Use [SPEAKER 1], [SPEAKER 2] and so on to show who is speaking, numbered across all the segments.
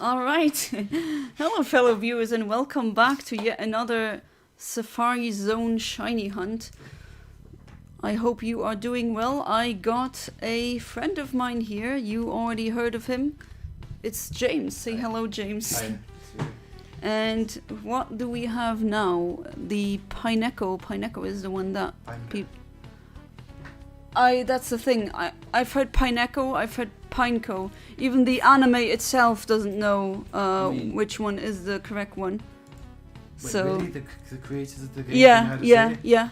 [SPEAKER 1] Alright. Hello, fellow viewers, and welcome back to yet another Safar-Zone shiny hunt. I hope you are doing well. I got a friend of mine here. You already heard of him. It's James. Say hello, James.
[SPEAKER 2] Hi.
[SPEAKER 1] And what do we have now? The Pineco. Pineco is the one that that's the thing. I've heard Pineco, I've heard Pineco. Even the anime itself doesn't know which one is the correct one.
[SPEAKER 2] Wait,
[SPEAKER 1] So
[SPEAKER 2] really? The creators of the game know how to say it?
[SPEAKER 1] yeah.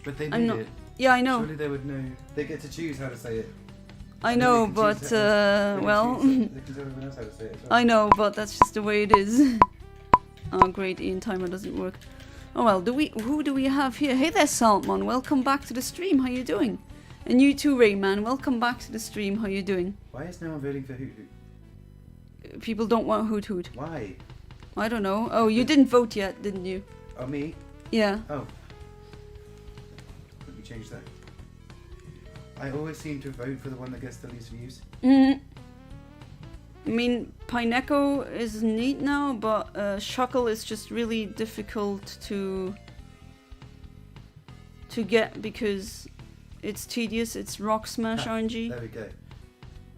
[SPEAKER 2] But they
[SPEAKER 1] I'm
[SPEAKER 2] need
[SPEAKER 1] not-
[SPEAKER 2] it.
[SPEAKER 1] Yeah, I know.
[SPEAKER 2] Surely they would know. They get to choose how to say it.
[SPEAKER 1] I
[SPEAKER 2] And then
[SPEAKER 1] know,
[SPEAKER 2] they can
[SPEAKER 1] but
[SPEAKER 2] choose they can
[SPEAKER 1] well,
[SPEAKER 2] choose- they can tell everyone else how to say it as well.
[SPEAKER 1] I know, but that's just the way it is. Oh, great, Eontimer doesn't work. Oh well, who do we have here? Hey there, Saltmon. Welcome back to the stream. How you doing? And you too, Rayman. Welcome back to the stream. How you doing?
[SPEAKER 2] Why is no one voting for Hoot Hoot?
[SPEAKER 1] People don't want Hoot Hoot.
[SPEAKER 2] Why?
[SPEAKER 1] I don't know. Oh, you didn't vote yet, didn't you?
[SPEAKER 2] Oh, me?
[SPEAKER 1] Yeah.
[SPEAKER 2] Oh. Let me change that. I always seem to vote for the one that gets the least views.
[SPEAKER 1] I mean, Pineco is neat now, but Shuckle is just really difficult to get because it's tedious. It's Rock Smash RNG.
[SPEAKER 2] There we go.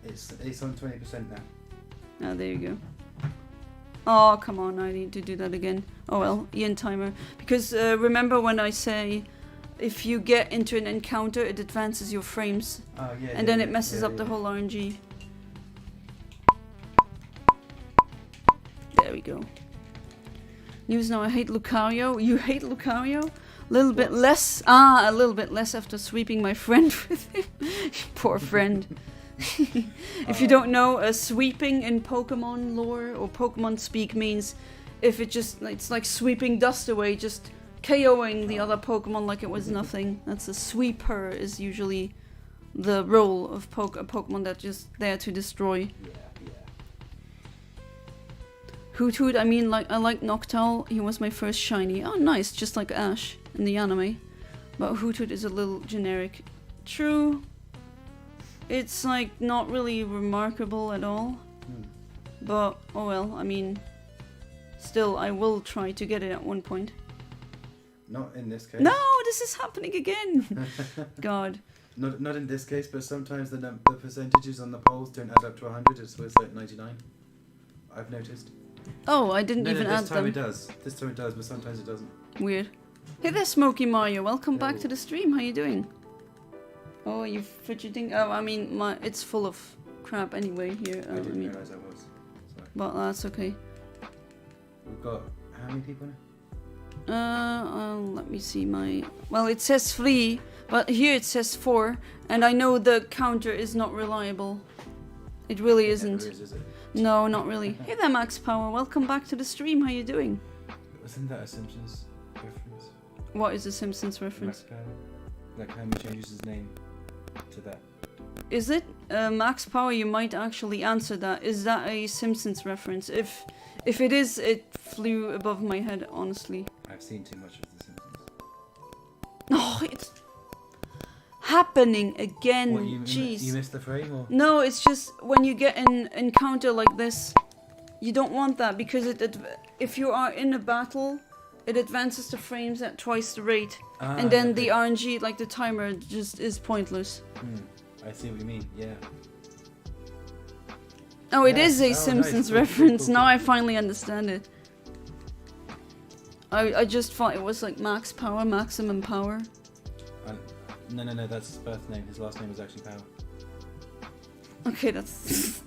[SPEAKER 2] It's on 20% now.
[SPEAKER 1] Oh, there you go. Oh, come on, I need to do that again. Oh well, Eontimer. Because remember when I say if you get into an encounter, it advances your frames.
[SPEAKER 2] Oh, yeah.
[SPEAKER 1] And then it messes up the whole RNG. There we go. News now, I hate Lucario. You hate Lucario? A little bit less. A little bit less after sweeping my friend with him. Poor friend. If you don't know, sweeping in Pokemon lore or Pokemon speak means if it's like sweeping dust away, just KOing the other Pokemon like it was nothing. That's a sweeper is usually the role of a Pokemon that's just there to destroy.
[SPEAKER 2] Yeah.
[SPEAKER 1] Hoot Hoot, I mean, I like Noctowl. He was my first shiny. Oh, nice, just like Ash in the anime. But Hoot Hoot is a little generic. True. It's like not really remarkable at all. But oh well, I mean, still I will try to get it at one point.
[SPEAKER 2] Not in this case.
[SPEAKER 1] No, this is happening again. God.
[SPEAKER 2] Not in this case, but sometimes the percentages on the polls don't add up to 100. It's like 99. I've noticed.
[SPEAKER 1] Oh, I didn't even add them.
[SPEAKER 2] This time it does. This time it does, but sometimes it doesn't.
[SPEAKER 1] Weird. Hey there, Smokey Mario. Welcome back to the stream. How you doing? Oh, are you fidgeting? Oh, I mean, it's full of crap anyway here.
[SPEAKER 2] I didn't realise I was. Sorry.
[SPEAKER 1] But that's okay.
[SPEAKER 2] We've got how many people now?
[SPEAKER 1] Let me see my... Well, it says 3, but here it says 4, and I know the counter is not reliable. It really isn't.
[SPEAKER 2] Never is it?
[SPEAKER 1] No, not really. Hey there, Max Power. Welcome back to the stream. How you doing?
[SPEAKER 2] Wasn't that a Simpsons reference?
[SPEAKER 1] What is a Simpsons reference?
[SPEAKER 2] Max Power? Like how he changes his name to that.
[SPEAKER 1] Is it? Max Power, you might actually answer that. Is that a Simpsons reference? If it is, it flew above my head, honestly.
[SPEAKER 2] I've seen too much of The Simpsons.
[SPEAKER 1] No, it's happening again.
[SPEAKER 2] What, you
[SPEAKER 1] Jeez.
[SPEAKER 2] missed the frame or?
[SPEAKER 1] No, it's just when you get an encounter like this, you don't want that because if you are in a battle, it advances the frames at twice the rate. And then the RNG, like the timer, just is pointless.
[SPEAKER 2] I see what you mean, yeah.
[SPEAKER 1] Oh, it is a
[SPEAKER 2] nice.
[SPEAKER 1] Simpsons
[SPEAKER 2] Cool,
[SPEAKER 1] reference.
[SPEAKER 2] cool.
[SPEAKER 1] Now I finally understand it. I just thought it was like Max Power, Maximum Power.
[SPEAKER 2] No, that's his birth name. His last name was actually Power.
[SPEAKER 1] Okay, that's...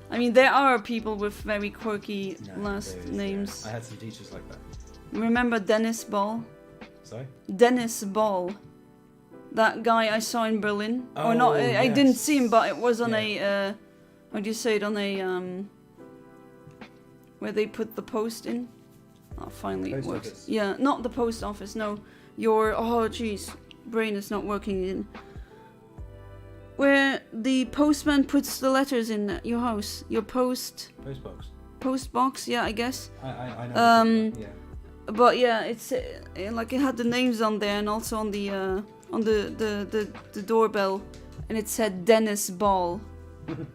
[SPEAKER 1] I mean, there are people with very quirky last
[SPEAKER 2] there is,
[SPEAKER 1] names.
[SPEAKER 2] yeah. I had some teachers like that.
[SPEAKER 1] Remember Dennis Ball?
[SPEAKER 2] Sorry?
[SPEAKER 1] Dennis Ball. That guy I saw in Berlin.
[SPEAKER 2] Oh,
[SPEAKER 1] or not, I didn't
[SPEAKER 2] yes.
[SPEAKER 1] see him, but it was on a... how do you say it? On a... where they put the post in. Oh, finally it
[SPEAKER 2] Post
[SPEAKER 1] works.
[SPEAKER 2] office.
[SPEAKER 1] Yeah, not the post office, no. Your... Oh, jeez. Brain is not working in. Where the postman puts the letters in at your house. Your post box, yeah, I guess.
[SPEAKER 2] I know. Yeah.
[SPEAKER 1] But yeah, it's like it had the names on there and also on the doorbell, and it said Dennis Ball.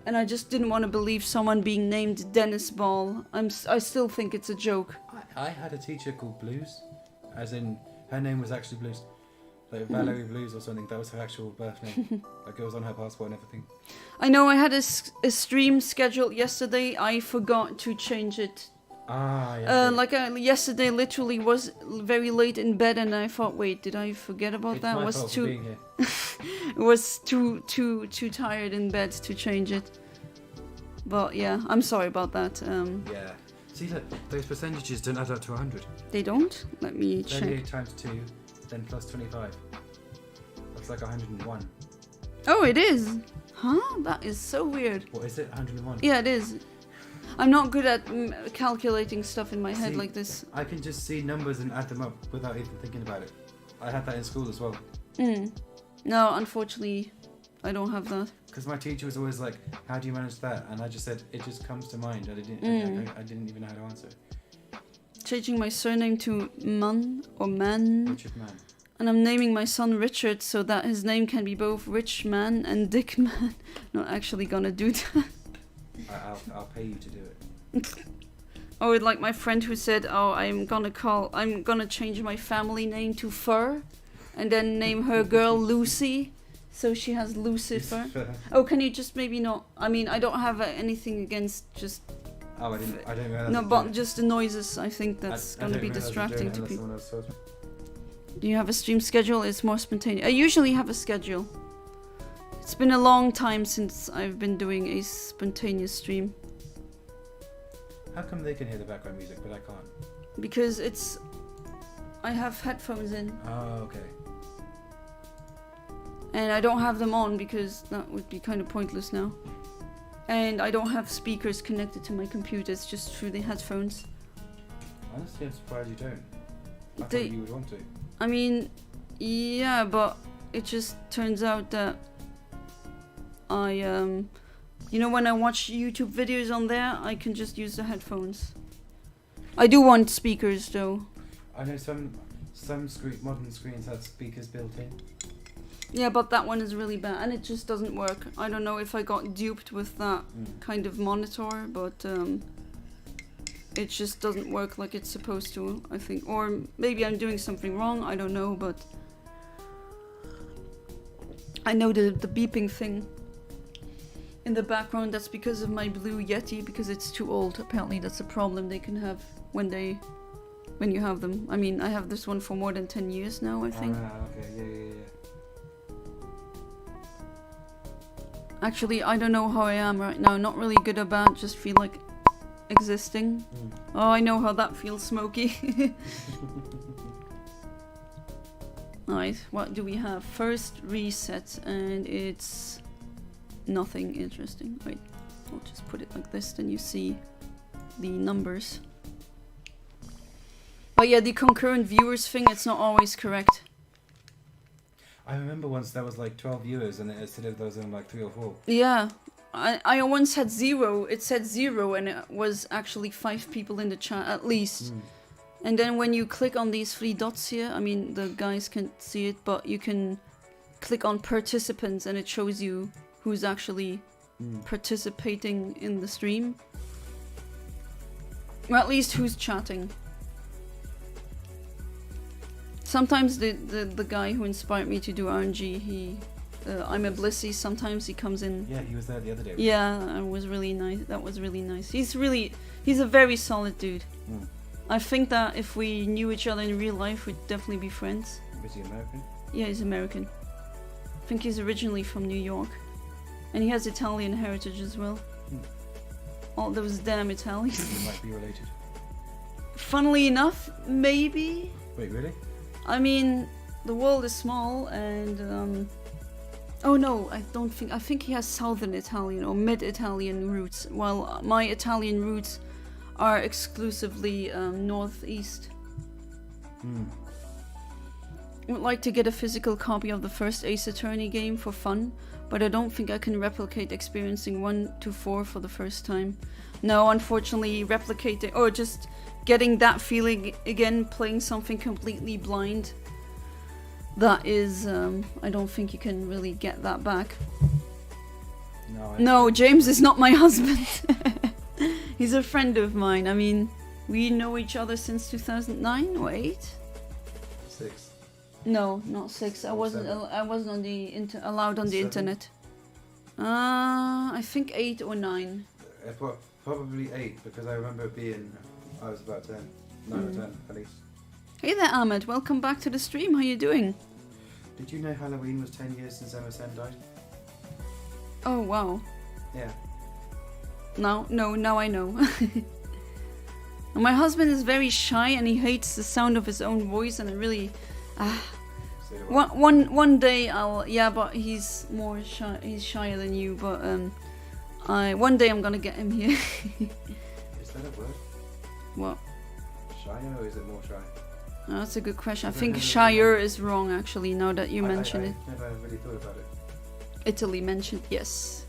[SPEAKER 1] And I just didn't want to believe someone being named Dennis Ball. I still think it's a joke.
[SPEAKER 2] I had a teacher called Blues, as in her name was actually Blues, like Valerie Blues or something. That was her actual birth name. Like it was on her passport and everything.
[SPEAKER 1] I know I had a stream scheduled yesterday. I forgot to change it.
[SPEAKER 2] Ah, yeah.
[SPEAKER 1] Yesterday, literally was very late in bed, and I thought, wait, did I forget about
[SPEAKER 2] It's
[SPEAKER 1] that?
[SPEAKER 2] my
[SPEAKER 1] Was
[SPEAKER 2] fault for
[SPEAKER 1] too
[SPEAKER 2] being here.
[SPEAKER 1] was too tired in bed to change it. But yeah, I'm sorry about that.
[SPEAKER 2] Yeah. See, look, those percentages don't add up to 100.
[SPEAKER 1] They don't? Let me check.
[SPEAKER 2] 38 times 2, then plus 25. That's like 101.
[SPEAKER 1] Oh, it is. Huh? That is so weird.
[SPEAKER 2] What is it? 101?
[SPEAKER 1] Yeah, it is. I'm not good at calculating stuff in my head
[SPEAKER 2] See,
[SPEAKER 1] like this.
[SPEAKER 2] I can just see numbers and add them up without even thinking about it. I had that in school as well.
[SPEAKER 1] No, unfortunately, I don't have that.
[SPEAKER 2] Because my teacher was always like, how do you manage that? And I just said, it just comes to mind. I didn't even know how to answer.
[SPEAKER 1] Changing my surname to Mann or Man.
[SPEAKER 2] Richard Mann.
[SPEAKER 1] And I'm naming my son Richard so that his name can be both Rich Man and Dick Man. Not actually gonna do that.
[SPEAKER 2] I'll pay you to do it.
[SPEAKER 1] Or like my friend who said, oh, I'm gonna change my family name to Fur, and then name her girl Lucy, so she has Lucifer. Oh, can you just maybe not? I mean, I don't have anything against just.
[SPEAKER 2] Oh, I don't realize.
[SPEAKER 1] No, but just the noises. I think that's gonna be distracting to people. Do you have a stream schedule? It's more spontaneous. I usually have a schedule. It's been a long time since I've been doing a spontaneous stream.
[SPEAKER 2] How come they can hear the background music, but I can't?
[SPEAKER 1] Because I have headphones in.
[SPEAKER 2] Oh, okay.
[SPEAKER 1] And I don't have them on because that would be kind of pointless now. And I don't have speakers connected to my computer, it's just through the headphones.
[SPEAKER 2] Honestly, I'm surprised you don't. I thought you would want to.
[SPEAKER 1] I mean, yeah, but it just turns out that you know, when I watch YouTube videos on there, I can just use the headphones. I do want speakers though.
[SPEAKER 2] I know some modern screens have speakers built in.
[SPEAKER 1] Yeah, but that one is really bad and it just doesn't work. I don't know if I got duped with that kind of monitor, but it just doesn't work like it's supposed to, I think. Or maybe I'm doing something wrong, I don't know, but I know the beeping thing in the background, that's because of my Blue Yeti, because it's too old. Apparently that's a problem they can have when you have them. I mean, I have this one for more than 10 years now, I think.
[SPEAKER 2] Okay, yeah.
[SPEAKER 1] Actually, I don't know how I am right now. Not really good or bad, just feel like existing. Oh, I know how that feels, Smokey. Right, what do we have? First reset, and it's nothing interesting. Wait, I'll just put it like this, then you see the numbers. But yeah, the concurrent viewers thing, it's not always correct.
[SPEAKER 2] I remember once there was like 12 viewers and instead of there was only like 3 or 4.
[SPEAKER 1] Yeah, I once had 0. It said 0 and it was actually 5 people in the chat at least. And then when you click on these 3 dots here, I mean the guys can't see it, but you can click on participants and it shows you who's actually participating in the stream. Or at least who's chatting. Sometimes the guy who inspired me to do RNG, I'm a Blissey, sometimes he comes in.
[SPEAKER 2] Yeah, he was there the other day.
[SPEAKER 1] Yeah, it was really nice. That was really nice. He's a very solid dude. I think that if we knew each other in real life, we'd definitely be friends.
[SPEAKER 2] Is he American?
[SPEAKER 1] Yeah, he's American. I think he's originally from New York. And he has Italian heritage as well. All those damn Italians.
[SPEAKER 2] He might be related.
[SPEAKER 1] Funnily enough, maybe.
[SPEAKER 2] Wait, really?
[SPEAKER 1] I mean, the world is small and oh no, I think he has Southern Italian or Mid-Italian roots, while my Italian roots are exclusively Northeast. I would like to get a physical copy of the first Ace Attorney game for fun, but I don't think I can replicate experiencing 1 to 4 for the first time. No, unfortunately, replicating or just getting that feeling again, playing something completely blind, that is, I don't think you can really get that back. No, James is not my husband. He's a friend of mine. I mean, we know each other since 2009 or 8?
[SPEAKER 2] 6.
[SPEAKER 1] No, not 6. I wasn't. I wasn't on the allowed on the
[SPEAKER 2] 7?
[SPEAKER 1] internet. I think 8 or 9.
[SPEAKER 2] Probably 8 because I remember being. I was about 10, 9 or 10 at least.
[SPEAKER 1] Hey there, Ahmed. Welcome back to the stream. How you doing?
[SPEAKER 2] Did you know Halloween was 10 years since MSN died?
[SPEAKER 1] Oh wow.
[SPEAKER 2] Yeah.
[SPEAKER 1] Now I know. My husband is very shy and he hates the sound of his own voice, and I really. One day I'll. Yeah, but he's more shy. He's shyer than you, but one day I'm gonna get him here.
[SPEAKER 2] Is that a word?
[SPEAKER 1] What?
[SPEAKER 2] Shy, or is it more shy?
[SPEAKER 1] Oh, that's a good question. I think shyer is wrong actually. Now that you mention it.
[SPEAKER 2] I never really thought about it.
[SPEAKER 1] Italy mentioned, yes.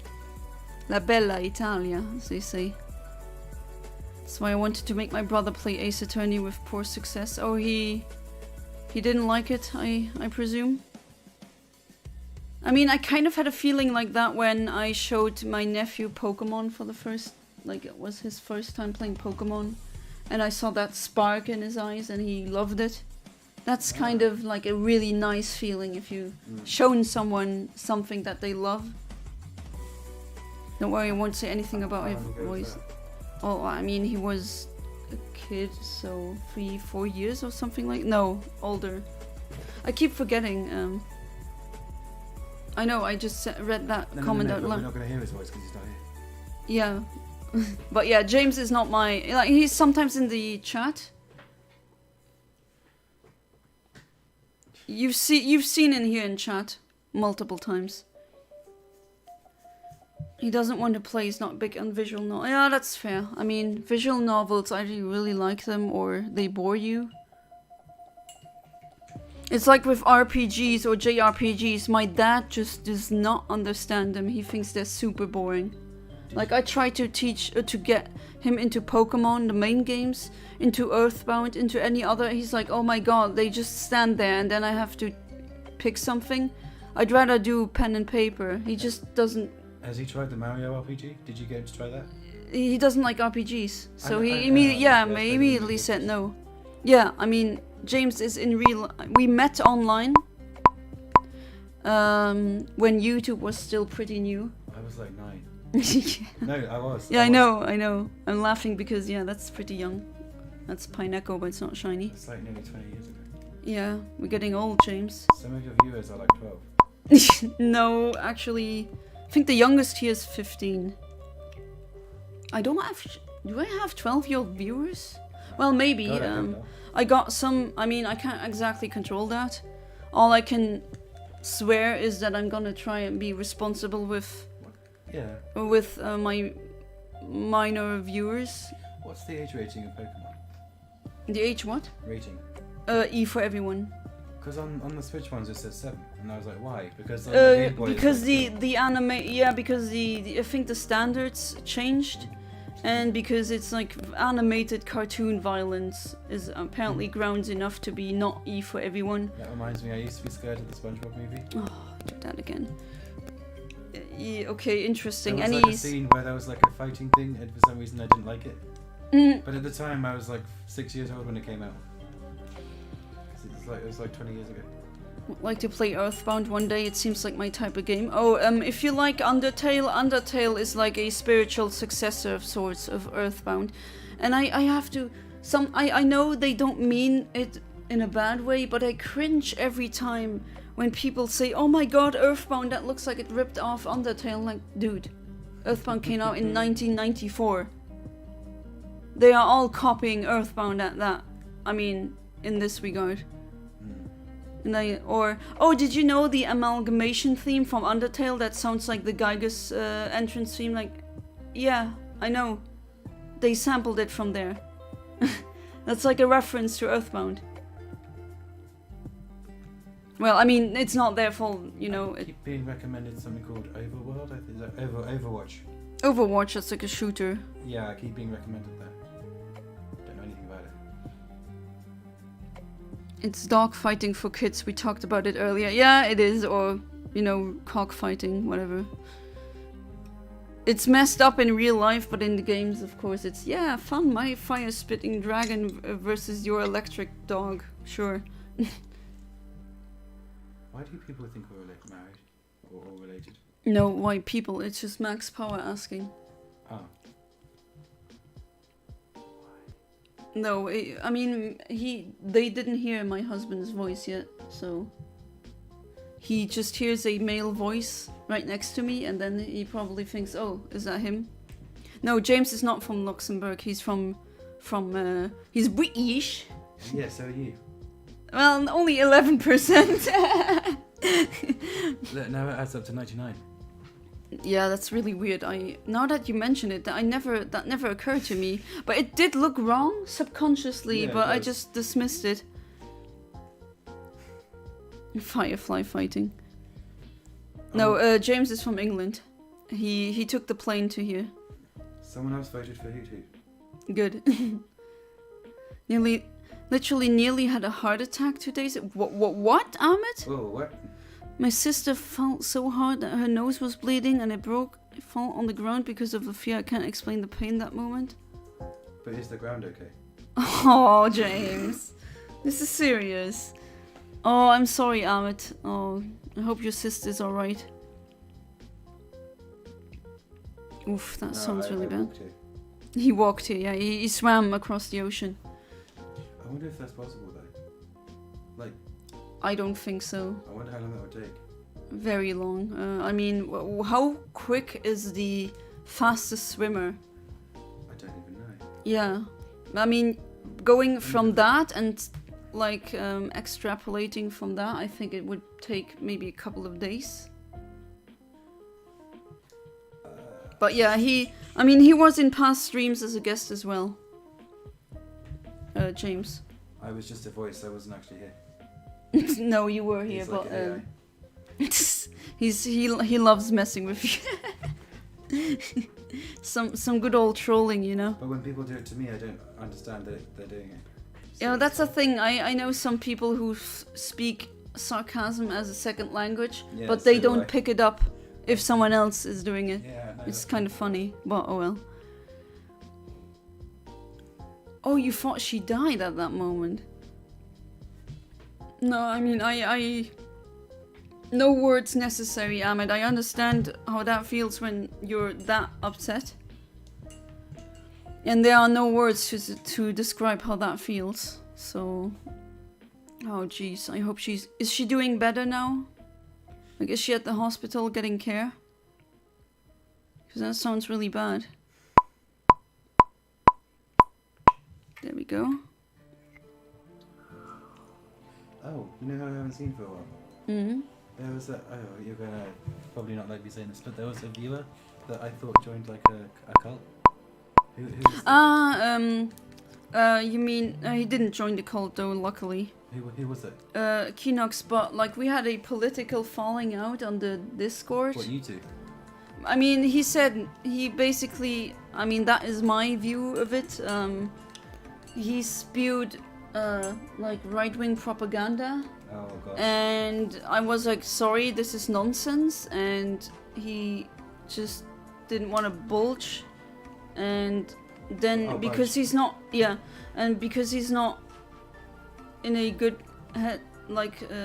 [SPEAKER 1] La bella Italia, as they say. That's why I wanted to make my brother play Ace Attorney with poor success. Oh, he didn't like it, I presume. I mean, I kind of had a feeling like that when I showed my nephew Pokémon for the first, like it was his first time playing Pokémon. And I saw that spark in his eyes and he loved it. That's kind of like a really nice feeling if you've shown someone something that they love. Don't worry, I won't say anything about his voice. Oh, I mean, he was a kid, so 3-4 years or something like. No, older. I keep forgetting. I know. I just read that comment out loud.
[SPEAKER 2] We're not gonna hear his voice because he's not here.
[SPEAKER 1] Yeah, but yeah, James is not my. Like, he's sometimes in the chat. You've seen in here in chat multiple times. He doesn't want to play. He's not big on visual novels. Yeah, that's fair. I mean, visual novels, either you really like them or they bore you. It's like with RPGs or JRPGs. My dad just does not understand them. He thinks they're super boring. Like, I try to teach, to get him into Pokémon, the main games, into Earthbound, into any other. He's like, oh my god, they just stand there and then I have to pick something. I'd rather do pen and paper. He just doesn't.
[SPEAKER 2] Has he tried the Mario RPG? Did you get him to try that?
[SPEAKER 1] He doesn't like RPGs. So he immediately said no. Yeah, I mean, James is in real. We met online when YouTube was still pretty new.
[SPEAKER 2] I was like 9.
[SPEAKER 1] Yeah.
[SPEAKER 2] No, I was.
[SPEAKER 1] Yeah, I know. I'm laughing because, yeah, that's pretty young. That's Pineco, but it's not shiny.
[SPEAKER 2] It's like nearly 20 years ago.
[SPEAKER 1] Yeah, we're getting old, James.
[SPEAKER 2] Some of your viewers are like 12.
[SPEAKER 1] No, actually, I think the youngest here is 15. I don't have... Do I have 12-year-old viewers? Well, maybe.
[SPEAKER 2] God,
[SPEAKER 1] I got some... I mean, I can't exactly control that. All I can swear is that I'm gonna try and be responsible with...
[SPEAKER 2] Yeah.
[SPEAKER 1] With my minor viewers.
[SPEAKER 2] What's the age rating of Pokemon?
[SPEAKER 1] The age what?
[SPEAKER 2] Rating.
[SPEAKER 1] E for everyone.
[SPEAKER 2] Because on the Switch ones it says 7, and I was like, why? Because on the Game Boy
[SPEAKER 1] because
[SPEAKER 2] like
[SPEAKER 1] the anime, yeah, because the I think the standards changed, and because it's like animated cartoon violence is apparently grounds enough to be not E for everyone.
[SPEAKER 2] That reminds me, I used to be scared of the SpongeBob movie.
[SPEAKER 1] Oh, do that again. Yeah, okay, interesting.
[SPEAKER 2] There was like a scene where there was like a fighting thing, and for some reason I didn't like it. But at the time I was like 6 years old when it came out. It was like 20 years ago.
[SPEAKER 1] Would like to play Earthbound one day. It seems like my type of game. Oh, if you like Undertale is like a spiritual successor of sorts of Earthbound, and I have to. I know they don't mean it in a bad way, but I cringe every time when people say, oh my god, Earthbound, that looks like it ripped off Undertale. Like, dude, Earthbound came out in 1994. They are all copying Earthbound at that. I mean, in this regard. And did you know the amalgamation theme from Undertale that sounds like the Gygus entrance theme? Like, yeah, I know. They sampled it from there. That's like a reference to Earthbound. Well, I mean, it's not their fault, you know.
[SPEAKER 2] I keep being recommended something called Overworld. I think is that Overwatch.
[SPEAKER 1] Overwatch, that's like a shooter.
[SPEAKER 2] Yeah, I keep being recommended that. Don't know anything about it.
[SPEAKER 1] It's dogfighting for kids. We talked about it earlier. Yeah, it is. Or, you know, cockfighting, whatever. It's messed up in real life, but in the games, of course, it's, yeah, fun. My fire-spitting dragon versus your electric dog. Sure.
[SPEAKER 2] Why do people think we're married or related?
[SPEAKER 1] No, why people? It's just Max Power asking.
[SPEAKER 2] Oh.
[SPEAKER 1] No, I mean, they didn't hear my husband's voice yet, so he just hears a male voice right next to me, and then he probably thinks, "Oh, is that him?" No, James is not from Luxembourg. He's he's British.
[SPEAKER 2] Yeah, so are you.
[SPEAKER 1] Well, only 11%.
[SPEAKER 2] Now it adds up to 99.
[SPEAKER 1] Yeah, that's really weird. Now that you mention it, that never occurred to me. But it did look wrong subconsciously,
[SPEAKER 2] Yeah,
[SPEAKER 1] but I just dismissed it. Firefly fighting. No, James is from England. He took the plane to here.
[SPEAKER 2] Someone else voted for Hoot Hoot.
[SPEAKER 1] Good. Literally nearly had a heart attack 2 days. What, Ahmed?
[SPEAKER 2] Oh, what?
[SPEAKER 1] My sister felt so hard that her nose was bleeding and it broke. It fell on the ground because of the fear. I can't explain the pain that moment.
[SPEAKER 2] But is the ground okay?
[SPEAKER 1] Oh, James. This is serious. Oh, I'm sorry, Ahmed. Oh, I hope your sister's alright. Oof, that sounds really bad. He walked here, yeah. He swam across the ocean.
[SPEAKER 2] I wonder if that's possible, though. Like...
[SPEAKER 1] I don't think so.
[SPEAKER 2] I wonder how long that would take.
[SPEAKER 1] Very long. I mean, how quick is the fastest swimmer?
[SPEAKER 2] I don't even know.
[SPEAKER 1] Yeah. I mean, going from that and like extrapolating from that, I think it would take maybe a couple of days. But yeah, he was in past streams as a guest as well. James.
[SPEAKER 2] I was just a voice, I wasn't actually here.
[SPEAKER 1] No, you were here,
[SPEAKER 2] He's
[SPEAKER 1] but
[SPEAKER 2] like
[SPEAKER 1] he loves messing with you. some good old trolling, you know.
[SPEAKER 2] But when people do it to me, I don't understand that they're doing it. So
[SPEAKER 1] You know, that's a thing. I know some people who speak sarcasm as a second language,
[SPEAKER 2] yeah,
[SPEAKER 1] but they
[SPEAKER 2] so do
[SPEAKER 1] don't
[SPEAKER 2] I.
[SPEAKER 1] pick it up if someone else is doing it.
[SPEAKER 2] Yeah, no,
[SPEAKER 1] It's kind of funny, but oh well. Oh, you thought she died at that moment? No, I mean, I no words necessary, Ahmed. I understand how that feels when you're that upset. And there are no words to describe how that feels. So, oh jeez, I hope is she doing better now? Like, is she at the hospital getting care? Because that sounds really bad. There we go.
[SPEAKER 2] Oh, you know who I haven't seen for a while?
[SPEAKER 1] Mm-hmm.
[SPEAKER 2] There was a... Oh, you're gonna probably not like me saying this, but there was a viewer that I thought joined like a cult. Who was that?
[SPEAKER 1] You mean... he didn't join the cult though, luckily.
[SPEAKER 2] Who was it?
[SPEAKER 1] Kinox, but like we had a political falling out on the Discord.
[SPEAKER 2] What, you two?
[SPEAKER 1] I mean, he said, he basically... I mean, that is my view of it. He spewed... like right-wing propaganda,
[SPEAKER 2] Oh gosh.
[SPEAKER 1] and I was like, sorry, this is nonsense, and he just didn't want to bulge, and then because he's not, and because he's not in a good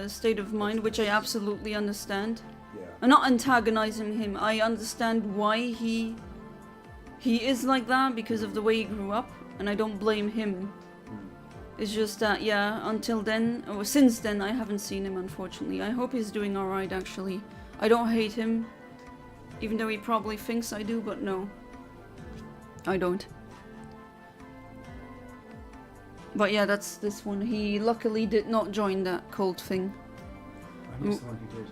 [SPEAKER 1] state of mind, which I absolutely understand.
[SPEAKER 2] Yeah.
[SPEAKER 1] I'm not antagonizing him. I understand why he is like that because of the way he grew up, and I don't blame him. It's just that, until then, or since then, I haven't seen him, unfortunately. I hope he's doing alright, actually. I don't hate him, even though he probably thinks I do, but no. I don't. But yeah, that's this one. He luckily did not join that cult thing.
[SPEAKER 2] I know someone who did.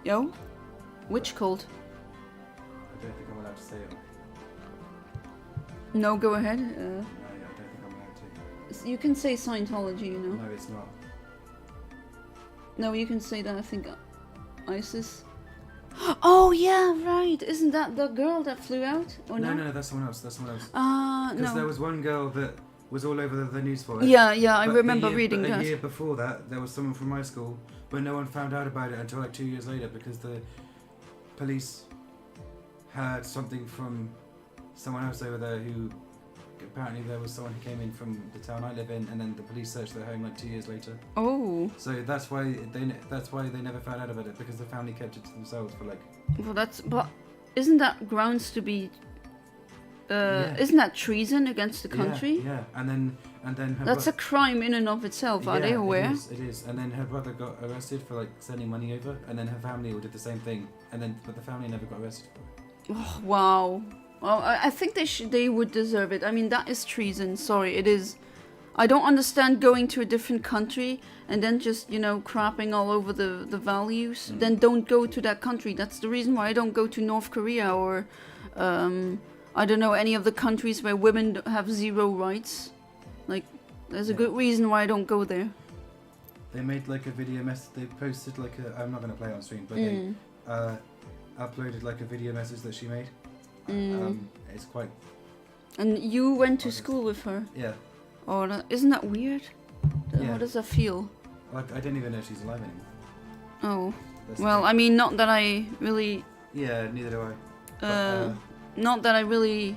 [SPEAKER 1] Yo? Which cult?
[SPEAKER 2] I don't think I'm allowed to say it.
[SPEAKER 1] No, go ahead.
[SPEAKER 2] No, I don't think I'm allowed to.
[SPEAKER 1] You can say Scientology, you know.
[SPEAKER 2] No, it's not.
[SPEAKER 1] No, you can say that, I think, ISIS. Oh, yeah, right. Isn't that the girl that flew out? Or no?
[SPEAKER 2] No, that's someone else. That's someone else.
[SPEAKER 1] No.
[SPEAKER 2] Because there was one girl that was all over the news for it.
[SPEAKER 1] Yeah, I
[SPEAKER 2] But
[SPEAKER 1] remember reading
[SPEAKER 2] but
[SPEAKER 1] that.
[SPEAKER 2] A year before that, there was someone from my school, but no one found out about it until like 2 years later because the police heard something from someone else over there who apparently there was someone who came in from the town I live in, and then the police searched their home like 2 years later.
[SPEAKER 1] Oh.
[SPEAKER 2] So that's why they never found out about it, because the family kept it to themselves for like.
[SPEAKER 1] Well, but isn't that grounds to be? Isn't that treason against the country?
[SPEAKER 2] Yeah, and then her
[SPEAKER 1] that's a crime in and of itself. Are they aware?
[SPEAKER 2] It is. And then her brother got arrested for like sending money over, and then her family all did the same thing, but the family never got arrested for it.
[SPEAKER 1] Oh, wow. Well, I think they would deserve it. I mean, that is treason. Sorry, it is. I don't understand going to a different country and then just, crapping all over the values. Then don't go to that country. That's the reason why I don't go to North Korea or, I don't know, any of the countries where women have zero rights. Like, there's a good reason why I don't go there.
[SPEAKER 2] They made like a video message. They posted like I'm not going to play it on stream, but they uploaded like a video message that she made. It's quite.
[SPEAKER 1] And you went to school with her?
[SPEAKER 2] Yeah.
[SPEAKER 1] Oh, isn't that weird?
[SPEAKER 2] Yeah.
[SPEAKER 1] How does that feel?
[SPEAKER 2] Like, I don't even know if she's alive anymore.
[SPEAKER 1] Oh. Well, I mean, not that I really.
[SPEAKER 2] Yeah, neither do I.
[SPEAKER 1] Not that I really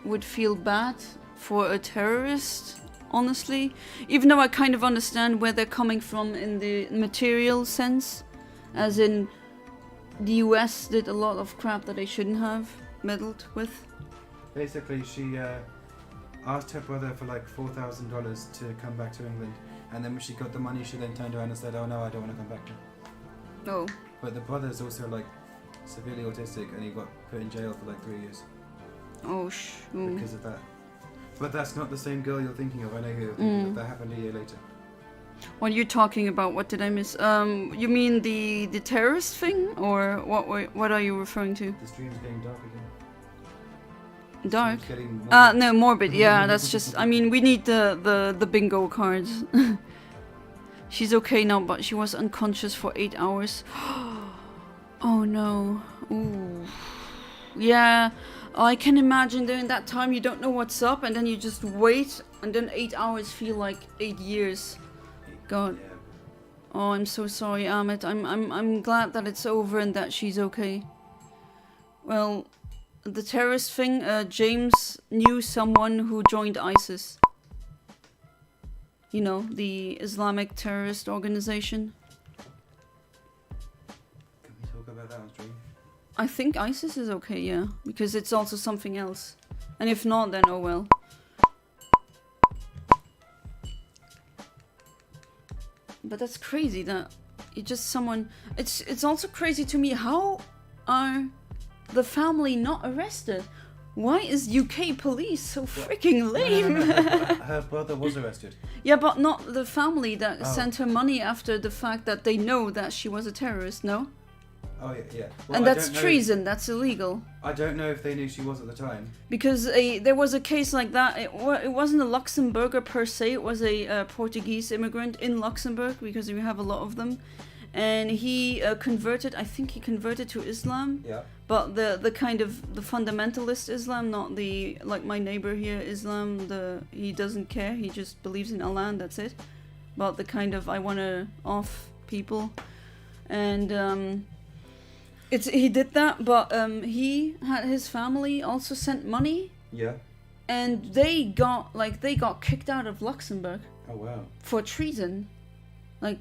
[SPEAKER 1] would feel bad for a terrorist, honestly. Even though I kind of understand where they're coming from in the material sense. As in, the US did a lot of crap that they shouldn't have meddled with.
[SPEAKER 2] Basically, she asked her brother for like $4,000 to come back to England, and then when she got the money, she then turned around and said, "Oh no, I don't want to come back now."
[SPEAKER 1] Oh.
[SPEAKER 2] But the brother's also like severely autistic, and he got put in jail for like 3 years.
[SPEAKER 1] Oh,
[SPEAKER 2] because of that. But that's not the same girl you're thinking of. I know who you're thinking of. That happened a year later.
[SPEAKER 1] What are you talking about? What did I miss? You mean the terrorist thing, or what are you referring to?
[SPEAKER 2] The stream's getting dark again.
[SPEAKER 1] Dark?
[SPEAKER 2] Getting
[SPEAKER 1] No, morbid. Yeah, that's just. I mean, we need the bingo cards. She's okay now, but she was unconscious for 8 hours. Oh no. Ooh. Yeah. I can imagine during that time you don't know what's up, and then you just wait, and then 8 hours feel like 8 years. God.
[SPEAKER 2] Yeah.
[SPEAKER 1] Oh, I'm so sorry, Ahmed. I'm glad that it's over and that she's okay. Well, the terrorist thing, James knew someone who joined ISIS. You know, the Islamic terrorist organization.
[SPEAKER 2] Can we talk about that on stream?
[SPEAKER 1] I think ISIS is okay, yeah. Because it's also something else. And if not, then oh well. But that's crazy that it just someone... It's also crazy to me, how are the family not arrested? Why is UK police so freaking lame?
[SPEAKER 2] Her brother was arrested.
[SPEAKER 1] Yeah, but not the family that sent her money after the fact that they know that she was a terrorist, no?
[SPEAKER 2] Oh, yeah. Well,
[SPEAKER 1] and that's treason, that's illegal.
[SPEAKER 2] I don't know if they knew she was at the time.
[SPEAKER 1] Because there was a case like that. It wasn't a Luxembourger per se, it was a Portuguese immigrant in Luxembourg, because we have a lot of them. And he converted, I think he converted to Islam.
[SPEAKER 2] Yeah.
[SPEAKER 1] But the kind of the fundamentalist Islam, not the, like my neighbor here, Islam, he doesn't care, he just believes in Allah and that's it. But the kind of I want to off people. And he did that, but he had his family also sent money.
[SPEAKER 2] Yeah.
[SPEAKER 1] And they got kicked out of Luxembourg.
[SPEAKER 2] Oh wow.
[SPEAKER 1] For treason. Like,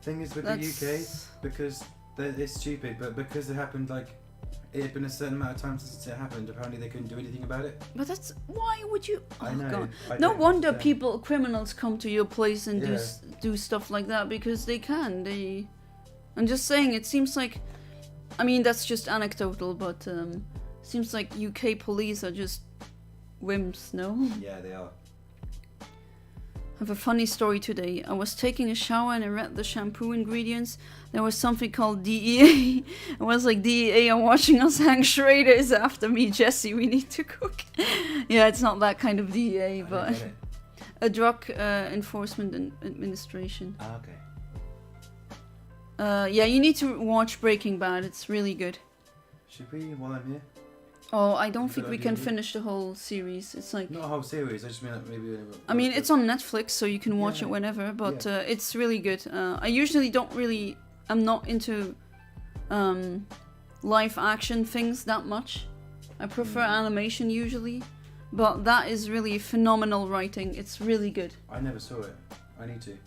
[SPEAKER 2] thing is with the UK, because it's stupid, but because it happened, like, it had been a certain amount of time since it happened, apparently they couldn't do anything about it.
[SPEAKER 1] But why would you... Oh,
[SPEAKER 2] I know.
[SPEAKER 1] God. No wonder criminals come to your place and do stuff like that, because they can. I'm just saying, it seems like... I mean, that's just anecdotal, but seems like UK police are just wimps, no?
[SPEAKER 2] Yeah, they are.
[SPEAKER 1] I have a funny story today. I was taking a shower and I read the shampoo ingredients. There was something called DEA. I was like, DEA are watching us hang Schraders after me, Jesse, we need to cook. Yeah, it's not that kind of DEA, but a drug enforcement administration.
[SPEAKER 2] Ah, okay.
[SPEAKER 1] Yeah, you need to watch Breaking Bad. It's really good.
[SPEAKER 2] Should we, while I'm here?
[SPEAKER 1] Oh, I don't think we can finish the whole series. It's like...
[SPEAKER 2] Not a whole series, I just mean like maybe...
[SPEAKER 1] I mean, it's on Netflix, so you can watch it whenever, but it's really good. I usually don't really... I'm not into live action things that much. I prefer animation usually, but that is really phenomenal writing. It's really good.
[SPEAKER 2] I never saw it. I need to.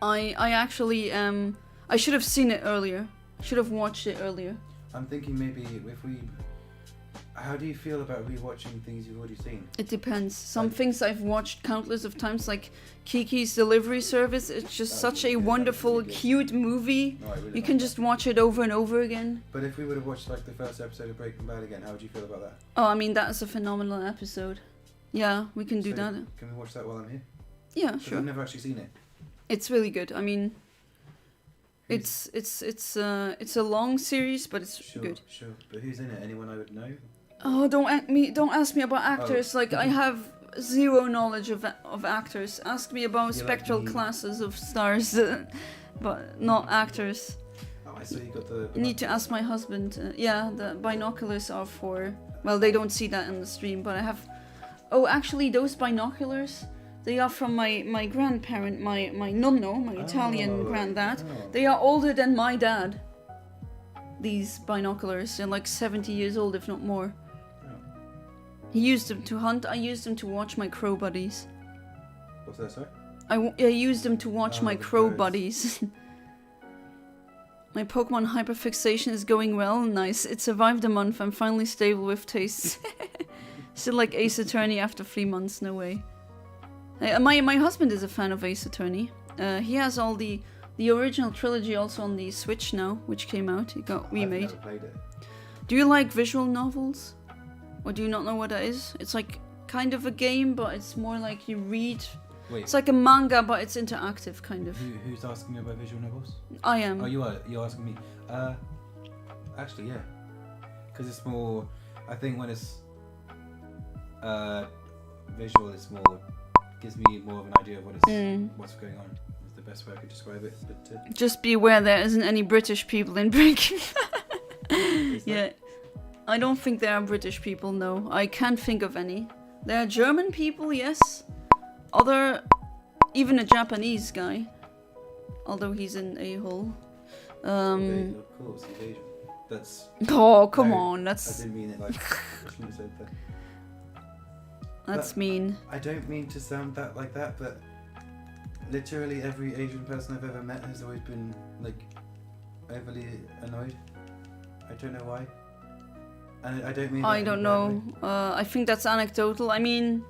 [SPEAKER 1] I actually I should have seen it earlier. Should have watched it earlier.
[SPEAKER 2] I'm thinking maybe if we. How do you feel about rewatching things you've already seen?
[SPEAKER 1] It depends. Some things I've watched countless of times, like Kiki's Delivery Service. It's just such a wonderful, cute movie.
[SPEAKER 2] No, I really
[SPEAKER 1] You can just watch it over and over again.
[SPEAKER 2] But if we would have watched like the first episode of Breaking Bad again, how would you feel about that?
[SPEAKER 1] Oh, I mean, that is a phenomenal episode. Yeah, we can do
[SPEAKER 2] So,
[SPEAKER 1] that.
[SPEAKER 2] Can we watch that while I'm here?
[SPEAKER 1] Yeah,
[SPEAKER 2] 'Cause
[SPEAKER 1] sure.
[SPEAKER 2] I've never actually seen it.
[SPEAKER 1] It's really good. I mean, it's a long series, but it's
[SPEAKER 2] Sure,
[SPEAKER 1] good.
[SPEAKER 2] sure. But who's in it? Anyone I would know?
[SPEAKER 1] Oh, don't ask me about actors. Like I have zero knowledge of actors. Ask me about
[SPEAKER 2] You're
[SPEAKER 1] spectral
[SPEAKER 2] like me.
[SPEAKER 1] classes of stars, but not actors.
[SPEAKER 2] Oh, I saw you got the.
[SPEAKER 1] You need to ask my husband. Yeah, the binoculars are for. Well, they don't see that in the stream, but I have. Oh, actually, those binoculars, they are from my grandparent, my nonno, my Italian granddad.
[SPEAKER 2] Oh.
[SPEAKER 1] They are older than my dad. These binoculars, they're like 70 years old, if not more. He used them to hunt. I used them to watch my crow buddies.
[SPEAKER 2] What's that, sorry?
[SPEAKER 1] I used them to watch my
[SPEAKER 2] the
[SPEAKER 1] crow
[SPEAKER 2] birds.
[SPEAKER 1] buddies. My Pokemon hyperfixation is going well. Nice. It survived a month. I'm finally stable with tastes. Still like Ace Attorney after 3 months. No way. My husband is a fan of Ace Attorney. He has all the original trilogy also on the Switch now, which came out. It got remade.
[SPEAKER 2] I've never played it.
[SPEAKER 1] Do you like visual novels? Or do you not know what that is? It's like kind of a game, but it's more like you read.
[SPEAKER 2] Wait.
[SPEAKER 1] It's like a manga, but it's interactive, kind of.
[SPEAKER 2] Who's asking me about visual novels?
[SPEAKER 1] I am.
[SPEAKER 2] Oh, you're asking me. Actually, yeah. Because it's more. I think when it's visual, it's more gives me more of an idea of what's going on. Is the best way I could describe it. But
[SPEAKER 1] Just be aware there isn't any British people in Breaking Bad. Yeah. I don't think there are British people, no. I can't think of any. There are German people, yes. Even a Japanese guy. Although he's an a-hole.
[SPEAKER 2] of course, he's Asian. That's.
[SPEAKER 1] Oh, come
[SPEAKER 2] No,
[SPEAKER 1] on,
[SPEAKER 2] I
[SPEAKER 1] that's
[SPEAKER 2] didn't mean it like. I shouldn't have said that.
[SPEAKER 1] that's
[SPEAKER 2] But
[SPEAKER 1] mean.
[SPEAKER 2] I don't mean to sound that like that, but literally every Asian person I've ever met has always been like overly annoyed. I don't know why. And I don't mean.
[SPEAKER 1] I
[SPEAKER 2] that
[SPEAKER 1] don't
[SPEAKER 2] in a bad
[SPEAKER 1] know.
[SPEAKER 2] way.
[SPEAKER 1] I think that's anecdotal. I mean,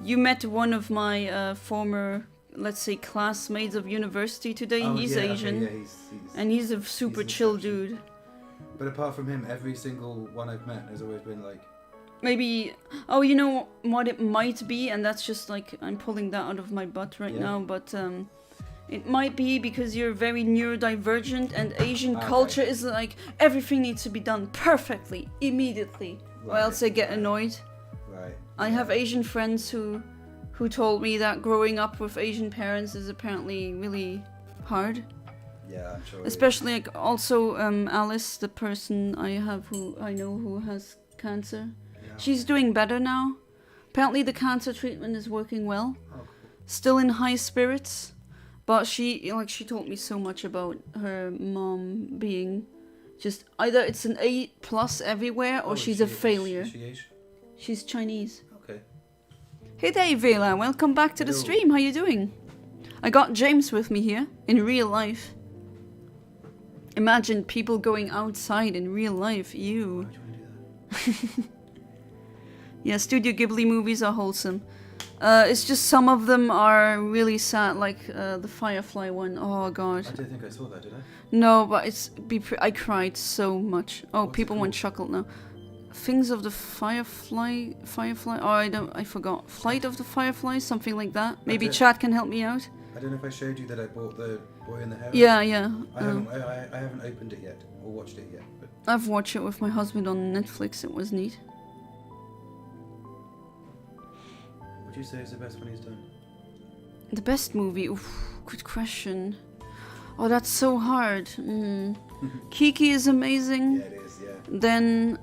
[SPEAKER 1] you met one of my former, let's say, classmates of university today.
[SPEAKER 2] Oh,
[SPEAKER 1] he's
[SPEAKER 2] yeah, okay,
[SPEAKER 1] Asian.
[SPEAKER 2] yeah, he's
[SPEAKER 1] And he's a super
[SPEAKER 2] an
[SPEAKER 1] chill
[SPEAKER 2] exception.
[SPEAKER 1] dude.
[SPEAKER 2] But apart from him, every single one I've met has always been like.
[SPEAKER 1] Maybe. Oh, you know what it might be? And that's just like, I'm pulling that out of my butt right
[SPEAKER 2] Yeah.
[SPEAKER 1] now. But it might be because you're very neurodivergent and Asian
[SPEAKER 2] Okay.
[SPEAKER 1] culture is like, everything needs to be done perfectly, immediately. Or
[SPEAKER 2] Right,
[SPEAKER 1] else I get
[SPEAKER 2] right.
[SPEAKER 1] annoyed.
[SPEAKER 2] Right.
[SPEAKER 1] I have Asian friends who told me that growing up with Asian parents is apparently really hard.
[SPEAKER 2] Yeah, I'm sure. it is.
[SPEAKER 1] Especially like also Alice, the person I know who has cancer.
[SPEAKER 2] Yeah.
[SPEAKER 1] She's doing better now. Apparently the cancer treatment is working well.
[SPEAKER 2] Oh, cool.
[SPEAKER 1] Still in high spirits, but she told me so much about her mom being just either it's an A+ everywhere or
[SPEAKER 2] Oh,
[SPEAKER 1] she's a failure.
[SPEAKER 2] Is she Asian?
[SPEAKER 1] She's Chinese.
[SPEAKER 2] Okay.
[SPEAKER 1] Hey there, Vela. Welcome back to the
[SPEAKER 2] Hello.
[SPEAKER 1] stream. How you doing? I got James with me here in real life. Imagine people going outside in real life.
[SPEAKER 2] Why
[SPEAKER 1] Ew.
[SPEAKER 2] do you want to do that?
[SPEAKER 1] Yeah, Studio Ghibli movies are wholesome. It's just some of them are really sad, like the Firefly one. Oh god.
[SPEAKER 2] I don't think I saw that, did I?
[SPEAKER 1] No, but I cried so much. Oh,
[SPEAKER 2] What's it
[SPEAKER 1] people went
[SPEAKER 2] called?
[SPEAKER 1] chuckled now. Things of the Firefly. Oh, I forgot. Flight of the Firefly, something like that. Maybe
[SPEAKER 2] it.
[SPEAKER 1] chat can help me out.
[SPEAKER 2] I don't know if I showed you that I bought the Boy in the Heron.
[SPEAKER 1] Yeah, yeah.
[SPEAKER 2] I haven't opened it yet or watched it yet. But
[SPEAKER 1] I've watched it with my husband on Netflix. It was neat.
[SPEAKER 2] would you say is the best one he's done?
[SPEAKER 1] The best movie? Oof, good question. Oh, that's so hard. Kiki is amazing.
[SPEAKER 2] Yeah, it is. Yeah.
[SPEAKER 1] Then,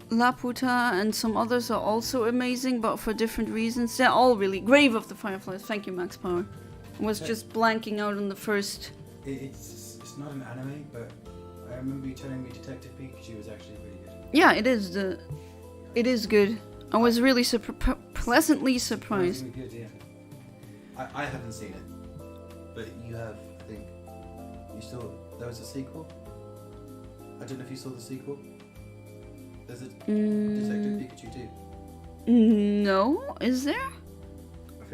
[SPEAKER 1] Laputa and some others are also amazing, but for different reasons. They're all really... Grave of the Fireflies. Thank you, Max Power. I was
[SPEAKER 2] Okay.
[SPEAKER 1] just blanking out on the first...
[SPEAKER 2] It's It's not an anime, but I remember you telling me Detective Pikachu was actually really good.
[SPEAKER 1] Yeah, it is. It is good. I was really pleasantly surprised.
[SPEAKER 2] Surprisingly good, yeah. I haven't seen it, but you have. I think you saw. There was a sequel. I don't know if you saw the sequel. There's a Detective Pikachu too.
[SPEAKER 1] No, is there?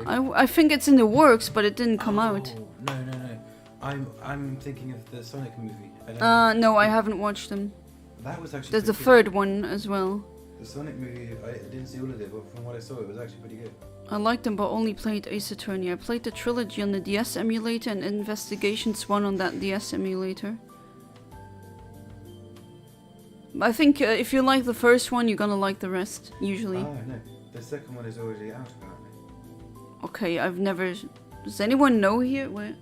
[SPEAKER 1] I think it's in the works, but it didn't come out.
[SPEAKER 2] No. I'm thinking of the Sonic movie.
[SPEAKER 1] No, I haven't watched them.
[SPEAKER 2] That was actually.
[SPEAKER 1] There's a
[SPEAKER 2] pretty
[SPEAKER 1] third one as well.
[SPEAKER 2] The Sonic movie, I didn't see all of it, but from what I saw, it was actually pretty good.
[SPEAKER 1] I liked them, but only played Ace Attorney. I played the trilogy on the DS emulator and Investigations 1 on that DS emulator. I think if you like the first one, you're gonna like the rest, usually.
[SPEAKER 2] Oh, no. The second one is already out, apparently.
[SPEAKER 1] Okay, I've never... Does anyone know here? Where?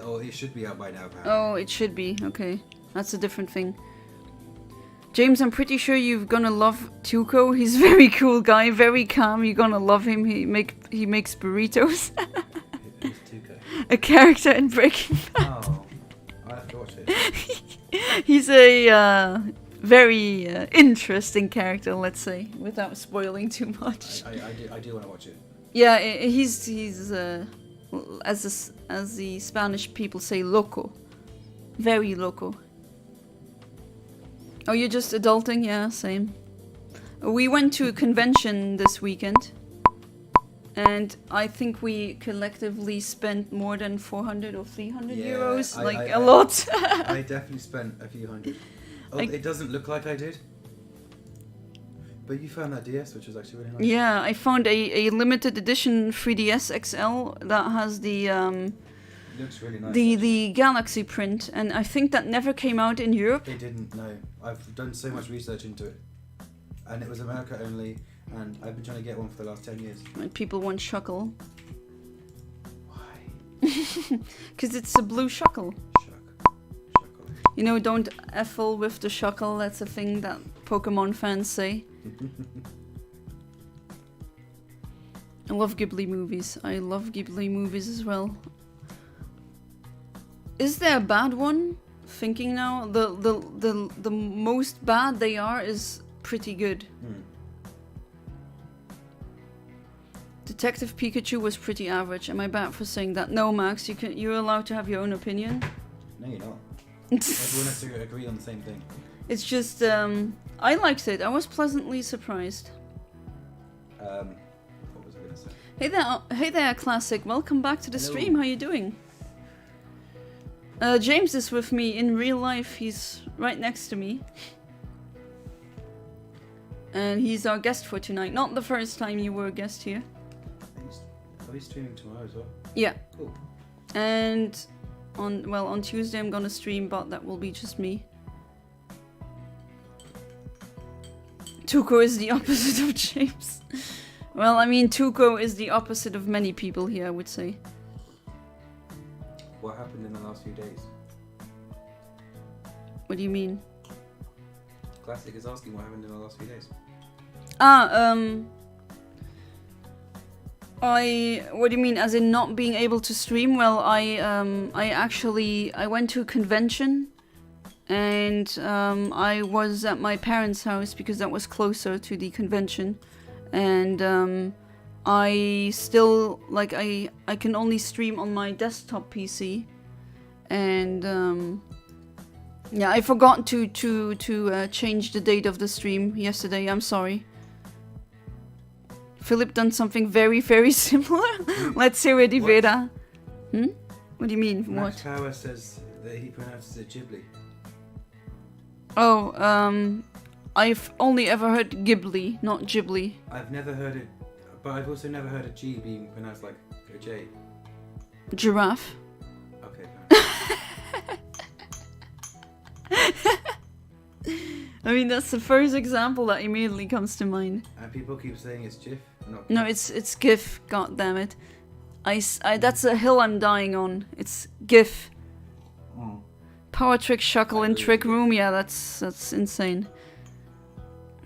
[SPEAKER 2] Oh, it should be out by now, apparently.
[SPEAKER 1] Oh, it should be. Okay. That's a different thing. James, I'm pretty sure you're gonna love Tuco. He's a very cool guy, very calm. You're gonna love him. He makes burritos.
[SPEAKER 2] Who's Tuco?
[SPEAKER 1] A character in Breaking Bad.
[SPEAKER 2] Oh, I have to watch it.
[SPEAKER 1] He's a very interesting character, let's say, without spoiling too much.
[SPEAKER 2] I do want to watch it.
[SPEAKER 1] Yeah, he's as the Spanish people say, loco. Very loco. Oh, you're just adulting? Yeah, same. We went to a convention this weekend, and I think we collectively spent more than 400 or 300 euros, a lot.
[SPEAKER 2] I definitely spent a few hundred. Oh, it doesn't look like I did. But you found that DS, which was actually really nice.
[SPEAKER 1] Yeah, I found a limited edition 3DS XL that has the
[SPEAKER 2] Looks really nice.
[SPEAKER 1] the Galaxy print, and I think that never came out in Europe.
[SPEAKER 2] It didn't, no. I've done so much research into it. And it was America only, and I've been trying to get one for the last 10 years.
[SPEAKER 1] And people want Shuckle.
[SPEAKER 2] Why?
[SPEAKER 1] Because it's a blue Shuckle.
[SPEAKER 2] Shuckle.
[SPEAKER 1] You know, don't effle with the Shuckle, that's a thing that Pokemon fans say. I love Ghibli movies. I love Ghibli movies as well. Is there a bad one? Thinking now, the most bad they are is pretty good. Detective Pikachu was pretty average. Am I bad for saying that? No, Max, you're allowed to have your own opinion.
[SPEAKER 2] No, you're not. Everyone has to agree on the same thing.
[SPEAKER 1] It's just, I liked it. I was pleasantly surprised.
[SPEAKER 2] What was I going to say?
[SPEAKER 1] Hey there, Classic. Welcome back to the stream. How you doing? James is with me in real life. He's right next to me. And he's our guest for tonight. Not the first time you were a guest here.
[SPEAKER 2] Are we streaming tomorrow as well?
[SPEAKER 1] Yeah.
[SPEAKER 2] Cool.
[SPEAKER 1] And on Tuesday I'm gonna stream, but that will be just me. Tuco is the opposite of James. Well, I mean, Tuco is the opposite of many people here, I would say.
[SPEAKER 2] What happened in the last few days?
[SPEAKER 1] What do you mean?
[SPEAKER 2] Classic is asking what happened in the last few days.
[SPEAKER 1] What do you mean, as in not being able to stream? Well, I went to a convention, and I was at my parents' house because that was closer to the convention, and I still, like, I can only stream on my desktop PC, and yeah, I forgot to change the date of the stream yesterday. I'm sorry. Philip done something very, very similar. Let's hear it, Iveda. What do you mean?
[SPEAKER 2] Max
[SPEAKER 1] What?
[SPEAKER 2] Power says that he pronounces it Ghibli.
[SPEAKER 1] Oh, I've only ever heard Ghibli, not Ghibli.
[SPEAKER 2] I've never heard it, but I've also never heard a G being pronounced like a J.
[SPEAKER 1] Giraffe.
[SPEAKER 2] Okay.
[SPEAKER 1] I mean, that's the first example that immediately comes to mind.
[SPEAKER 2] And people keep saying it's GIF.
[SPEAKER 1] No, it's GIF. God damn it! That's a hill I'm dying on. It's GIF. Power Trick Shuckle in Trick Room. Yeah, that's insane.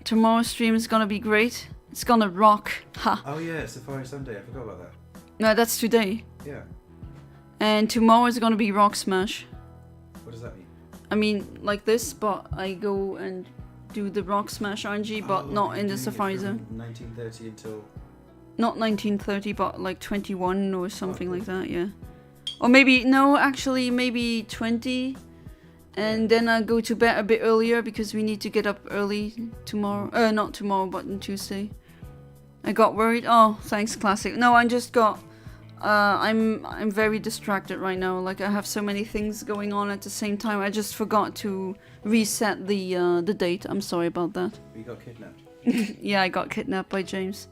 [SPEAKER 1] Tomorrow's stream is gonna be great. It's gonna rock. Ha.
[SPEAKER 2] Oh yeah, Safari Sunday. I forgot about that.
[SPEAKER 1] No, that's today.
[SPEAKER 2] Yeah.
[SPEAKER 1] And tomorrow is gonna be Rock Smash.
[SPEAKER 2] What does that mean?
[SPEAKER 1] I mean, like this, but I go and do the Rock Smash RNG, but not in the Safar-Zone.
[SPEAKER 2] 1930 until...
[SPEAKER 1] Not 1930, but like 21 or something like that, yeah. Or maybe, no, actually, maybe 20. And then I'll go to bed a bit earlier because we need to get up early tomorrow. Not tomorrow, but on Tuesday. I got worried. Oh, thanks, Classic. No, I just got... I'm very distracted right now. Like, I have so many things going on at the same time. I just forgot to reset the date. I'm sorry about that.
[SPEAKER 2] You got kidnapped?
[SPEAKER 1] Yeah, I got kidnapped by James.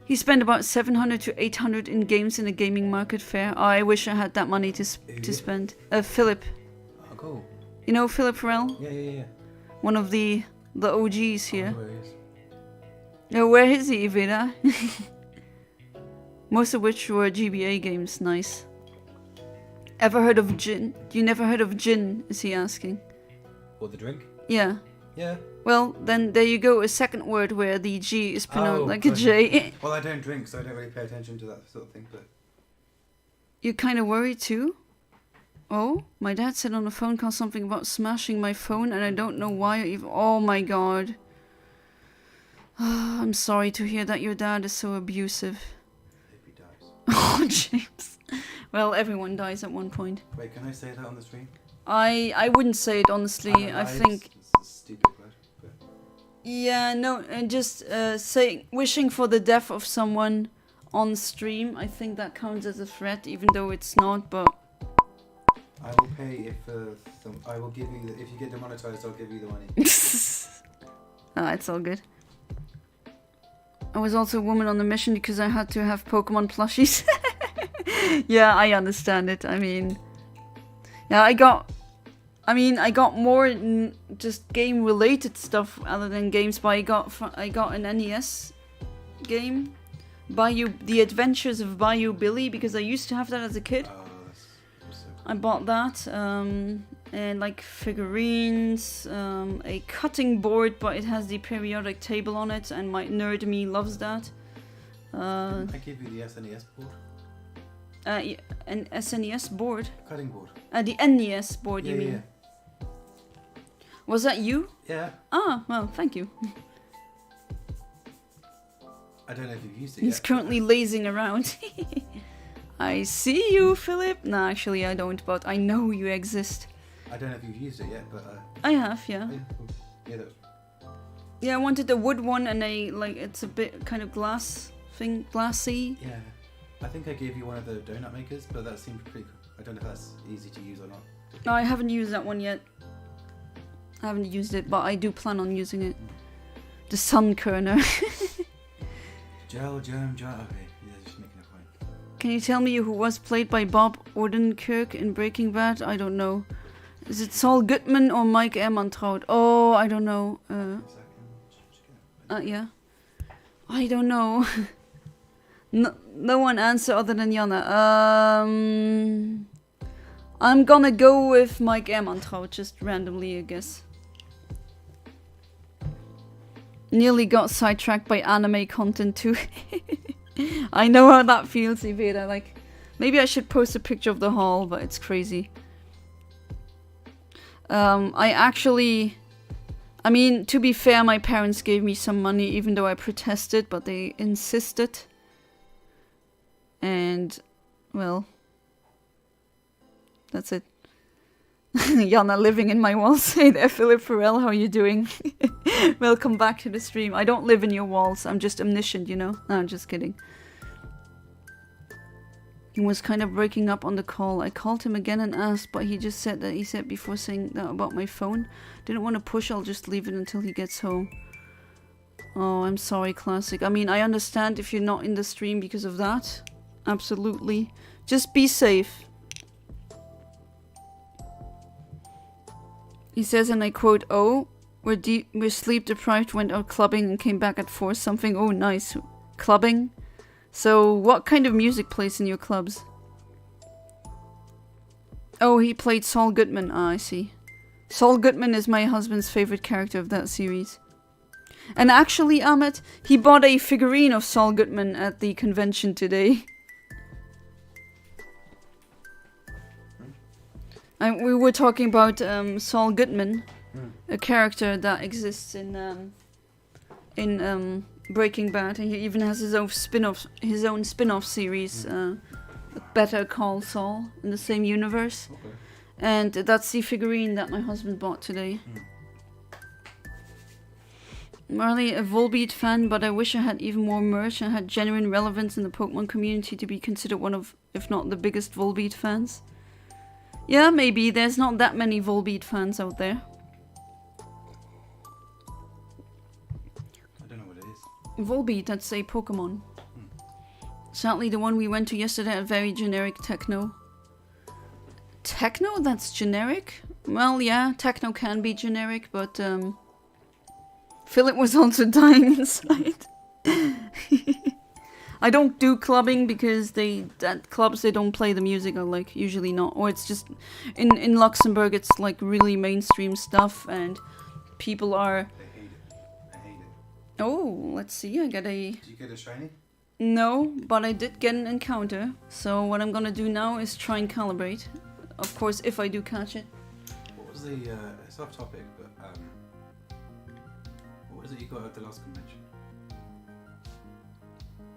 [SPEAKER 1] He spent about 700 to 800 in games in the gaming market fair. Oh, I wish I had that money to spend. Philip.
[SPEAKER 2] Oh, cool.
[SPEAKER 1] You know Philip Farrell?
[SPEAKER 2] Yeah.
[SPEAKER 1] One of the OGs here.
[SPEAKER 2] Where he is.
[SPEAKER 1] Oh, where is he, Iveda? Most of which were GBA games. Nice. Ever heard of gin? You never heard of gin, is he asking?
[SPEAKER 2] What, the drink?
[SPEAKER 1] Yeah.
[SPEAKER 2] Yeah.
[SPEAKER 1] Well, then there you go, a second word where the G is pronounced like a
[SPEAKER 2] good.
[SPEAKER 1] J.
[SPEAKER 2] Well, I don't drink, so I don't really pay attention to that sort of thing, but...
[SPEAKER 1] You're kind of worried too? Oh, my dad said on the phone call something about smashing my phone, and I don't know why or even... Oh my god. I'm sorry to hear that your dad is so abusive.
[SPEAKER 2] Hope he dies.
[SPEAKER 1] Oh, James. Well, everyone dies at one point.
[SPEAKER 2] Wait, can I say that on the stream?
[SPEAKER 1] I wouldn't say it, honestly. I think...
[SPEAKER 2] It's a stupid word, but...
[SPEAKER 1] Yeah, no, and just wishing for the death of someone on stream, I think that counts as a threat, even though it's not, but...
[SPEAKER 2] I will pay if I will give you if you get demonetized, I'll give you the money.
[SPEAKER 1] Ah, it's all good. I was also a woman on the mission because I had to have Pokemon plushies. Yeah, I understand it. I mean, yeah, I got more just game-related stuff other than games, but I got an NES game, The Adventures of Bayou Billy, because I used to have that as a kid.
[SPEAKER 2] That's so cool.
[SPEAKER 1] I bought that, and like figurines, a cutting board, but it has the periodic table on it, and my nerd me loves that.
[SPEAKER 2] I give you the SNES board.
[SPEAKER 1] An SNES board?
[SPEAKER 2] Cutting board.
[SPEAKER 1] The NES board, you mean?
[SPEAKER 2] Yeah.
[SPEAKER 1] Was that you?
[SPEAKER 2] Yeah.
[SPEAKER 1] Ah, well, thank you.
[SPEAKER 2] I don't know if you've used it
[SPEAKER 1] He's
[SPEAKER 2] yet.
[SPEAKER 1] currently lazing around. I see you, Philip. No, actually I don't, but I know you exist.
[SPEAKER 2] I don't know if you've used it yet, but...
[SPEAKER 1] I have, yeah.
[SPEAKER 2] Yeah, cool. Yeah, that...
[SPEAKER 1] Yeah, I wanted a wood one, and it's a bit kind of glassy.
[SPEAKER 2] Yeah. I think I gave you one of the donut makers, but that seemed pretty cool. I don't know if that's easy to use or not.
[SPEAKER 1] No, I haven't used that one yet. I haven't used it, but I do plan on using it. The sun kerner.
[SPEAKER 2] Gel, germ, jar. Okay, yeah, just making a point.
[SPEAKER 1] Can you tell me who was played by Bob Odenkirk in Breaking Bad? I don't know. Is it Saul Goodman or Mike Ehrmantraut? Oh, I don't know. Yeah. I don't know. No one answer other than Jana. I'm gonna go with Mike Ehrmantraut, just randomly, I guess. Nearly got sidetracked by anime content too. I know how that feels, Iveda. Like, maybe I should post a picture of the haul, but it's crazy. I mean, to be fair, my parents gave me some money, even though I protested, but they insisted. And, well, that's it. Jana living in my walls. Hey there, Philip Farrell, how are you doing? Welcome back to the stream. I don't live in your walls, I'm just omniscient, you know? No, I'm just kidding. He was kind of breaking up on the call. I called him again and asked, but he just said that he said before saying that about my phone. Didn't want to push, I'll just leave it until he gets home. Oh, I'm sorry, Classic. I mean, I understand if you're not in the stream because of that. Absolutely. Just be safe. He says, and I quote, "Oh, we're sleep deprived, went out clubbing and came back at 4 something." Oh, nice. Clubbing? So, what kind of music plays in your clubs? Oh, he played Saul Goodman. Ah, I see. Saul Goodman is my husband's favorite character of that series. And actually, Ahmed, he bought a figurine of Saul Goodman at the convention today. We were talking about Saul Goodman,
[SPEAKER 2] Mm.
[SPEAKER 1] a character that exists in Breaking Bad, and he even has his own spin-off series, Better Call Saul, in the same universe.
[SPEAKER 2] Okay.
[SPEAKER 1] And that's the figurine that my husband bought today. I'm really a Volbeat fan, but I wish I had even more merch and had genuine relevance in the Pokemon community to be considered one of, if not the biggest Volbeat fans. Yeah, maybe. There's not that many Volbeat fans out there.
[SPEAKER 2] I don't know what it is.
[SPEAKER 1] Volbeat, that's a Pokemon. Sadly, the one we went to yesterday had very generic techno. Techno? That's generic? Well, yeah, techno can be generic, but Philip was also dying inside. I don't do clubbing because at clubs they don't play the music I like, usually not. Or it's just in Luxembourg it's like really mainstream stuff and people are.
[SPEAKER 2] I hate it. I hate it.
[SPEAKER 1] Oh, let's see. I got a.
[SPEAKER 2] Did you get a shiny?
[SPEAKER 1] No, but I did get an encounter. So what I'm gonna do now is try and calibrate. Of course, if I do catch it.
[SPEAKER 2] What was the? It's off topic, but what was it you got at the last convention?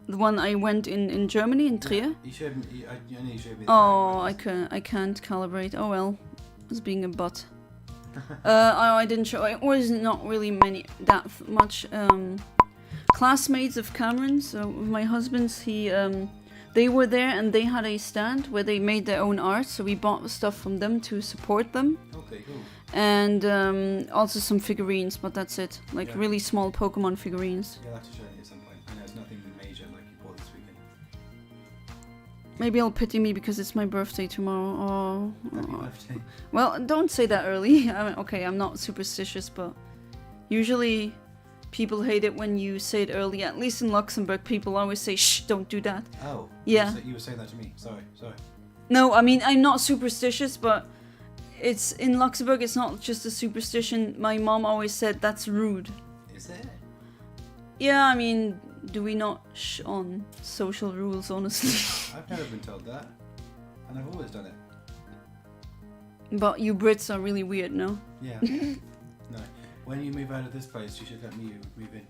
[SPEAKER 1] The one I went in Germany, in Trier.
[SPEAKER 2] You showed me. I know you showed me.
[SPEAKER 1] Oh, I can't calibrate. Oh well, I was being a butt. I didn't show. It was not really much. Classmates of Cameron's, my husband's. They were there and they had a stand where they made their own art. So we bought stuff from them to support them.
[SPEAKER 2] Okay, cool.
[SPEAKER 1] And also some figurines, but that's it. Like really small Pokemon figurines.
[SPEAKER 2] You'll have to show me at some point. I know it's nothing major like you bought this weekend.
[SPEAKER 1] Maybe he'll pity me because it's my birthday tomorrow. Oh.
[SPEAKER 2] Happy birthday.
[SPEAKER 1] Well, don't say that early. Okay, I'm not superstitious, but usually people hate it when you say it early. At least in Luxembourg, people always say, shh, don't do that.
[SPEAKER 2] Oh.
[SPEAKER 1] Yeah.
[SPEAKER 2] You were saying that to me. Sorry.
[SPEAKER 1] No, I mean, I'm not superstitious, but it's in Luxembourg, it's not just a superstition. My mom always said that's rude.
[SPEAKER 2] Is it?
[SPEAKER 1] Yeah, I mean, do we not on social rules, honestly?
[SPEAKER 2] I've never been told that. And I've always done it.
[SPEAKER 1] But you Brits are really weird, no?
[SPEAKER 2] Yeah. No. When you move out of this place, you should let me move in.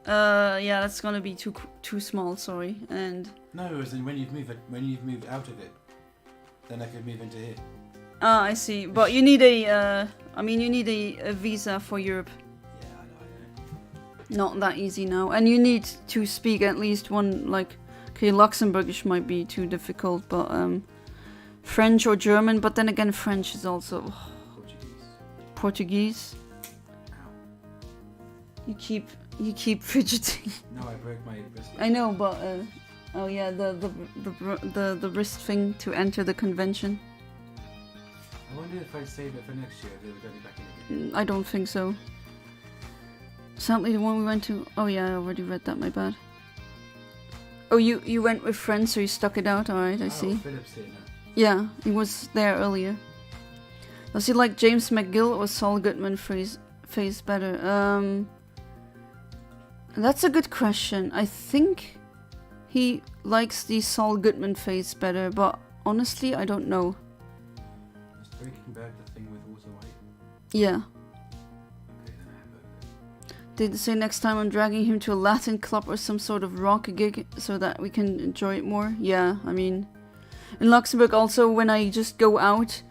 [SPEAKER 1] Yeah, that's gonna be too small, sorry. And
[SPEAKER 2] no, as in when you've moved out of it, then I could move into here.
[SPEAKER 1] Ah, I see. But you need a visa for Europe.
[SPEAKER 2] Yeah, I know.
[SPEAKER 1] Not that easy now. And you need to speak at least one, like, okay, Luxembourgish might be too difficult, but French or German, but then again French is also Portuguese.
[SPEAKER 2] Ow.
[SPEAKER 1] You keep fidgeting.
[SPEAKER 2] No, I broke my wrist.
[SPEAKER 1] I know, but oh yeah, the wrist thing to enter the convention.
[SPEAKER 2] I wonder if I save it for next year, if they would let me back in again.
[SPEAKER 1] I don't think so. Sadly, the one we went to. Oh yeah, I already read that. My bad. Oh, you went with friends, so you stuck it out. All right, I see.
[SPEAKER 2] Philip's here now.
[SPEAKER 1] Yeah, he was there earlier. Does he like James McGill or Saul Goodman face better? That's a good question. I think he likes the Saul Goodman face better, but honestly, I don't know.
[SPEAKER 2] Was Breaking Bad the thing with Walter White?
[SPEAKER 1] Yeah.
[SPEAKER 2] Okay, then I have heard of it.
[SPEAKER 1] Did they say next time I'm dragging him to a Latin club or some sort of rock gig so that we can enjoy it more? Yeah, I mean, in Luxembourg also, when I just go out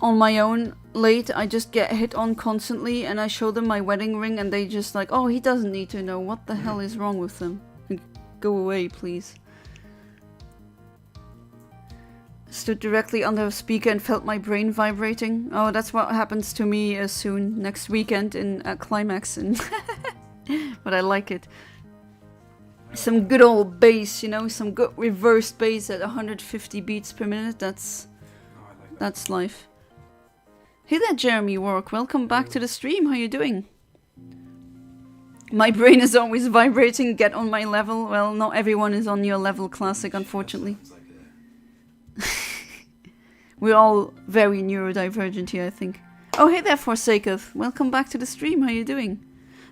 [SPEAKER 1] on my own late, I just get hit on constantly, and I show them my wedding ring and they just like, oh, he doesn't need to know. What the hell is wrong with them? Go away, please. Stood directly under a speaker and felt my brain vibrating. Oh, that's what happens to me soon, next weekend at Climax. But I like it. Some good old bass, some good reversed bass at 150 beats per minute. That's life. Hey there, Jeremy Warwick. Welcome back to the stream. How you doing? My brain is always vibrating. Get on my level. Well, not everyone is on your level, Classic, unfortunately. We're all very neurodivergent here, I think. Oh, hey there, Forsaketh. Welcome back to the stream. How you doing?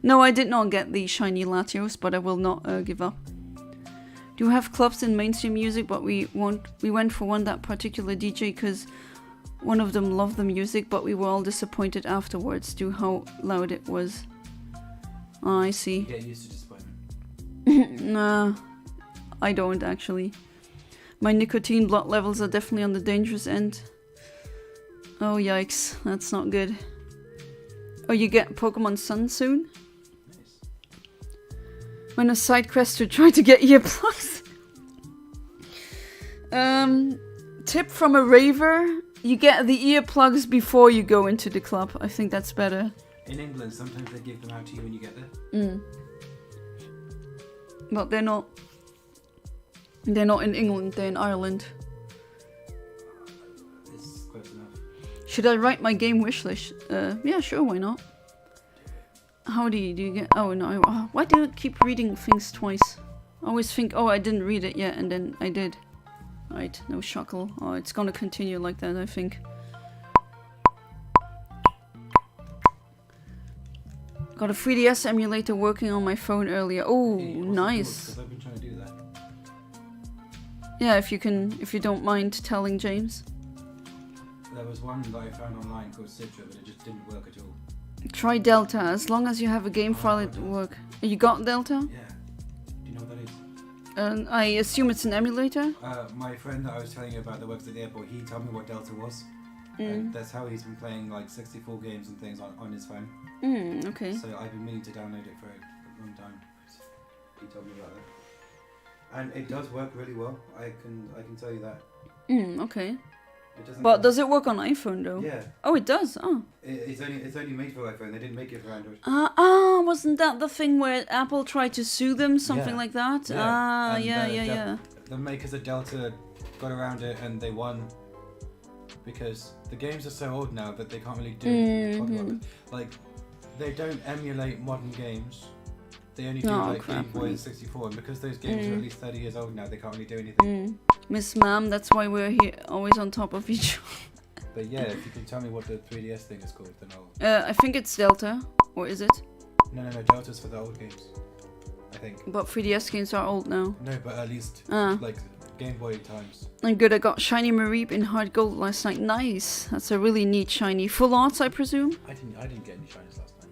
[SPEAKER 1] No, I did not get the shiny Latios, but I will not give up. do have clubs in mainstream music, but we went for one that particular DJ because one of them loved the music, but we were all disappointed afterwards due how loud it was. Oh, I see.
[SPEAKER 2] Get used to disappointment.
[SPEAKER 1] Nah, I don't actually. My nicotine blood levels are definitely on the dangerous end. Oh yikes, that's not good. Oh, you get Pokemon Sun soon?
[SPEAKER 2] Nice.
[SPEAKER 1] When a side quest to try to get earplugs. Tip from a raver, you get the earplugs before you go into the club. I think that's better.
[SPEAKER 2] In England, sometimes they give them out to you when you get there.
[SPEAKER 1] But they're not in England, they're in Ireland.
[SPEAKER 2] It's close enough.
[SPEAKER 1] Should I write my game wish list? Yeah, sure, why not? How do you get... Oh, no. Why do you keep reading things twice? I always think, oh, I didn't read it yet, and then I did. Right, no shuckle. Oh, it's gonna continue like that, I think. Got a 3DS emulator working on my phone earlier. Oh,
[SPEAKER 2] Hey,
[SPEAKER 1] nice.
[SPEAKER 2] Because I've been trying to do that.
[SPEAKER 1] Yeah, if you don't mind telling James.
[SPEAKER 2] There was one that I found online called Citra, but it just didn't work at all.
[SPEAKER 1] Try Delta. As long as you have a game file, it will work. You got Delta?
[SPEAKER 2] Yeah. Do you know what that is?
[SPEAKER 1] I assume it's an emulator?
[SPEAKER 2] My friend that I was telling you about that works at the airport, he told me what Delta was. And that's how he's been playing like 64 games and things on his phone.
[SPEAKER 1] Okay.
[SPEAKER 2] So I've been meaning to download it for a long time. He told me about that. And it does work really well. I can tell you that.
[SPEAKER 1] Okay.
[SPEAKER 2] It doesn't.
[SPEAKER 1] But does it work on iPhone though?
[SPEAKER 2] Yeah.
[SPEAKER 1] Oh, it does. Oh.
[SPEAKER 2] It's only made for iPhone. They didn't make it for Android.
[SPEAKER 1] Wasn't that the thing where Apple tried to sue them, something like that?
[SPEAKER 2] Yeah.
[SPEAKER 1] Yeah.
[SPEAKER 2] The makers of Delta got around it and they won because the games are so old now that they can't really do anything. Like, they don't emulate modern games. They only do Game Boy and 64, and because those games are at least 30 years old now, they can't really do anything.
[SPEAKER 1] Miss Ma'am, that's why we're here, always on top of each other.
[SPEAKER 2] But yeah, if you can tell me what the 3DS thing is called, then I'll...
[SPEAKER 1] I think it's Delta, or is it?
[SPEAKER 2] No, Delta's for the old games, I think.
[SPEAKER 1] But 3DS games are old now.
[SPEAKER 2] No, but at least, like, Game Boy times.
[SPEAKER 1] I'm good, I got Shiny Mareep in Hard Gold last night. Nice! That's a really neat shiny. Full arts, I presume?
[SPEAKER 2] I didn't get any shinies last night.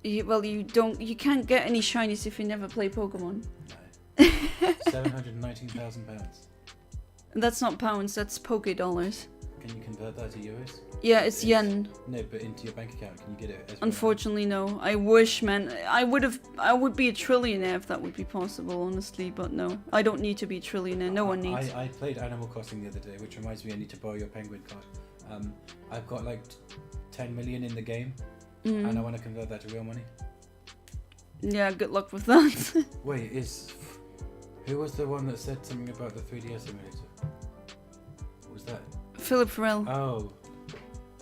[SPEAKER 1] You can't get any shinies if you never play Pokemon.
[SPEAKER 2] No. £719,000.
[SPEAKER 1] That's not pounds, that's Poké dollars.
[SPEAKER 2] Can you convert that to euros?
[SPEAKER 1] Yeah, it's yen.
[SPEAKER 2] No, but into your bank account, can you get it as
[SPEAKER 1] Unfortunately, no. I wish, man. I would be a trillionaire if that would be possible, honestly, but no. I don't need to be a trillionaire. No one needs.
[SPEAKER 2] I played Animal Crossing the other day, which reminds me I need to borrow your penguin card. I've got like 10 million in the game, and I want to convert that to real money.
[SPEAKER 1] Yeah, good luck with that.
[SPEAKER 2] Wait, who was the one that said something about the 3DS emulator? What was that?
[SPEAKER 1] Philip Farrell.
[SPEAKER 2] Oh,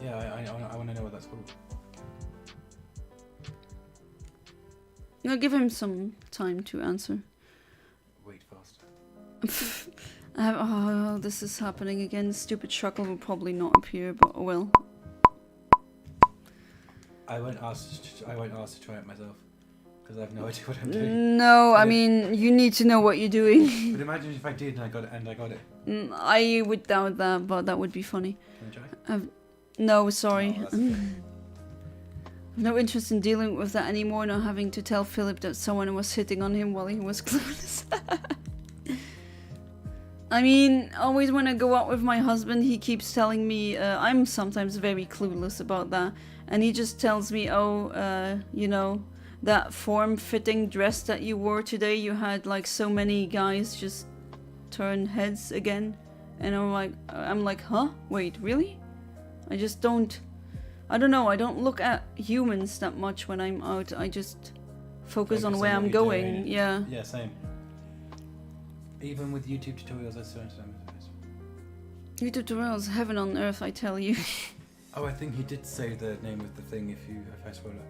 [SPEAKER 2] yeah, I want to know what that's called.
[SPEAKER 1] No, give him some time to answer.
[SPEAKER 2] Wait fast.
[SPEAKER 1] Oh, this is happening again. Stupid Shuckle will probably not appear, but oh well.
[SPEAKER 2] I won't ask to try it myself. Because I have no idea what I'm doing.
[SPEAKER 1] No, I mean, you need to know what you're doing.
[SPEAKER 2] But imagine if I did and I got it.
[SPEAKER 1] I would doubt that, but that would be funny.
[SPEAKER 2] Can I try?
[SPEAKER 1] No, sorry.
[SPEAKER 2] Oh, okay.
[SPEAKER 1] No interest in dealing with that anymore, not having to tell Philip that someone was hitting on him while he was clueless. I mean, always when I go out with my husband, he keeps telling me, I'm sometimes very clueless about that, and he just tells me, you know, that form-fitting dress that you wore today, you had like so many guys just turn heads again, and I'm like, huh? Wait, really? I just don't, I don't know, I don't look at humans that much when I'm out, I just focus on where I'm going, yeah.
[SPEAKER 2] Yeah, same. Even with YouTube tutorials, I still understand.
[SPEAKER 1] YouTube tutorials, heaven on earth, I tell you.
[SPEAKER 2] Oh, I think he did say the name of the thing if I spoil it.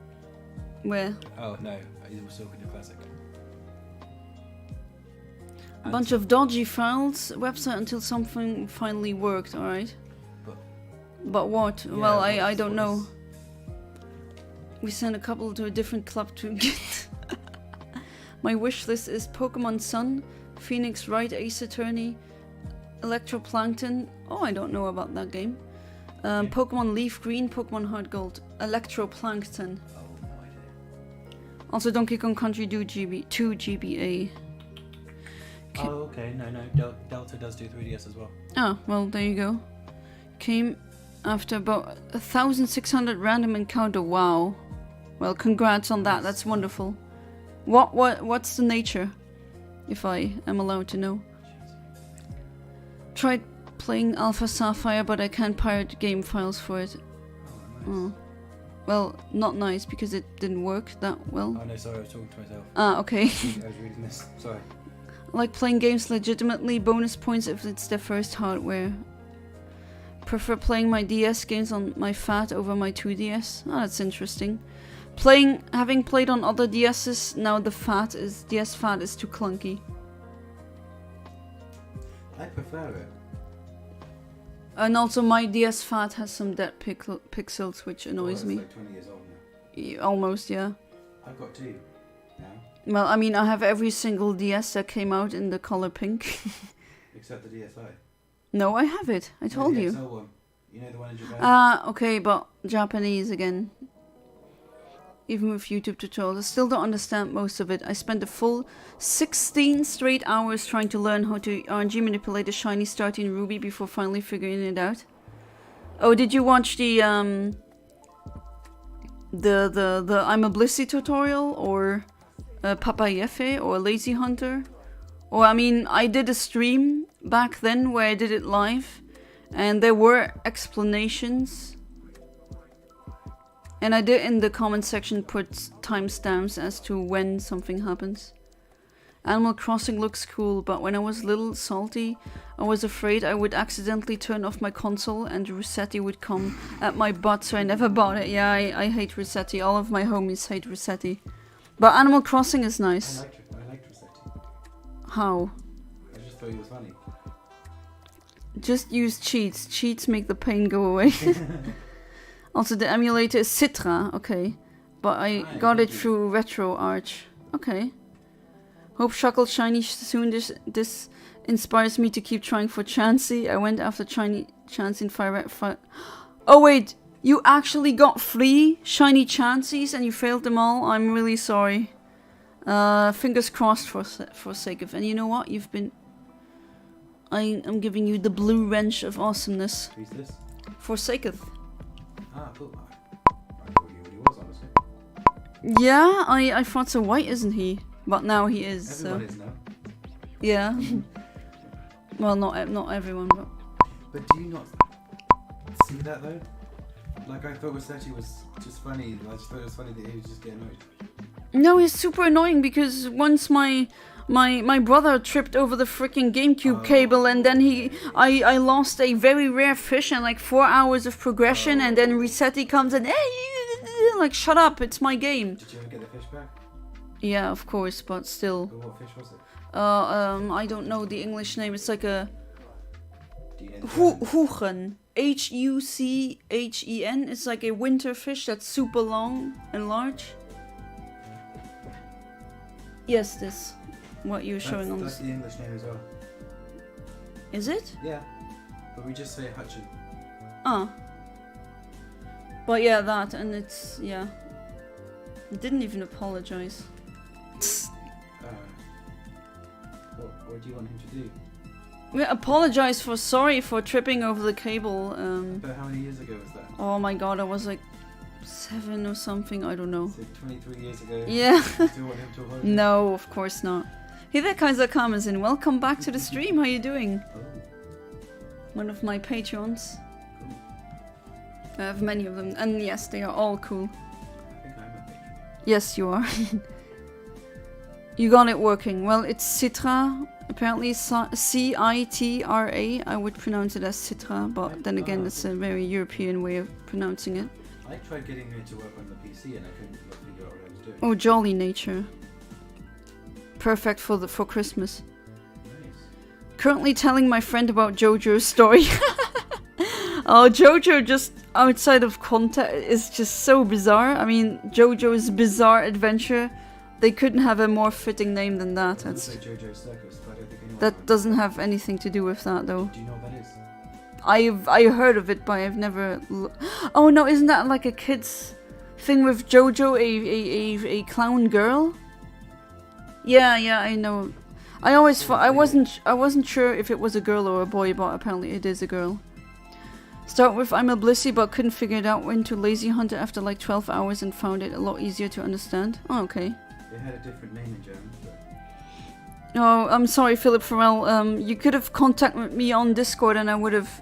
[SPEAKER 1] Where?
[SPEAKER 2] Oh no, he was talking to Classic.
[SPEAKER 1] A bunch of dodgy files, website until something finally worked, alright? But what? Yeah, well, I don't know. We sent a couple to a different club to get... My wish list is Pokemon Sun, Phoenix Wright, Ace Attorney, Electroplankton. Oh, I don't know about that game. Pokemon Leaf Green, Pokemon Heart Gold, Electroplankton.
[SPEAKER 2] Oh, no idea.
[SPEAKER 1] Also Donkey Kong Country 2 GBA.
[SPEAKER 2] Oh, okay. No. Delta does do 3DS as well.
[SPEAKER 1] Oh, well, there you go. Came after about 1,600 random encounter. Wow. Well, congrats on that. That's wonderful. What's the nature, if I am allowed to know? Tried playing Alpha Sapphire, but I can't pirate game files for it.
[SPEAKER 2] Oh, nice.
[SPEAKER 1] Oh. Well, not nice because it didn't work that well.
[SPEAKER 2] Oh no, sorry, I was talking to myself.
[SPEAKER 1] Ah, okay.
[SPEAKER 2] I was reading this. Sorry.
[SPEAKER 1] I like playing games legitimately. Bonus points if it's their first hardware. Prefer playing my DS games on my FAT over my 2DS. Oh, that's interesting. Having played on other DSs, now the DS FAT is too clunky.
[SPEAKER 2] I prefer it.
[SPEAKER 1] And also my DS FAT has some dead pixels, which annoys me.
[SPEAKER 2] It's like 20 years old now.
[SPEAKER 1] Almost, yeah.
[SPEAKER 2] I've got 2 now.
[SPEAKER 1] Well, I mean, I have every single DS that came out in the color pink.
[SPEAKER 2] Except the DSi.
[SPEAKER 1] No, I have it. I told
[SPEAKER 2] the
[SPEAKER 1] you.
[SPEAKER 2] XL one. You know the one in Japan?
[SPEAKER 1] Ah, okay, but Japanese again. Even with YouTube tutorials, I still don't understand most of it. I spent a full 16 straight hours trying to learn how to RNG manipulate a shiny starting in Ruby before finally figuring it out. Oh, did you watch the I'm a Blissey tutorial or Papa Yefe or Lazy Hunter? Or I mean, I did a stream back then where I did it live, and there were explanations. And I did in the comment section put timestamps as to when something happens. Animal Crossing looks cool, but when I was a little salty, I was afraid I would accidentally turn off my console and Rossetti would come at my butt, so I never bought it. Yeah, I hate Rossetti. All of my homies hate Rossetti. But Animal Crossing is nice.
[SPEAKER 2] I liked Rossetti.
[SPEAKER 1] How?
[SPEAKER 2] I just thought he was funny.
[SPEAKER 1] Just use cheats. Cheats make the pain go away. Also, the emulator is Citra, okay. But I got it through RetroArch. Okay. Hope Shuckle Shiny soon. This inspires me to keep trying for Chansey. I went after Chansey in Fire. Oh wait, you actually got 3 Shiny Chanseys and you failed them all? I'm really sorry. Fingers crossed for sake of... And you know what? You've been... I'm giving you the blue wrench of awesomeness.
[SPEAKER 2] Who's this?
[SPEAKER 1] Forsaketh.
[SPEAKER 2] Ah, cool. I thought he was, honestly.
[SPEAKER 1] Yeah, I thought so. White, isn't he? But now he is.
[SPEAKER 2] Everyone is now.
[SPEAKER 1] Yeah. Well, not everyone, but...
[SPEAKER 2] But do you not see that though? Like, I thought Rossetti was just funny. I just thought it was funny that he was just getting annoyed.
[SPEAKER 1] No, he's super annoying because once my brother tripped over the freaking GameCube cable, and then I lost a very rare fish and like 4 hours of progression, and then Rossetti comes and like, shut up, it's my game.
[SPEAKER 2] Did you ever get the fish back?
[SPEAKER 1] Yeah, of course, but still.
[SPEAKER 2] But what fish was it?
[SPEAKER 1] I don't know the English name. It's like a Huchen. Huchen. It's like a winter fish that's super long and large. Yes, this. What you're showing on
[SPEAKER 2] That's
[SPEAKER 1] this.
[SPEAKER 2] the English name as well.
[SPEAKER 1] Is it?
[SPEAKER 2] Yeah. But we just say Hutchin.
[SPEAKER 1] Ah. But yeah, that, and it's, yeah. It didn't even apologize.
[SPEAKER 2] What do you want him to do?
[SPEAKER 1] Yeah, apologize for, sorry for tripping over the cable.
[SPEAKER 2] But how many years ago was that?
[SPEAKER 1] Oh my god, I was like 7 or something, I don't know.
[SPEAKER 2] So 23 years ago?
[SPEAKER 1] Yeah.
[SPEAKER 2] Do you want him to apologize?
[SPEAKER 1] No, of course not. Hey there, Kaiser Kamazin. Welcome back to the stream. How you doing?
[SPEAKER 2] Oh,
[SPEAKER 1] One of my patrons.
[SPEAKER 2] cool.
[SPEAKER 1] I have many of them, and yes, they are all cool.
[SPEAKER 2] I think I'm a patron.
[SPEAKER 1] Yes, you are. You got it working. Well, it's Citra. Apparently Citra. I would pronounce it as Citra, but then again, it's a very European way of pronouncing it.
[SPEAKER 2] I tried getting her to work on the PC and I couldn't figure out what I was doing.
[SPEAKER 1] Oh, Jolly Nature. Perfect for Christmas.
[SPEAKER 2] Nice.
[SPEAKER 1] Currently telling my friend about JoJo's story. Oh, JoJo just outside of context is just so bizarre. I mean, JoJo's Bizarre Adventure, they couldn't have a more fitting name than that.
[SPEAKER 2] It looks
[SPEAKER 1] That's,
[SPEAKER 2] like JoJo's Circus, but I don't think anyone
[SPEAKER 1] that
[SPEAKER 2] would.
[SPEAKER 1] doesn't have anything to do with that, though.
[SPEAKER 2] Do you know what that is?
[SPEAKER 1] I heard of it, but I've never. Oh no, isn't that like a kid's thing with JoJo, a clown girl? Yeah, I know. I always thought I wasn't sure if it was a girl or a boy, but apparently it is a girl. Start with I'm a Blissey, but couldn't figure it out. Went to Lazy Hunter after like 12 hours and found it a lot easier to understand. Oh, okay.
[SPEAKER 2] It had a different name in German, but
[SPEAKER 1] Oh, I'm sorry, Philip Farrell. You could have contacted me on Discord, and I would have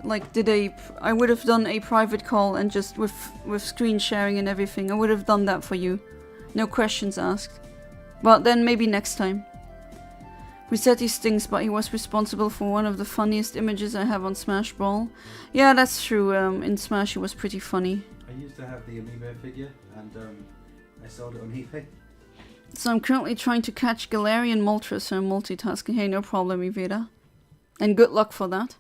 [SPEAKER 1] I would have done a private call and just with screen sharing and everything. I would have done that for you, no questions asked. But then maybe next time. We said he stinks, but he was responsible for one of the funniest images I have on Smash Ball. Yeah, that's true. In Smash, he was pretty funny.
[SPEAKER 2] I used to have the Amiibo figure, and I sold it on eBay.
[SPEAKER 1] So I'm currently trying to catch Galarian Moltres, so I'm multitasking. Hey, no problem, Iveda. And good luck for that.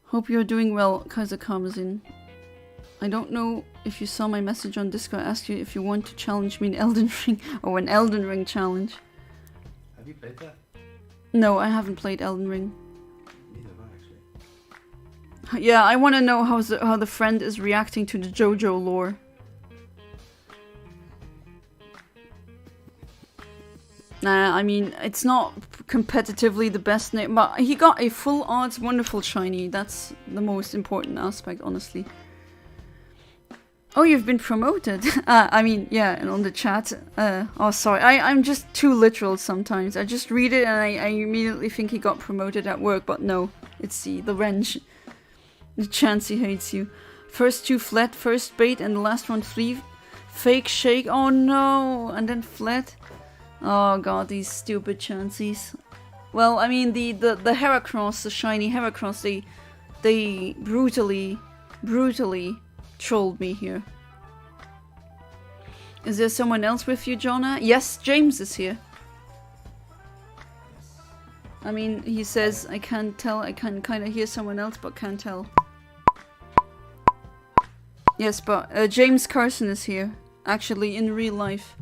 [SPEAKER 1] Hope you're doing well, Kaiser Karmazin. I don't know if you saw my message on Discord. I asked you if you want to challenge me in Elden Ring, or an Elden Ring challenge.
[SPEAKER 2] Have you played that?
[SPEAKER 1] No, I haven't played Elden Ring.
[SPEAKER 2] Neither have I, actually.
[SPEAKER 1] Yeah, I want to know how the friend is reacting to the JoJo lore. Nah, I mean, it's not competitively the best name, but he got a full arts wonderful shiny. That's the most important aspect, honestly. Oh, you've been promoted. I mean, yeah, and on the chat. Oh, sorry, I'm just too literal sometimes. I just read it and I immediately think he got promoted at work, but no. It's the wrench. The chance he hates you. First 2 flat, first bait, and the last one 3 fake shake. Oh no, and then flat. Oh god, these stupid chances. Well, I mean, the Heracross, the shiny Heracross, they brutally trolled me here. Is there someone else with you, Jonna? Yes, James is here. I mean, he says, I can't tell, I can kind of hear someone else, but can't tell. Yes, but James Carson is here, actually, in real life.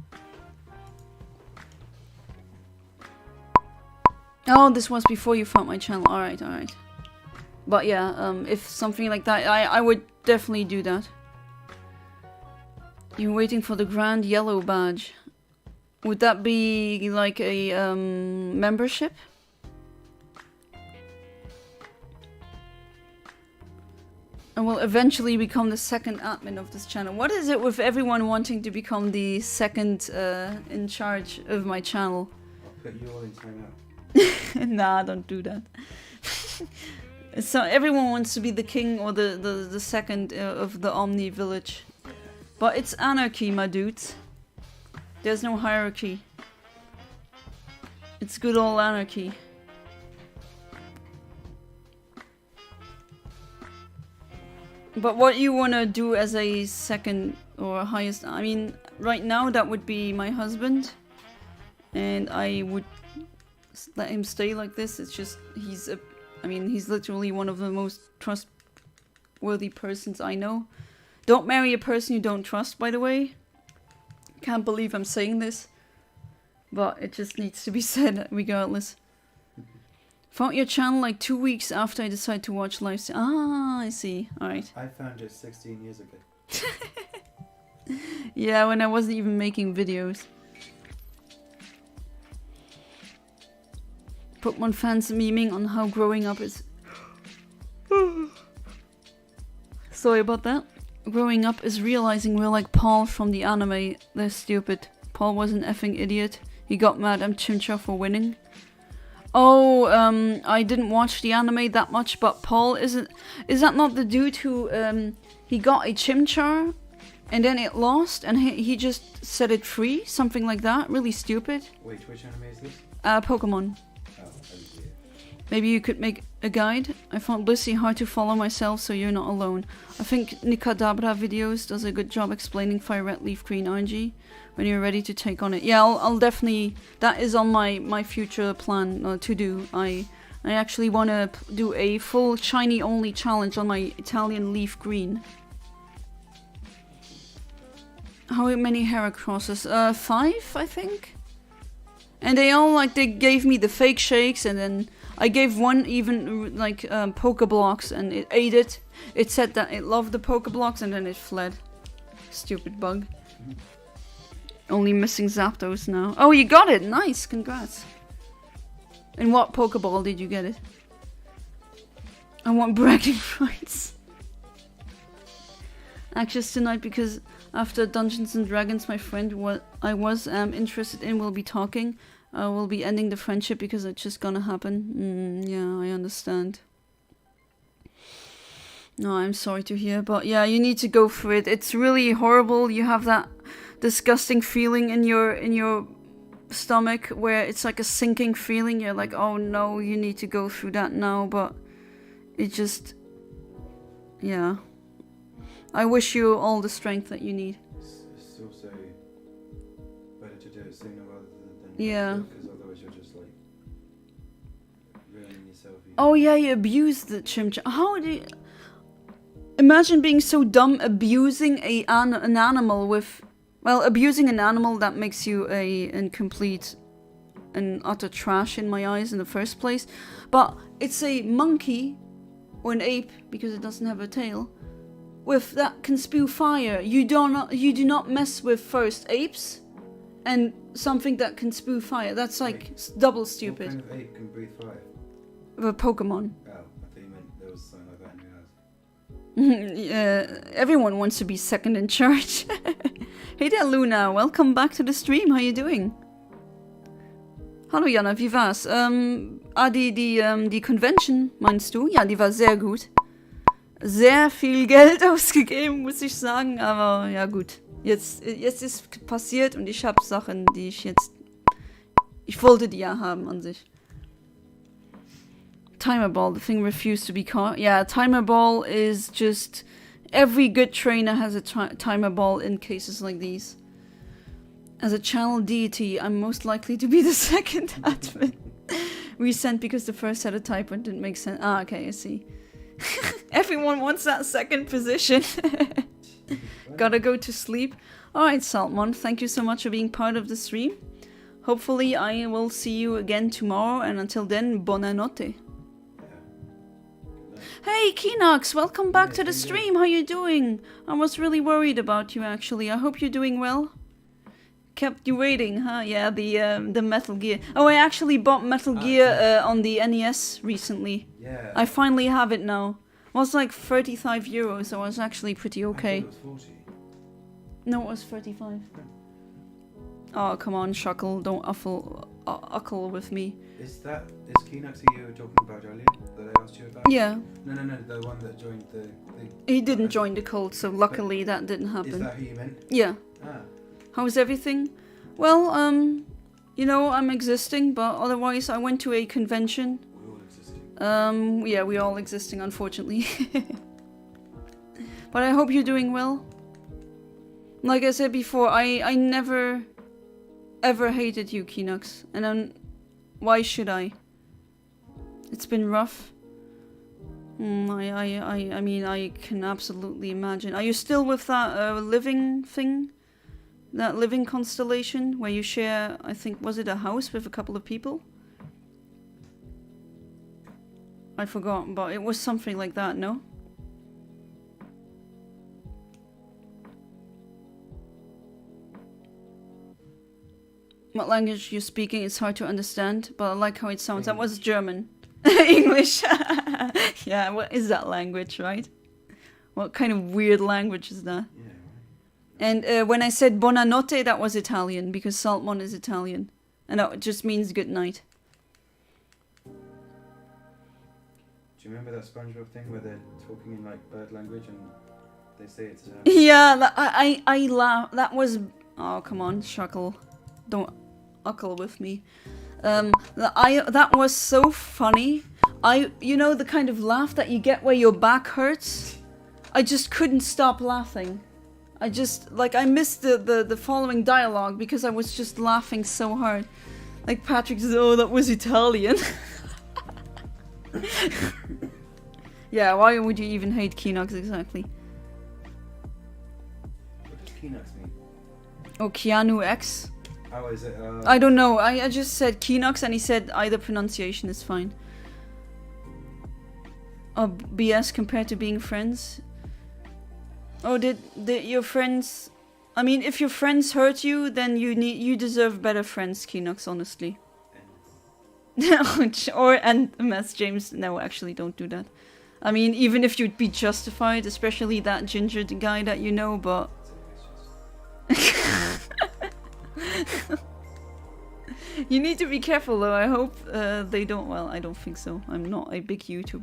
[SPEAKER 1] Oh, this was before you found my channel. Alright. But yeah, if something like that, I would definitely do that. You're waiting for the Grand Yellow Badge. Would that be like a membership? And will eventually become the second admin of this channel. What is it with everyone wanting to become the second in charge of my channel?
[SPEAKER 2] I'll put you all in timeout.
[SPEAKER 1] Nah, don't do that. So everyone wants to be the king or the second of the Omni village. But it's anarchy, my dudes. There's no hierarchy. It's good old anarchy. But what you want to do as a second or highest... I mean, right now that would be my husband. And I would let him stay like this. It's just, he's literally one of the most trustworthy persons I know. Don't marry a person you don't trust, by the way. Can't believe I'm saying this. But it just needs to be said regardless. Found your channel like 2 weeks after I decided to watch live stream. Ah, I see. Alright.
[SPEAKER 2] I found it 16 years ago.
[SPEAKER 1] Yeah, when I wasn't even making videos. Pokemon fans memeing on how growing up is... Sorry about that. Growing up is realizing we're like Paul from the anime. They're stupid. Paul was an effing idiot. He got mad at Chimchar for winning. Oh, I didn't watch the anime that much, but Paul is that not the dude who he got a Chimchar and then it lost and he just set it free? Something like that? Really stupid.
[SPEAKER 2] Wait, which anime is this?
[SPEAKER 1] Pokemon.
[SPEAKER 2] Oh, I see it.
[SPEAKER 1] Maybe you could make a guide. I found Blissey hard to follow myself, so you're not alone. I think Nikadabra videos does a good job explaining Fire Red, Leaf Green RNG when you're ready to take on it. Yeah, I'll definitely... That is on my future plan to do. I actually want to do a full shiny only challenge on my Italian Leaf Green. How many Heracrosses? 5, I think. And they all they gave me the fake shakes, and then I gave one even Pokeblocks, and it ate it. It said that it loved the Pokeblocks, and then it fled. Stupid bug. Only missing Zapdos now. Oh, you got it! Nice, congrats. In what Pokeball did you get it? I want bragging rights. Anxious tonight because after Dungeons and Dragons, my friend I was interested in will be talking. We'll be ending the friendship because it's just gonna happen. Yeah, I understand. No, I'm sorry to hear, but yeah, you need to go through it. It's really horrible. You have that disgusting feeling in your stomach where it's like a sinking feeling. You're like, oh no, you need to go through that now, but it just, yeah. I wish you all the strength that you need.
[SPEAKER 2] It's also better to do it sooner rather than
[SPEAKER 1] yeah.
[SPEAKER 2] Because otherwise you're just like ruining yourself.
[SPEAKER 1] Oh yeah, you abused the Chimchar. How do you... Imagine being so dumb abusing an animal with... Well, abusing an animal that makes you a incomplete and utter trash in my eyes in the first place. But it's a monkey, or an ape, because it doesn't have a tail, with that can spew fire. You do not mess with first apes and something that can spew fire. That's like double stupid.
[SPEAKER 2] What kind of ape can breathe fire?
[SPEAKER 1] The Pokemon.
[SPEAKER 2] Oh, I thought you meant there was something like that in your house.
[SPEAKER 1] Everyone wants to be second in charge. Hey there, Luna. Welcome back to the stream. How you doing? Hallo Jana, wie war's? Die Convention, meinst du? Ja, die war sehr gut. Sehr viel Geld ausgegeben, muss ich sagen, aber ja gut. Jetzt ist passiert und ich habe Sachen, die ich wollte die ja haben an sich. Timer Ball, the thing refused to be caught. Yeah, Timer Ball is just... Every good trainer has a Timer Ball in cases like these. As a channel deity, I'm most likely to be the second admin. Resent because the first had a typo and didn't make sense. Ah, okay, I see. Everyone wants that second position. Gotta go to sleep. Alright, Saltmon, thank you so much for being part of the stream. Hopefully I will see you again tomorrow, and until then, buonanotte. Hey, Keenox, welcome back to the stream. How you doing? I was really worried about you, actually. I hope you're doing well. Kept you waiting, huh? Yeah, the Metal Gear. Oh, I actually bought Metal Gear on the NES recently.
[SPEAKER 2] Yeah.
[SPEAKER 1] I finally have it now. It was like 35 euros, so it was actually pretty okay.
[SPEAKER 2] I thought it was 40.
[SPEAKER 1] No, it was 35. Oh, come on, Shuckle, don't uckle with me.
[SPEAKER 2] Is Keenox who you were talking about earlier that I asked you about?
[SPEAKER 1] Yeah.
[SPEAKER 2] No, the one that joined the...
[SPEAKER 1] He didn't join the cult, so luckily that didn't happen.
[SPEAKER 2] Is that who you meant?
[SPEAKER 1] Yeah.
[SPEAKER 2] Ah.
[SPEAKER 1] How's everything? Well, you know, I'm existing, but otherwise I went to a convention.
[SPEAKER 2] We're all existing.
[SPEAKER 1] Yeah, we're all existing, unfortunately. But I hope you're doing well. Like I said before, I never ever hated you, Keenox, and why should I? It's been rough. I mean, I can absolutely imagine. Are you still with that living thing? That living constellation where you share, I think, was it a house with a couple of people? I forgot, but it was something like that, no? What language you're speaking, it's hard to understand, but I like how it sounds. That was German. English. Yeah, what is that language, right? What kind of weird language is that?
[SPEAKER 2] Yeah.
[SPEAKER 1] And when I said buonanotte, that was Italian, because Saltmon is Italian. And that just means good night.
[SPEAKER 2] Do you remember that SpongeBob thing where they're talking in like bird language and they say it's...
[SPEAKER 1] Yeah, I laugh. That was... Oh, come on, Shuckle. Don't uckle with me. That was so funny. You know the kind of laugh that you get where your back hurts? I just couldn't stop laughing. I missed the following dialogue because I was just laughing so hard. Like Patrick says, oh, that was Italian. Yeah, why would you even hate Keenox exactly?
[SPEAKER 2] What does Keenox mean?
[SPEAKER 1] Or Keanu X.
[SPEAKER 2] Oh, is it?
[SPEAKER 1] I don't know. I just said Keanox and he said either pronunciation is fine. Oh, BS compared to being friends. Oh, did your friends... I mean, if your friends hurt you, then you deserve better friends, Keanox, honestly. and Mess James, no, actually don't do that. I mean, even if you'd be justified, especially that ginger guy that you know, but... You need to be careful though, I hope they don't... Well, I don't think so. I'm not a big YouTuber.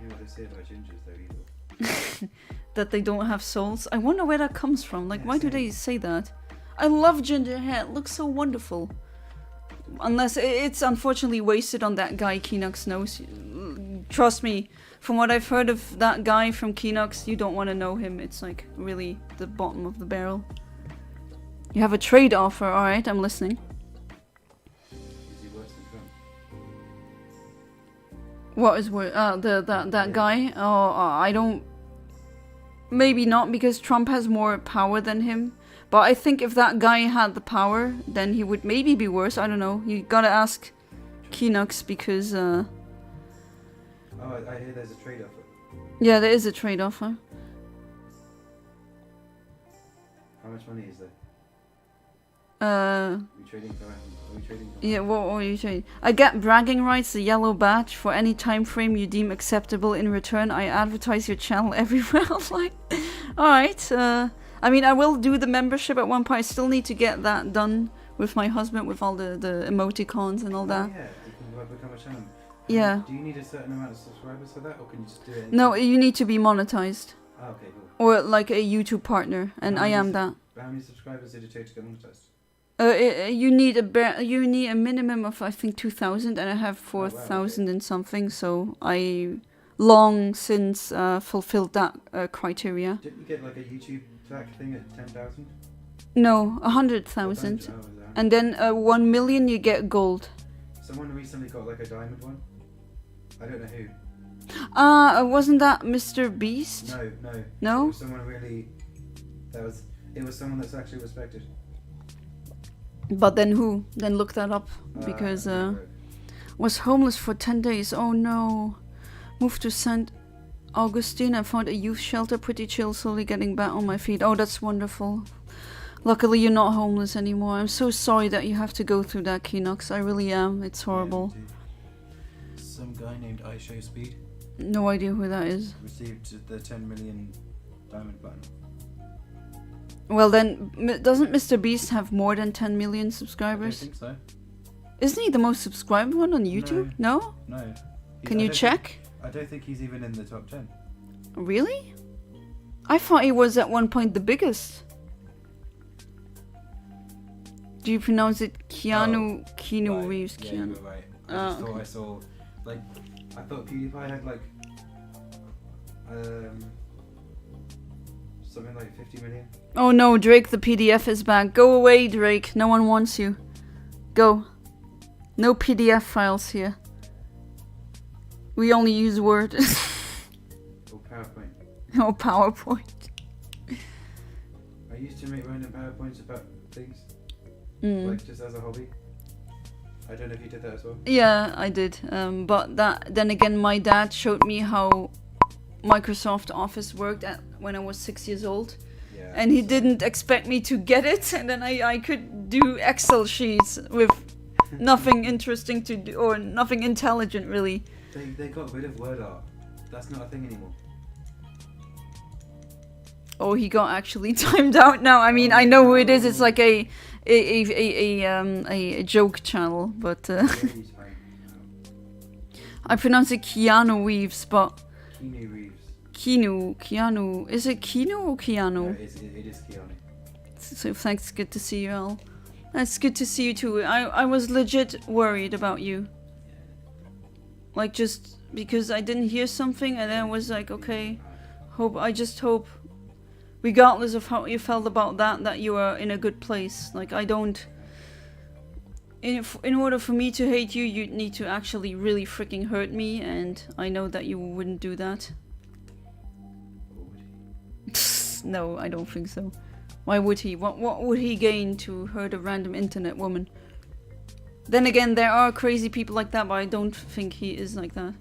[SPEAKER 2] You know what they say about gingers, they're evil.
[SPEAKER 1] That they don't have souls. I wonder where that comes from. Like,
[SPEAKER 2] Yeah,
[SPEAKER 1] why do
[SPEAKER 2] same.
[SPEAKER 1] they say that? I love ginger hair. It looks so wonderful. Unless it's unfortunately wasted on that guy Keanox knows. Trust me, from what I've heard of that guy from Keanox, you don't want to know him. It's like really the bottom of the barrel. You have a trade offer. Alright, I'm listening.
[SPEAKER 2] Is he worse than Trump?
[SPEAKER 1] What is worse? That guy? Oh, I don't... Maybe not, because Trump has more power than him. But I think if that guy had the power, then he would maybe be worse. I don't know. You gotta ask Keanox because...
[SPEAKER 2] Oh, I hear there's a trade offer.
[SPEAKER 1] Yeah, there is a trade offer.
[SPEAKER 2] How much money is there?
[SPEAKER 1] Uh...
[SPEAKER 2] Are we trading for...
[SPEAKER 1] Yeah, what are you saying? I get bragging rights, the yellow badge, for any time frame you deem acceptable. In return, I advertise your channel everywhere. I'm like, alright, I mean, I will do the membership at one point. I still need to get that done with my husband, with all the emoticons and all that.
[SPEAKER 2] Yeah, you can become a channel.
[SPEAKER 1] Yeah.
[SPEAKER 2] Do you need a certain amount of subscribers for that, or can you just do it?
[SPEAKER 1] No, you need to be monetized.
[SPEAKER 2] Oh, okay, cool.
[SPEAKER 1] Or like a YouTube partner, and I am that.
[SPEAKER 2] How many subscribers did it take to get monetized?
[SPEAKER 1] You need a minimum of, I think, 2,000, and I have 4,000 and something, so I long since fulfilled that criteria.
[SPEAKER 2] Didn't you get like a YouTube plaque thing at 10,000?
[SPEAKER 1] No, 100,000.
[SPEAKER 2] Oh,
[SPEAKER 1] And then 1 million you get gold.
[SPEAKER 2] someone recently got like a diamond one. I don't know who.
[SPEAKER 1] Wasn't that Mr. Beast?
[SPEAKER 2] No, no.
[SPEAKER 1] No?
[SPEAKER 2] It was someone really... It was someone that's actually respected.
[SPEAKER 1] But then who? Then look that up. Because, was homeless for 10 days. Oh no. Moved to St. Augustine and found a youth shelter. Pretty chill, slowly getting back on my feet. Oh, that's wonderful. Luckily you're not homeless anymore. I'm so sorry that you have to go through that, Keanox. I really am. It's horrible.
[SPEAKER 2] Yeah, some guy named I Show Speed
[SPEAKER 1] No idea who that is.
[SPEAKER 2] received the 10 million diamond button.
[SPEAKER 1] Well then, doesn't Mr. Beast have more than 10 million
[SPEAKER 2] I
[SPEAKER 1] subscribers?
[SPEAKER 2] don't think so.
[SPEAKER 1] Isn't he the most subscribed one on YouTube? No?
[SPEAKER 2] No.
[SPEAKER 1] Can you check?
[SPEAKER 2] I don't think he's even in the top 10.
[SPEAKER 1] Really? I thought he was at one point the biggest. Do you pronounce it Keanu? Keanu
[SPEAKER 2] Right.
[SPEAKER 1] Reeves?
[SPEAKER 2] Yeah,
[SPEAKER 1] Keanu.
[SPEAKER 2] you were right. I
[SPEAKER 1] Oh,
[SPEAKER 2] just thought
[SPEAKER 1] okay.
[SPEAKER 2] I saw, like, I thought PewDiePie had like, something like 50 million.
[SPEAKER 1] Oh no, Drake, the PDF is back. Go away, Drake. No one wants you. Go. No PDF files here. We only use Word.
[SPEAKER 2] Or PowerPoint.
[SPEAKER 1] Or PowerPoint.
[SPEAKER 2] I used to make random PowerPoints about things,
[SPEAKER 1] Mm.
[SPEAKER 2] like just as a hobby. I don't know if you did that as well.
[SPEAKER 1] Yeah, I did. But then again, my dad showed me how Microsoft Office worked when I was 6 years old.
[SPEAKER 2] Yeah.
[SPEAKER 1] And he didn't expect me to get it, and then I could do Excel sheets with nothing interesting to do, or nothing intelligent really.
[SPEAKER 2] They got rid of word art. That's not a thing anymore.
[SPEAKER 1] Oh, he got actually timed out now. I mean, I know who it is. It's like a joke channel, but I pronounce it Keanu Reeves, but
[SPEAKER 2] Keanu Reeves.
[SPEAKER 1] Keanu. Is it Keanu or Keanu?
[SPEAKER 2] No, it is Keanu.
[SPEAKER 1] So thanks, good to see you all. It's good to see you too. I was legit worried about you. Like, just because I didn't hear something, and then I was like, okay, I just hope, regardless of how you felt about that you are in a good place. Like, I don't... In order for me to hate you, you'd need to actually really freaking hurt me, and I know that you wouldn't do that. No, I don't think so. Why would he? What would he gain to hurt a random internet woman? Then again, there are crazy people like that, but I don't think he is like that.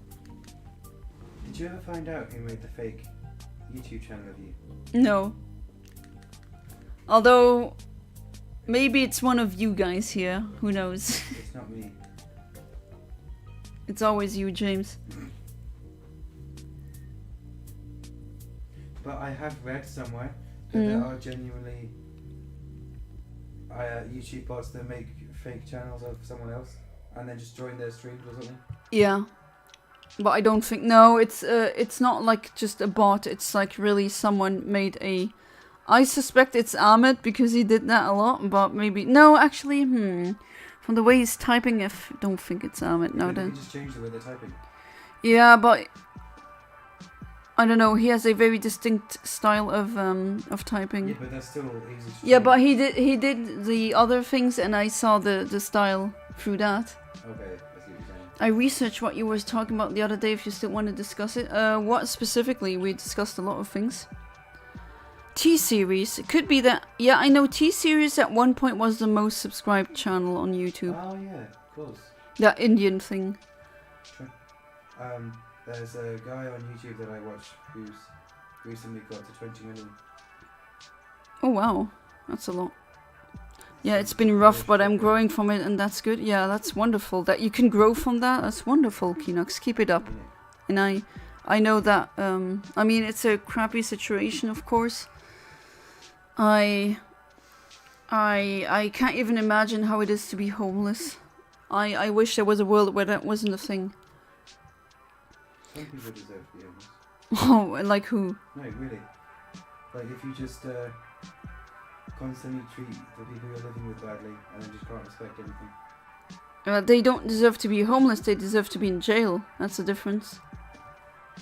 [SPEAKER 2] Did you ever find out who made the fake YouTube channel of you?
[SPEAKER 1] No. Although, maybe it's one of you guys here. Who knows?
[SPEAKER 2] It's not me.
[SPEAKER 1] It's always you, James.
[SPEAKER 2] But I have read somewhere that there are genuinely YouTube bots that make fake channels of someone else and then just join their streams or something.
[SPEAKER 1] Yeah. But I don't think... No, it's not like just a bot. It's like really someone made a... I suspect it's Ahmed because he did that a lot, but maybe... No, actually, from the way he's typing, I don't think it's Ahmed. No,
[SPEAKER 2] then. You just change the way they're typing.
[SPEAKER 1] Yeah, but... I don't know, he has a very distinct style of typing.
[SPEAKER 2] Yeah, but that's still easy to
[SPEAKER 1] Yeah,
[SPEAKER 2] change.
[SPEAKER 1] but he did the other things and I saw the style through that.
[SPEAKER 2] Okay, I see what you're saying.
[SPEAKER 1] I researched what you were talking about the other day if you still want to discuss it. What specifically? We discussed a lot of things. T-Series. It could be that... Yeah, I know T-Series at one point was the most subscribed channel on YouTube.
[SPEAKER 2] Oh yeah, of course.
[SPEAKER 1] That Indian thing.
[SPEAKER 2] There's a guy on YouTube that I watch who's recently got to 20 million.
[SPEAKER 1] Oh wow, that's a lot. Yeah, it's been rough, but I'm growing from it and that's good. Yeah, that's wonderful. That you can grow from that, that's wonderful, Kinox. Keep it up. And I know that, I mean, it's a crappy situation, of course. I can't even imagine how it is to be homeless. I wish there was a world where that wasn't a thing.
[SPEAKER 2] Some people deserve to be homeless.
[SPEAKER 1] Oh, like who?
[SPEAKER 2] No, really. Like if you just constantly treat the people you're living with badly and then just can't respect anything.
[SPEAKER 1] They don't deserve to be homeless, they deserve to be in jail. That's the difference.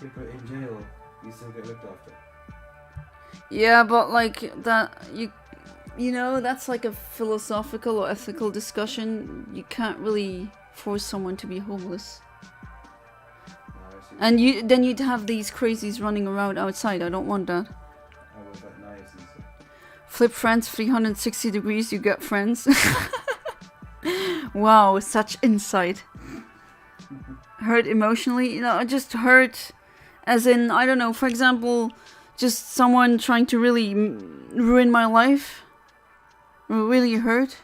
[SPEAKER 2] Yeah, but in jail, you still get looked after.
[SPEAKER 1] Yeah, but like that, you know, that's like a philosophical or ethical discussion. You can't really force someone to be homeless. And then you'd have these crazies running around outside. I don't want that.
[SPEAKER 2] I was like knives and stuff.
[SPEAKER 1] Flip friends 360 degrees, you get friends. Wow, such insight. Hurt emotionally? You know, just hurt as in, I don't know, for example, just someone trying to really ruin my life. Really hurt.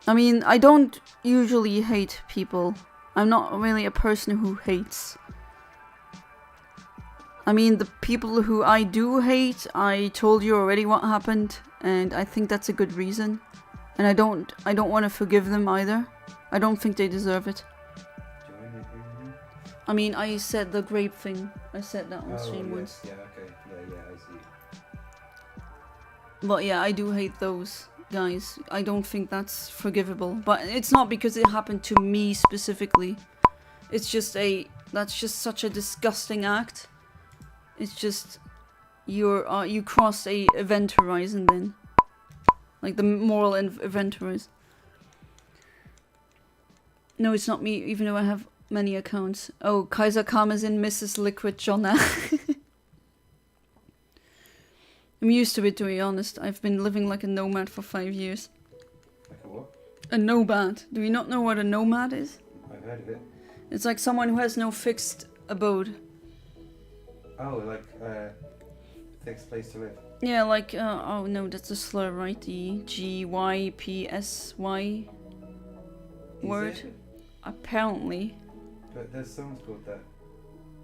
[SPEAKER 1] I mean, I don't usually hate people. I'm not really a person who hates. I mean, the people who I do hate, I told you already what happened, and I think that's a good reason. And I don't want to forgive them either. I don't think they deserve it. I mean, I said the grape thing. I said that on stream once.
[SPEAKER 2] Yeah, okay. Yeah, I see.
[SPEAKER 1] But yeah, I do hate those guys. I don't think that's forgivable. But it's not because it happened to me specifically. It's just that's just such a disgusting act. It's just you cross a event horizon then. Like the moral event horizon. No, it's not me, even though I have many accounts. Oh, Kaiser Karmazin, Mrs. Liquid Jonna. I'm used to it, to be honest. I've been living like a nomad for 5 years.
[SPEAKER 2] Like a what?
[SPEAKER 1] A nomad. Do you not know what a nomad is?
[SPEAKER 2] I've heard of it.
[SPEAKER 1] It's like someone who has no fixed abode.
[SPEAKER 2] Oh, like fixed place to live.
[SPEAKER 1] Yeah, like, oh no, that's a slur, right? The GYPSY word. Apparently.
[SPEAKER 2] But there's songs called that.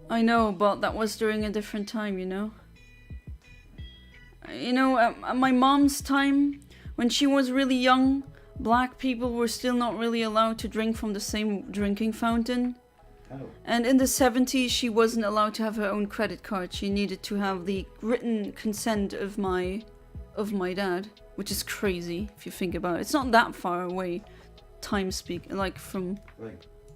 [SPEAKER 1] I know, but that was during a different time, you know? You know, at my mom's time, when she was really young, black people were still not really allowed to drink from the same drinking fountain.
[SPEAKER 2] Oh.
[SPEAKER 1] And in the 70s, she wasn't allowed to have her own credit card. She needed to have the written consent of my dad, which is crazy if you think about it. It's not that far away,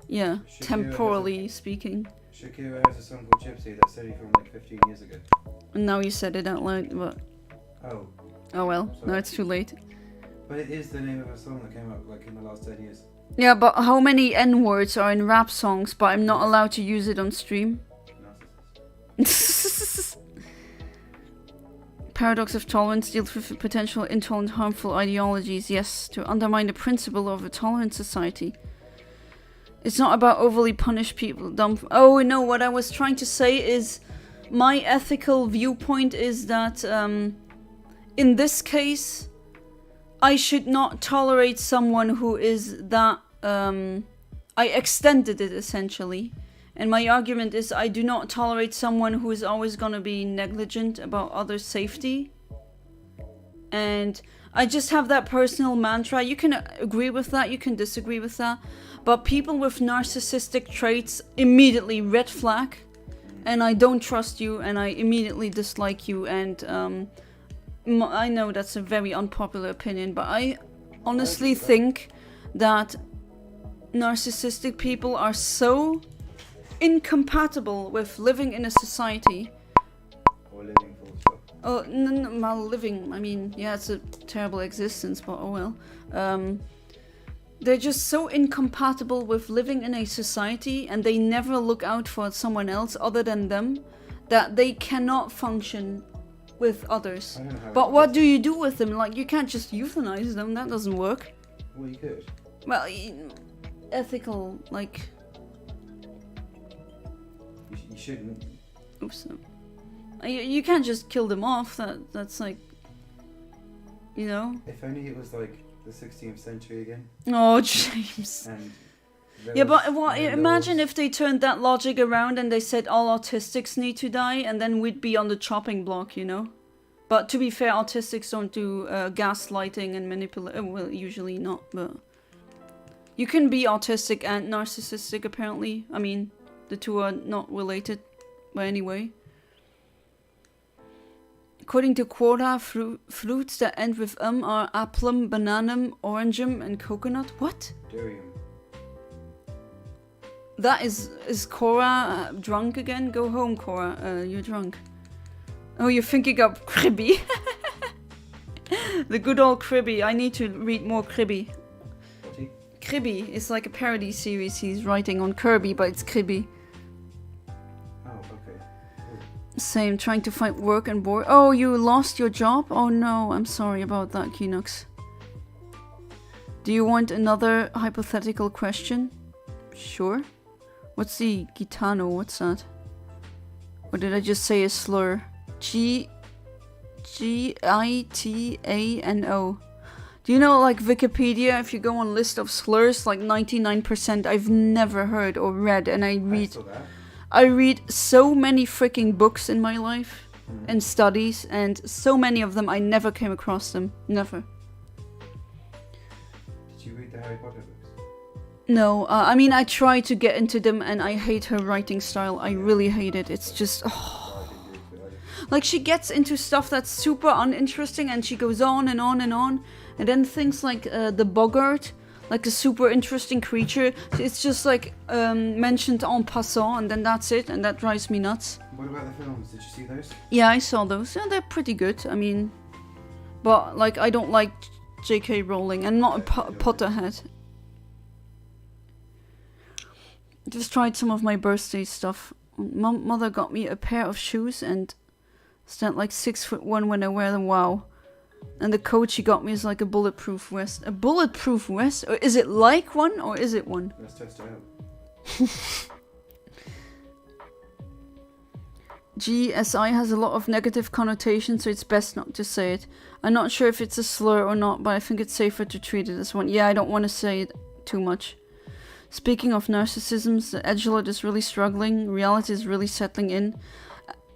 [SPEAKER 1] yeah,
[SPEAKER 2] Shakira
[SPEAKER 1] temporally speaking.
[SPEAKER 2] Shakira has a song called Gypsy that's only from like 15 years ago.
[SPEAKER 1] And now you said it out loud, but...
[SPEAKER 2] Oh.
[SPEAKER 1] Oh well,
[SPEAKER 2] Sorry.
[SPEAKER 1] now it's too late.
[SPEAKER 2] But it is the name of a song that came out like in the last 10 years.
[SPEAKER 1] Yeah, but how many N-words are in rap songs, but I'm not allowed to use it on stream? paradox of tolerance deals with the potential intolerant, harmful ideologies. Yes, to undermine the principle of a tolerant society. It's not about overly punish people. Oh no, what I was trying to say is my ethical viewpoint is that in this case, I should not tolerate someone who is that... I extended it essentially. And my argument is I do not tolerate someone who is always going to be negligent about others' safety. And I just have that personal mantra. You can agree with that, you can disagree with that. But people with narcissistic traits, immediately red flag. And I don't trust you and I immediately dislike you. And I know that's a very unpopular opinion, but I honestly think that narcissistic people are so incompatible with living in a society.
[SPEAKER 2] Or living full stop.
[SPEAKER 1] Oh, well, living, I mean, yeah, it's a terrible existence, but oh well. They're just so incompatible with living in a society and they never look out for someone else other than them that they cannot function with others. But what do you do with them? Like, you can't just euthanize them, that doesn't work.
[SPEAKER 2] Well, you could.
[SPEAKER 1] Well, ethical, like...
[SPEAKER 2] You shouldn't.
[SPEAKER 1] Oops. No. You can't just kill them off. That's like, you know.
[SPEAKER 2] If only it was like the 16th century again.
[SPEAKER 1] Oh, James.
[SPEAKER 2] And
[SPEAKER 1] yeah, but what? Imagine if they turned that logic around and they said all autistics need to die, and then we'd be on the chopping block, you know. But to be fair, autistics don't do gaslighting and manipulation. Well, usually not, but you can be autistic and narcissistic. Apparently, I mean. The two are not related, but anyway. According to Quora, fruits that end with are applum, bananum, orangum, and coconut. What?
[SPEAKER 2] Durian.
[SPEAKER 1] That is Cora drunk again? Go home, Cora. You're drunk. Oh, you're thinking of Kribby. The good old Kribby. I need to read more Kribby. Kribby is like a parody series he's writing on Kirby, but it's Kribby.
[SPEAKER 2] Oh, okay. Cool.
[SPEAKER 1] Same, trying to find work and board. Oh, you lost your job? Oh no, I'm sorry about that, Kinox. Do you want another hypothetical question? Sure. What's the Gitano? What's that? Or did I just say a slur? G-I-T-A-N-O. Do you know, like, Wikipedia, if you go on list of slurs, like 99% I've never heard or read, and I read so many freaking books in my life and studies, and so many of them I never came across them. Never.
[SPEAKER 2] Did you read the Harry Potter books?
[SPEAKER 1] No, I mean, I try to get into them, and I hate her writing style. I really hate it. It's just... Oh. Like, she gets into stuff that's super uninteresting, and she goes on and on and on. And then things like the boggart, like a super interesting creature, it's just like mentioned en passant, and then that's it, and that drives me nuts.
[SPEAKER 2] What about the films? Did you see those?
[SPEAKER 1] Yeah, I saw those. Yeah, they're pretty good. I mean, but like I don't like J.K. Rowling. I'm not a Potterhead. Just tried some of my birthday stuff. Mother got me a pair of shoes and stand like 6'1" when I wear them. Wow. And the coat she got me is like a bulletproof vest. A bulletproof vest? Or is it like one or is it one?
[SPEAKER 2] Let's test it out.
[SPEAKER 1] GSI has a lot of negative connotations, so it's best not to say it. I'm not sure if it's a slur or not, but I think it's safer to treat it as one. Yeah, I don't want to say it too much. Speaking of narcissisms, the edgelord is really struggling. Reality is really settling in.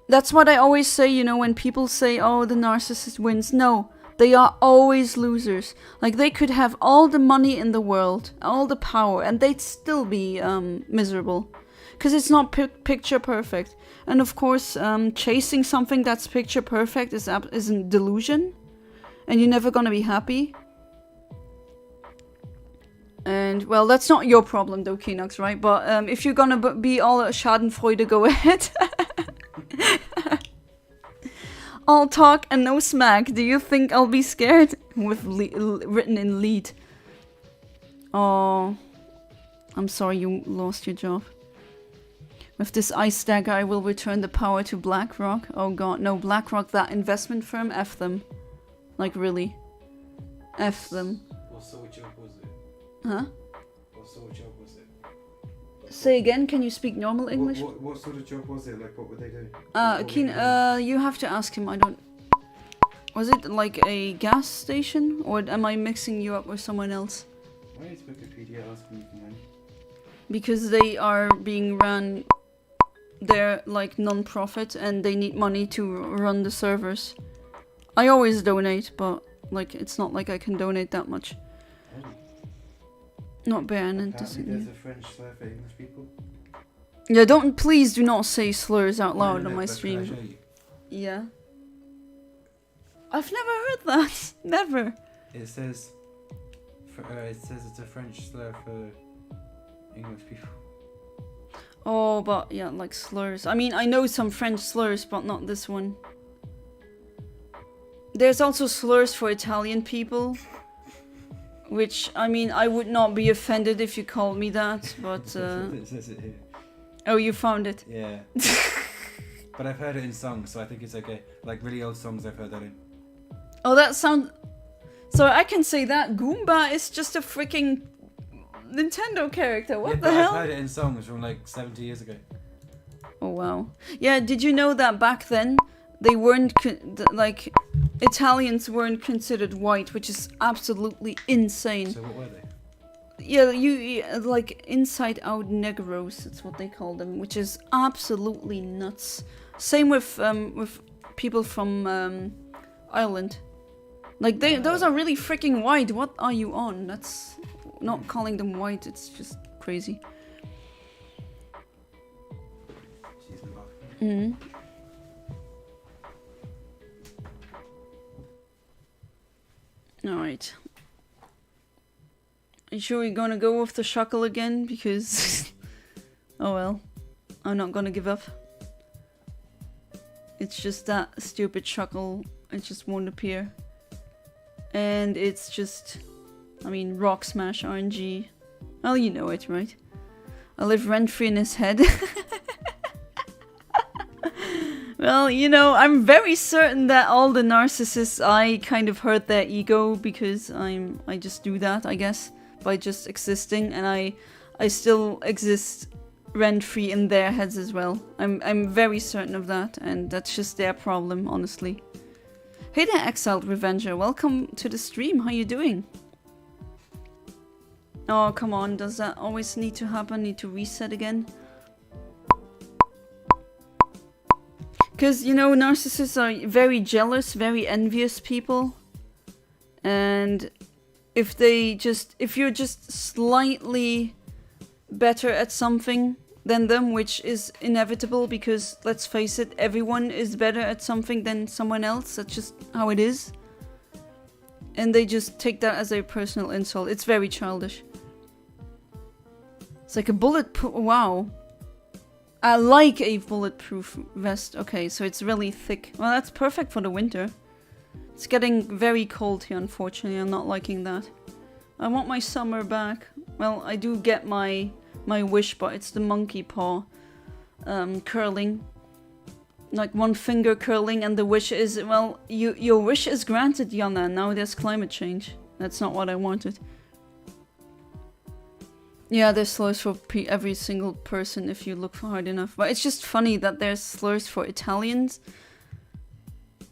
[SPEAKER 1] That's what I always say, you know, when people say, oh, the narcissist wins. No, they are always losers. Like, they could have all the money in the world, all the power, and they'd still be miserable. Because it's not picture perfect. And of course, chasing something that's picture perfect is a delusion. And you're never gonna be happy. And, well, that's not your problem though, Kinox, right? But if you're gonna be all schadenfreude, go ahead. All talk and no smack. Do you think I'll be scared? With written in lead. Oh, I'm sorry you lost your job. With this ice dagger, I will return the power to BlackRock. Oh god, no, BlackRock, that investment firm, F them. Like, really. F them.
[SPEAKER 2] What sort of job was it?
[SPEAKER 1] Huh?
[SPEAKER 2] What sort of job was it?
[SPEAKER 1] Say again, can you speak normal English?
[SPEAKER 2] What sort of job was it? Like, what would they do?
[SPEAKER 1] You have to ask him, I don't... Was it like a gas station? Or am I mixing you up with someone else?
[SPEAKER 2] Why is Wikipedia asking you for money?
[SPEAKER 1] Because they are being run... They're like non-profit and they need money to run the servers. I always donate, but like it's not like I can donate that much.
[SPEAKER 2] Oh.
[SPEAKER 1] Not bad.
[SPEAKER 2] Apparently there's a French slur for English people.
[SPEAKER 1] Yeah, please do not say slurs out loud on my
[SPEAKER 2] but
[SPEAKER 1] stream.
[SPEAKER 2] can I show you?
[SPEAKER 1] Yeah. I've never heard that. Never.
[SPEAKER 2] It says it's a French slur for English people.
[SPEAKER 1] Oh, but yeah, like slurs. I mean, I know some French slurs, but not this one. There's also slurs for Italian people. Which, I mean, I would not be offended if you called me that, but...
[SPEAKER 2] It says it here.
[SPEAKER 1] Oh, you found it?
[SPEAKER 2] Yeah. But I've heard it in songs, so I think it's okay. Like, really old songs I've heard that in.
[SPEAKER 1] Oh, that sounds... So I can say that Goomba is just a freaking Nintendo character. What the hell?
[SPEAKER 2] I've heard it in songs from like 70 years ago.
[SPEAKER 1] Oh, wow. Yeah, did you know that back then they weren't... like, Italians weren't considered white, which is absolutely insane.
[SPEAKER 2] So what were they?
[SPEAKER 1] Yeah, like inside-out Negroes, that's what they call them, which is absolutely nuts. Same with people from Ireland. Like those are really freaking white. What are you on? That's not calling them white. It's just crazy. Mm. All right. Are you sure you're gonna go with the shuckle again? Because... oh well. I'm not gonna give up. It's just that stupid shuckle. It just won't appear. And it's just... I mean, Rock Smash RNG. Well, you know it, right? I live rent-free in his head. Well, you know, I'm very certain that all the narcissists, I kind of hurt their ego because I just do that, I guess. By just existing, and I still exist rent-free in their heads as well. I'm very certain of that, and that's just their problem, honestly. Hey there, Exiled Revenger, welcome to the stream, how you doing? Oh, come on, does that always need to happen? Need to reset again? Because, you know, narcissists are very jealous, very envious people. And... if you're just slightly better at something than them, which is inevitable because, let's face it, everyone is better at something than someone else. That's just how it is. And they just take that as a personal insult. It's very childish. It's like a bulletproof... wow. I like a bulletproof vest. Okay, so it's really thick. Well, that's perfect for the winter. It's getting very cold here, unfortunately. I'm not liking that. I want my summer back. Well, I do get my wish, but it's the monkey paw curling. Like one finger curling, and the wish is, well, your wish is granted, Yana. Now there's climate change. That's not what I wanted. Yeah, there's slurs for every single person if you look hard enough. But it's just funny that there's slurs for Italians.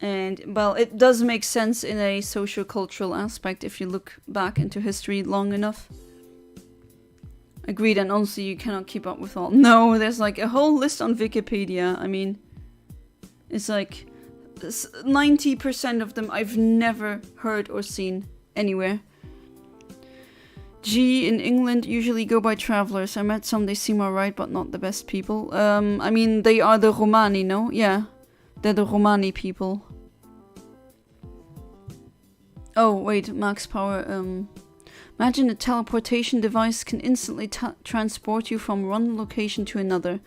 [SPEAKER 1] And, well, it does make sense in a socio-cultural aspect if you look back into history long enough. Agreed, and honestly, you cannot keep up with all. No, there's like a whole list on Wikipedia. I mean, it's like 90% of them I've never heard or seen anywhere. G in England usually go by travelers. I met some, they seem alright, but not the best people. I mean, they are the Romani, no? Yeah. They're the Romani people. Oh, wait, max power. Imagine a teleportation device can instantly transport you from one location to another.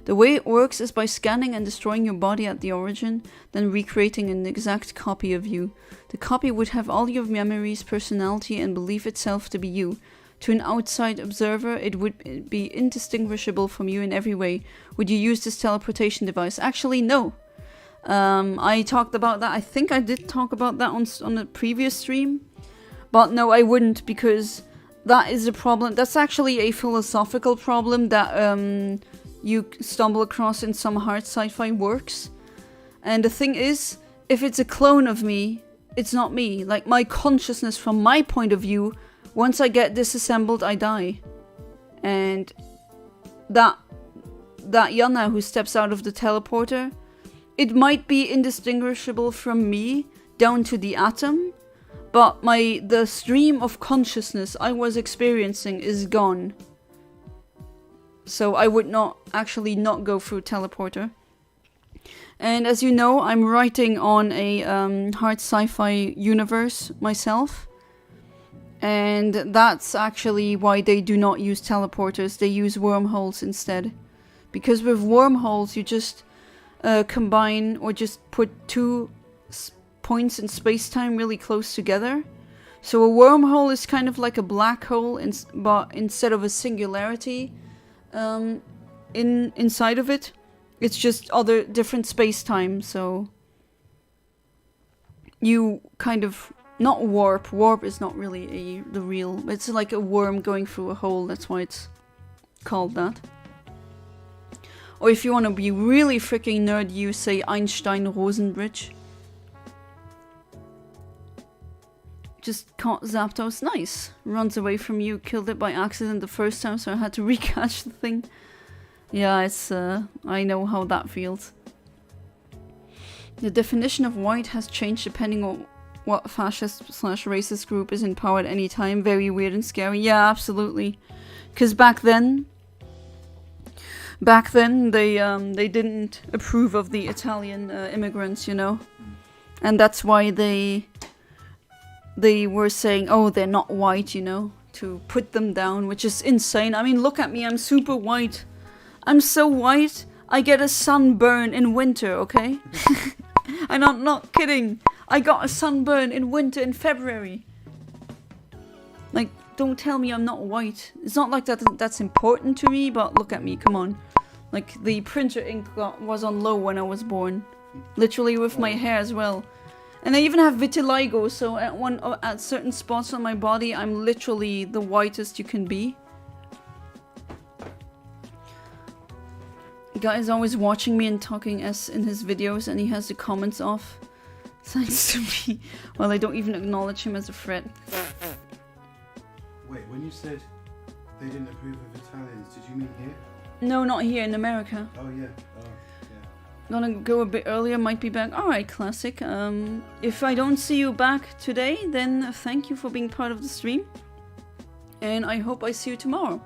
[SPEAKER 1] The way it works is by scanning and destroying your body at the origin, then recreating an exact copy of you. The copy would have all your memories, personality, and believe itself to be you. To an outside observer, it would be indistinguishable from you in every way. Would you use this teleportation device? Actually, no. I talked about that. I think I did talk about that on a previous stream. But no, I wouldn't, because that is a problem. That's actually a philosophical problem that you stumble across in some hard sci-fi works. And the thing is, if it's a clone of me, it's not me. Like, my consciousness from my point of view, once I get disassembled, I die. And that Yana who steps out of the teleporter, it might be indistinguishable from me down to the atom, but the stream of consciousness I was experiencing is gone. So I would not go through teleporter. And as you know, I'm writing on a hard sci-fi universe myself. And that's actually why they do not use teleporters. They use wormholes instead. Because with wormholes, you just combine or just put two points in space-time really close together. So a wormhole is kind of like a black hole, but instead of a singularity inside of it, it's just other different space-time. So you kind of not warp. Warp is not really the real. It's like a worm going through a hole. That's why it's called that. Or if you want to be really freaking nerd, you say Einstein-Rosen bridge. Just caught Zapdos. Nice. Runs away from you. Killed it by accident the first time, so I had to recatch the thing. Yeah, it's I know how that feels. The definition of white has changed depending on what fascist/racist group is in power at any time. Very weird and scary. Yeah, absolutely. Because back then they didn't approve of the Italian immigrants, you know, and that's why they were saying, oh, they're not white, you know, to put them down, which is insane. I mean, look at me, I'm super white. I'm so white, I get a sunburn in winter, okay? And I'm not kidding. I got a sunburn in winter in February. Like, don't tell me I'm not white. It's not like that's important to me, but look at me, come on. Like, the printer ink was on low when I was born. Literally with my hair as well. And I even have vitiligo, so at certain spots on my body, I'm literally the whitest you can be. The guy is always watching me and talking S in his videos, and he has the comments off. Thanks to me. Well, I don't even acknowledge him as a threat.
[SPEAKER 2] Wait, when you said they didn't approve of Italians, did you mean here?
[SPEAKER 1] No, not here, in America.
[SPEAKER 2] Oh, yeah. Oh, yeah.
[SPEAKER 1] Gonna go a bit earlier, might be back. Alright, classic. If I don't see you back today, then thank you for being part of the stream. And I hope I see you tomorrow.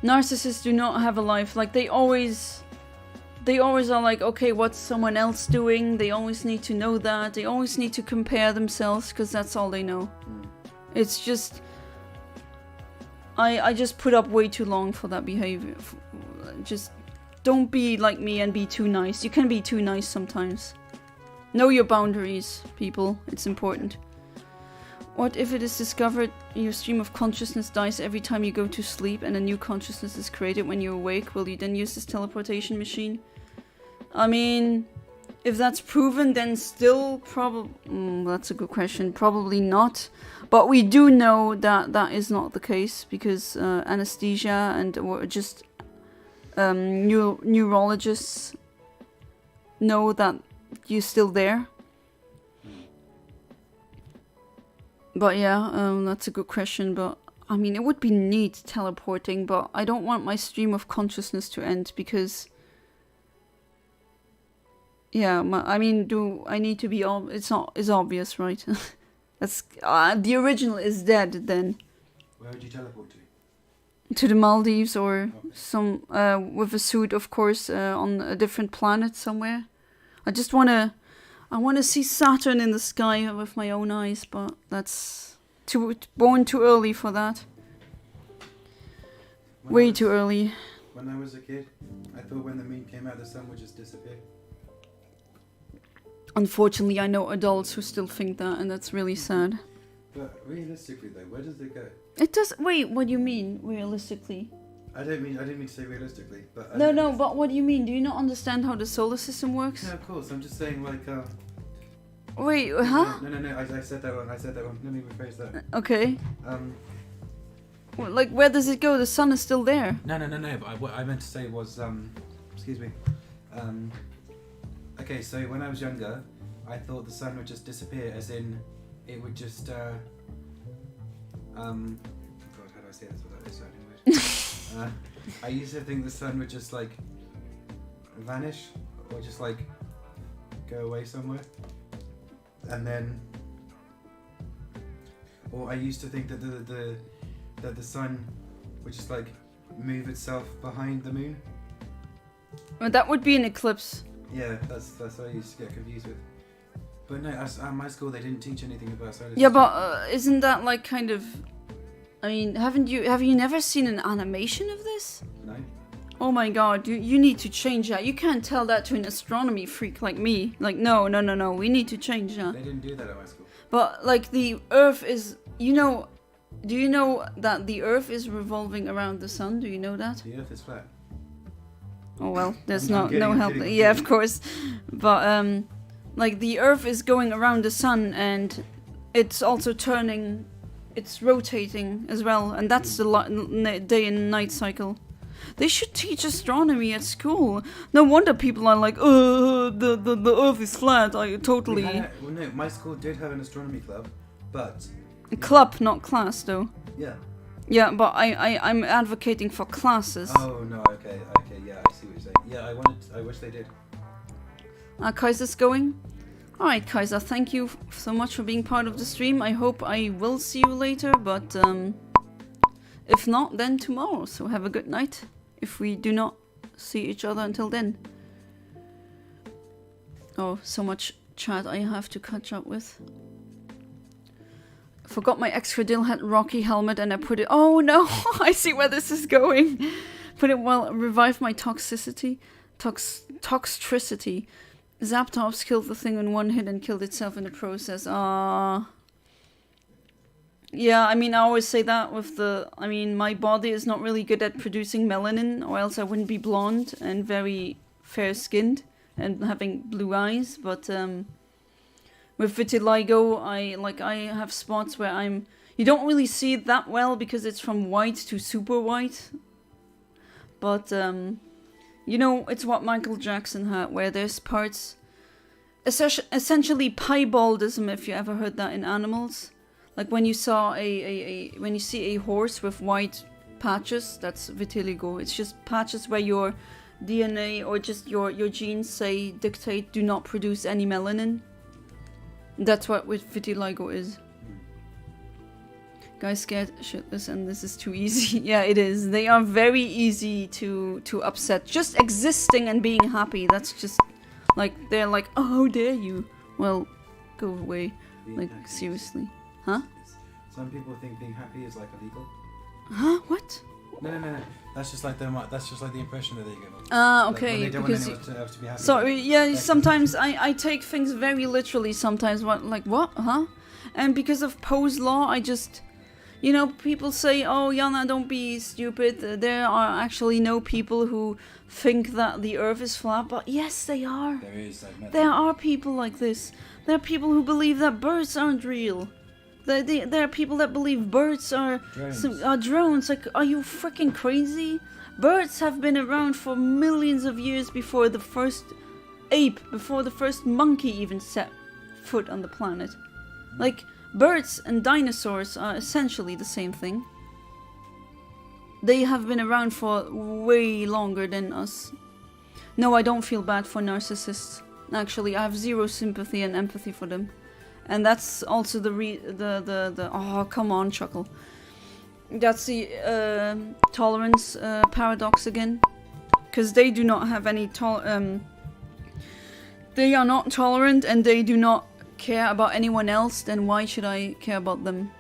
[SPEAKER 1] Narcissists do not have a life. Like, they always are like, okay, what's someone else doing? They always need to know that. They always need to compare themselves, because that's all they know. It's just... I just put up way too long for that behavior. Just don't be like me and be too nice. You can be too nice sometimes. Know your boundaries, people. It's important. What if it is discovered your stream of consciousness dies every time you go to sleep and a new consciousness is created when you're awake? Will you then use this teleportation machine? I mean, if that's proven, then still probably... that's a good question. Probably not. But we do know that that is not the case, because anesthesia and or just neurologists know that you're still there. But yeah, that's a good question. But I mean, it would be neat teleporting, but I don't want my stream of consciousness to end, because... yeah, I mean, do I need to be... it's obvious, right? That's the original is dead then.
[SPEAKER 2] Where would you teleport to?
[SPEAKER 1] To the Maldives or some with a suit, of course, on a different planet somewhere. I just wanna see Saturn in the sky with my own eyes, but that's born too early for that. Way too early.
[SPEAKER 2] When I was a kid, I thought when the moon came out, the sun would just disappear.
[SPEAKER 1] Unfortunately, I know adults who still think that, and that's really sad.
[SPEAKER 2] But realistically, though, where does it go?
[SPEAKER 1] It does. Wait, what do you mean realistically?
[SPEAKER 2] I didn't mean to say realistically, but
[SPEAKER 1] No. But what do you mean? Do you not understand how the solar system works?
[SPEAKER 2] No, of course. I'm just saying, like.
[SPEAKER 1] Wait, huh?
[SPEAKER 2] No. I said that wrong. Let me rephrase that.
[SPEAKER 1] Okay. Well, like, where does it go? The sun is still there.
[SPEAKER 2] No. But what I meant to say was, excuse me. Okay, so when I was younger, I thought the sun would just disappear, as in, it would just, God, how do I say this without this sounding weird? I used to think the sun would just, like, vanish, or just, like, go away somewhere. And then, or I used to think that the sun would just, like, move itself behind the moon.
[SPEAKER 1] Well, that would be an eclipse.
[SPEAKER 2] Yeah, that's what I used to get confused with. But no, at my school they didn't teach anything about solar
[SPEAKER 1] Yeah,
[SPEAKER 2] system.
[SPEAKER 1] but isn't that like kind of? I mean, have you never seen an animation of this?
[SPEAKER 2] No.
[SPEAKER 1] Oh my god, you need to change that. You can't tell that to an astronomy freak like me. Like, no, we need to change that.
[SPEAKER 2] They didn't do that at my school.
[SPEAKER 1] But, like, the Earth is, do you know that the Earth is revolving around the sun? Do you know that?
[SPEAKER 2] The Earth is flat.
[SPEAKER 1] Oh well, there's
[SPEAKER 2] I'm
[SPEAKER 1] no help.
[SPEAKER 2] kidding.
[SPEAKER 1] Yeah, of course. But, like, the Earth is going around the sun and it's also turning, it's rotating as well. And that's the day and night cycle. They should teach astronomy at school. No wonder people are like, the Earth is flat. I totally.
[SPEAKER 2] Well, no, my school did have an astronomy club, but.
[SPEAKER 1] Club, not class, though.
[SPEAKER 2] Yeah.
[SPEAKER 1] Yeah, but I'm advocating for classes.
[SPEAKER 2] Oh no, okay, yeah, I see what you're saying. Yeah, I wish they did.
[SPEAKER 1] Kaiser's going. Alright, Kaiser, thank you so much for being part of the stream. I hope I will see you later, but if not, then tomorrow. So have a good night, if we do not see each other until then. Oh, so much chat I have to catch up with. Forgot my Excadrill had Rocky helmet and I put it. Oh no, I see where this is going. Put it well, revive my toxicity. Toxtricity. Zapdos killed the thing in one hit and killed itself in the process. Ah. Yeah, I mean, I always say that with my body is not really good at producing melanin, or else I wouldn't be blonde and very fair-skinned and having blue eyes, but, with vitiligo, I have spots where you don't really see it that well because it's from white to super white. But, it's what Michael Jackson had, where there's parts, essentially piebaldism, if you ever heard that in animals. Like when you saw when you see a horse with white patches, that's vitiligo. It's just patches where your DNA or just your genes dictate do not produce any melanin. That's what with vitiligo is. Guys scared shitless and this is too easy. Yeah, it is. They are very easy to upset. Just existing and being happy. That's just like they're like, oh, how dare you? Well, go away. Like seriously, huh?
[SPEAKER 2] Some people think being happy is like illegal.
[SPEAKER 1] Huh? What?
[SPEAKER 2] No. That's just like the impression that they give us.
[SPEAKER 1] Ah, okay.
[SPEAKER 2] Like,
[SPEAKER 1] because
[SPEAKER 2] to be happy.
[SPEAKER 1] So yeah, sometimes I take things very literally. Sometimes what? Huh? And because of Poe's law, I just. People say, oh, Yana, don't be stupid. There are actually no people who think that the Earth is flat, but yes, they are.
[SPEAKER 2] There is.
[SPEAKER 1] There are people like this. There are people who believe that birds aren't real. There are people that believe birds are drones. Like, are you freaking crazy? Birds have been around for millions of years before the first ape, before the first monkey even set foot on the planet. Like, birds and dinosaurs are essentially the same thing. They have been around for way longer than us. No, I don't feel bad for narcissists. Actually, I have zero sympathy and empathy for them. And that's also the oh, come on, Chuckle. That's the tolerance paradox again. Because they do not have any they are not tolerant and they do not care about anyone else, then why should I care about them?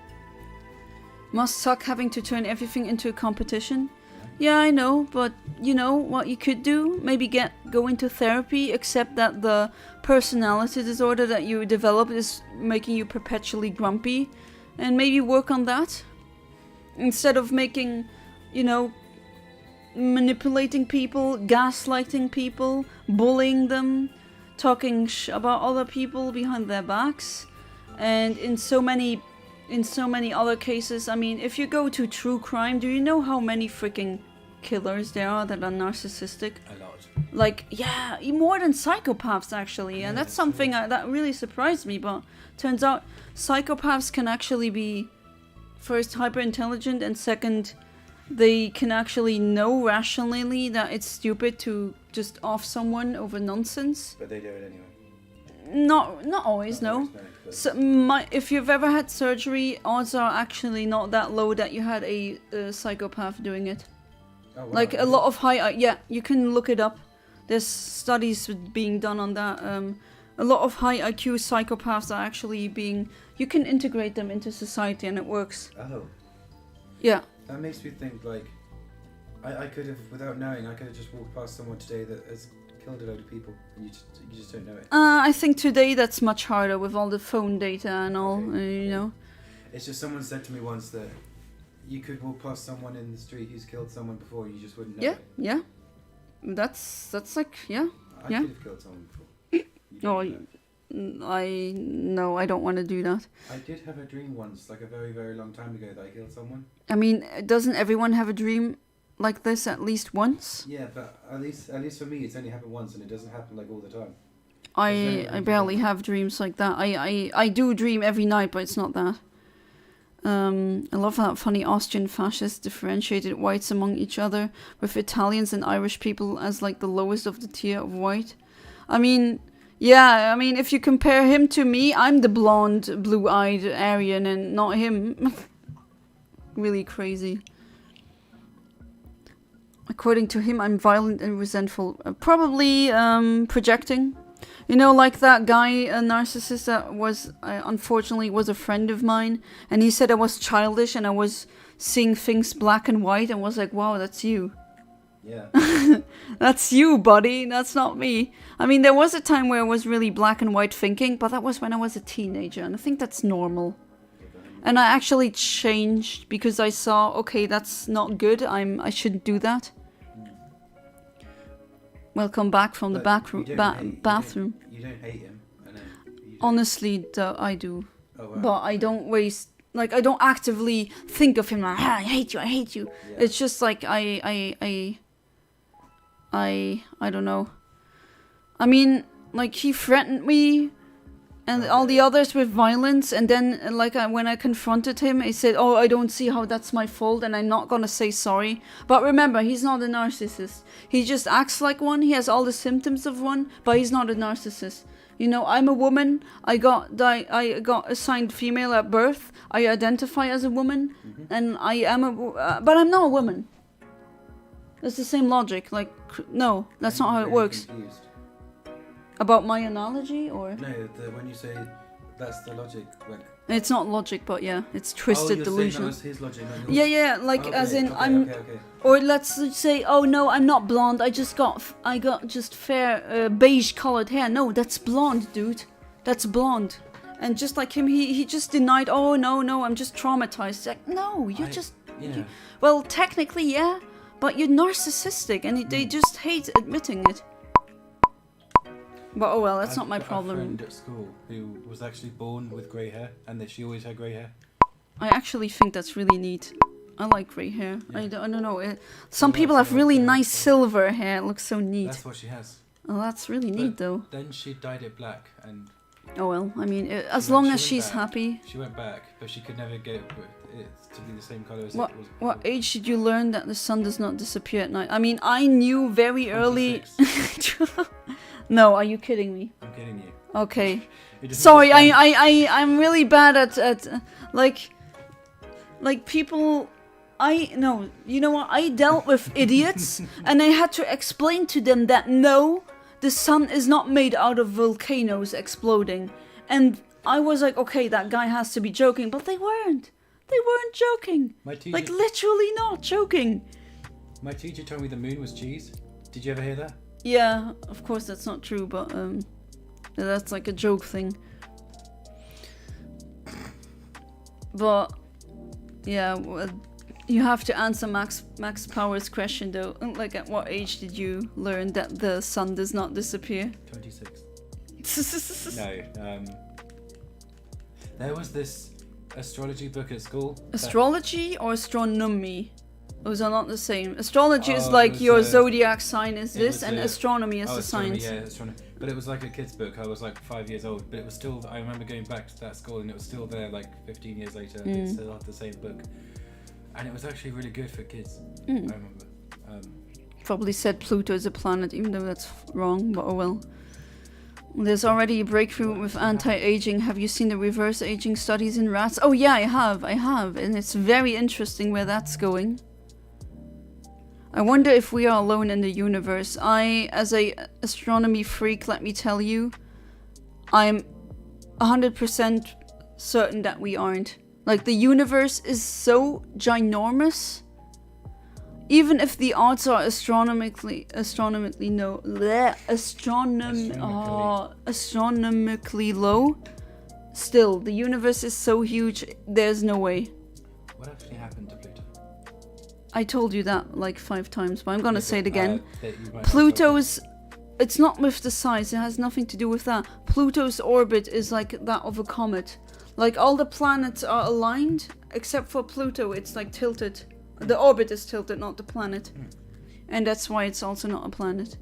[SPEAKER 1] Must suck having to turn everything into a competition. Yeah, I know, but you know what you could do? Maybe go into therapy, accept that the personality disorder that you developed is making you perpetually grumpy, and maybe work on that instead of making, you know, manipulating people, gaslighting people, bullying them, talking about other people behind their backs, and in so many other cases. I mean, if you go to true crime, do you know how many freaking killers there are that are narcissistic?
[SPEAKER 2] A lot.
[SPEAKER 1] Like, yeah, more than psychopaths actually, and that's something that really surprised me. But turns out psychopaths can actually be, first, hyper intelligent, and second, they can actually know rationally that it's stupid to just off someone over nonsense.
[SPEAKER 2] But they do it anyway.
[SPEAKER 1] Not always, no. So if you've ever had surgery, odds are actually not that low that you had a psychopath doing it.
[SPEAKER 2] Oh, wow.
[SPEAKER 1] Like a lot of high, yeah, you can look it up. There's studies being done on that. A lot of high IQ psychopaths are actually you can integrate them into society and it works.
[SPEAKER 2] Oh.
[SPEAKER 1] Yeah.
[SPEAKER 2] That makes me think, like, I could have, without knowing, I could have just walked past someone today that has killed a load of people, and you just don't know it.
[SPEAKER 1] I think today that's much harder with all the phone data and all,
[SPEAKER 2] Okay.
[SPEAKER 1] you know.
[SPEAKER 2] It's just someone said to me once that you could walk past someone in the street who's killed someone before, and you just wouldn't know
[SPEAKER 1] Yeah,
[SPEAKER 2] it.
[SPEAKER 1] yeah. That's like, yeah.
[SPEAKER 2] I
[SPEAKER 1] Yeah.
[SPEAKER 2] could have killed someone before. You
[SPEAKER 1] Oh,
[SPEAKER 2] don't know.
[SPEAKER 1] I don't want to do that.
[SPEAKER 2] I did have a dream once, like a very, very long time ago, that I killed someone.
[SPEAKER 1] I mean, doesn't everyone have a dream like this at least once?
[SPEAKER 2] Yeah, but at least for me, it's only happened once, and it doesn't happen like all the time.
[SPEAKER 1] I barely have dreams like that. I do dream every night, but it's not that. I love how funny Austrian fascists differentiated whites among each other, with Italians and Irish people as like the lowest of the tier of white. I mean, yeah, I mean, if you compare him to me, I'm the blonde, blue-eyed Aryan and not him. Really crazy. According to him, I'm violent and resentful. Probably projecting. You know, like that guy, a narcissist that was, unfortunately, was a friend of mine. And he said I was childish and I was seeing things black and white and was like, wow, that's you.
[SPEAKER 2] Yeah.
[SPEAKER 1] That's you, buddy. That's not me. I mean, there was a time where I was really black and white thinking, but that was when I was a teenager. And I think that's normal. And I actually changed because I saw, okay, that's not good. I shouldn't do that. Welcome back from the bathroom.
[SPEAKER 2] You don't hate him. I know.
[SPEAKER 1] Honestly, I do.
[SPEAKER 2] Oh, wow.
[SPEAKER 1] But I don't waste, like, I don't actively think of him like, I hate you.
[SPEAKER 2] Yeah.
[SPEAKER 1] It's just like, I don't know. I mean, like, he threatened me and all the others with violence, and then, like, when I confronted him, he said, oh, I don't see how that's my fault, and I'm not gonna say sorry. But remember, he's not a narcissist. He just acts like one, he has all the symptoms of one, but he's not a narcissist. You know, I'm a woman, I got assigned female at birth, I identify as a woman, and I am but I'm not a woman. That's the same logic, like, no, that's not how it works.
[SPEAKER 2] Confused.
[SPEAKER 1] About my analogy, or?
[SPEAKER 2] No, when you say that's the logic, like...
[SPEAKER 1] It's not logic, but yeah, it's twisted delusion.
[SPEAKER 2] That was his logic, not yours.
[SPEAKER 1] Yeah, like,
[SPEAKER 2] Okay,
[SPEAKER 1] as in,
[SPEAKER 2] okay.
[SPEAKER 1] or let's say, oh no, I'm not blonde, I got just fair, beige colored hair. No, that's blonde, dude. That's blonde. And just like him, he just denied, oh no, I'm just traumatized. Like, no,
[SPEAKER 2] Yeah.
[SPEAKER 1] Well, technically, yeah, but you're narcissistic, and they just hate admitting it. But oh well, that's not my problem.
[SPEAKER 2] I had a friend at school who was actually born with grey hair, and that she always had grey hair.
[SPEAKER 1] I actually think that's really neat. I like grey hair.
[SPEAKER 2] Yeah.
[SPEAKER 1] I don't know. Some people have really nice silver hair. It looks so neat.
[SPEAKER 2] That's what she has.
[SPEAKER 1] Oh, that's really neat, though.
[SPEAKER 2] Then she dyed it black, and...
[SPEAKER 1] Oh well, I mean, as long as she's happy.
[SPEAKER 2] She went back, but she could never get it to be the same colour as it was.
[SPEAKER 1] What age did you learn that the sun does not disappear at night? I mean, I knew very early... No, are you kidding me?
[SPEAKER 2] I'm kidding you.
[SPEAKER 1] Okay. Sorry, I'm really bad at like people. No, you know what? I dealt with idiots, and I had to explain to them that no, the sun is not made out of volcanoes exploding. And I was like, okay, that guy has to be joking, but they weren't. They weren't joking. Like, literally not joking.
[SPEAKER 2] My teacher told me the moon was cheese. Did you ever hear that?
[SPEAKER 1] Yeah, of course that's not true, but that's like a joke thing. But yeah, you have to answer Max Power's question though. Like, at what age did you learn that the sun does not disappear?
[SPEAKER 2] 26. No. There was this astrology book at school.
[SPEAKER 1] Astrology or astronomy? Those are not the same. Astrology is
[SPEAKER 2] Oh,
[SPEAKER 1] like your zodiac sign is this, and astronomy is the
[SPEAKER 2] astronomy,
[SPEAKER 1] science.
[SPEAKER 2] Yeah, astronomy. But it was like a kid's book. I was like 5 years old, but it was still. I remember going back to that school, and it was still there like 15 years later. And it still had the same book, and it was actually really good for kids. I remember.
[SPEAKER 1] Probably said Pluto is a planet, even though that's wrong. But oh well. There's already a breakthrough with anti-aging. Have you seen the reverse aging studies in rats? Oh yeah, I have, and it's very interesting where that's going. I wonder if we are alone in the universe. As a astronomy freak, let me tell you, I'm 100% certain that we aren't. Like, the universe is so ginormous. Even if the odds are astronomically low, still, the universe is so huge, there's no way.
[SPEAKER 2] What actually happened to Pluto?
[SPEAKER 1] I told you that like 5 times, but I'm gonna say it again. Pluto's... It's not with the size, it has nothing to do with that. Pluto's orbit is like that of a comet. Like, all the planets are aligned, except for Pluto, it's like tilted. The orbit is tilted, not the planet. And that's why it's also not a planet.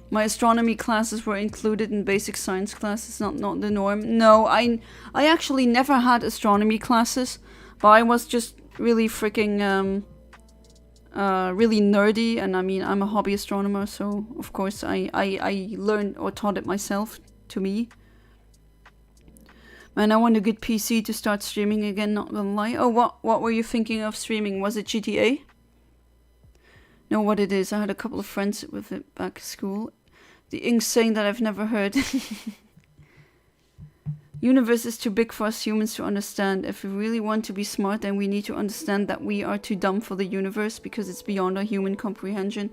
[SPEAKER 1] My astronomy classes were included in basic science classes, not the norm. No, I actually never had astronomy classes, but I was just really freaking really nerdy, and I mean, I'm a hobby astronomer, so of course I learned or taught it myself, to me. Man, I want a good PC to start streaming again, not gonna lie. Oh, what were you thinking of streaming? Was it GTA? Know what it is. I had a couple of friends with it back at school. The ink saying that I've never heard. Universe is too big for us humans to understand. If we really want to be smart, then we need to understand that we are too dumb for the universe because it's beyond our human comprehension.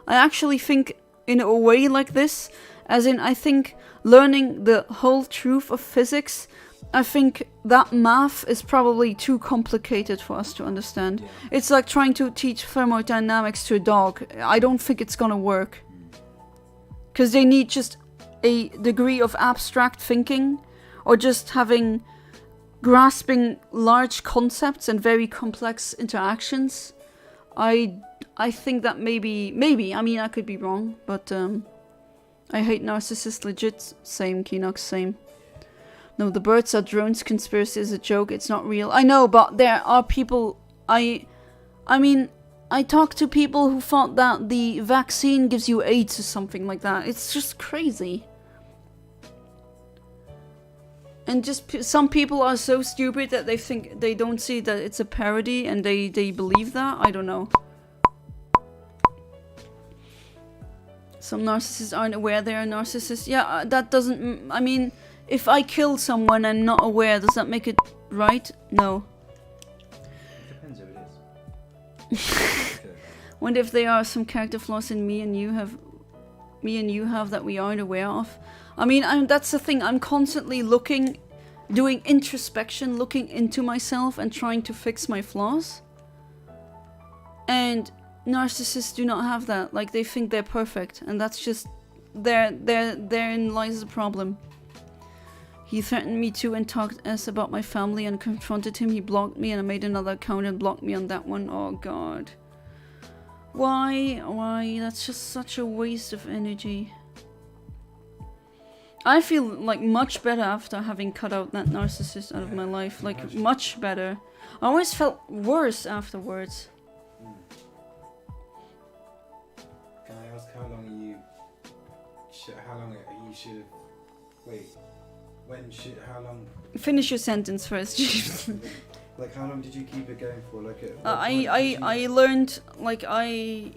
[SPEAKER 1] I actually think in a way like this, as in, I think learning the whole truth of physics, I think that math is probably too complicated for us to understand. Yeah. It's like trying to teach thermodynamics to a dog. I don't think it's gonna work. Because they need just a degree of abstract thinking, or just grasping large concepts and very complex interactions. I think that maybe, I mean, I could be wrong, but I hate narcissists legit. Same, Keenox, same. No, the birds are drones conspiracy is a joke, it's not real. I know, but there are people, I mean, I talked to people who thought that the vaccine gives you AIDS or something like that. It's just crazy. And just some people are so stupid that they don't see that it's a parody and they believe that. I don't know. Some narcissists aren't aware they're a narcissist. Yeah, that doesn't... I mean, if I kill someone and not aware, does that make it right? No.
[SPEAKER 2] It depends who it is.
[SPEAKER 1] Wonder if there are some character flaws in me and you have that we aren't aware of. I mean, that's the thing. I'm constantly doing introspection, looking into myself and trying to fix my flaws. And narcissists do not have that. Like, they think they're perfect, and that's just therein lies the problem. He threatened me too and talked us about my family and confronted him. He blocked me and I made another account and blocked me on that one. Oh god. Why? That's just such a waste of energy. I feel like much better after having cut out that narcissist out of my life. Like, much better. I always felt worse afterwards.
[SPEAKER 2] Can I ask how long you should have... Wait. How long...
[SPEAKER 1] Finish your sentence first.
[SPEAKER 2] Like, how long did you keep it going for? Like,
[SPEAKER 1] I learned, like, I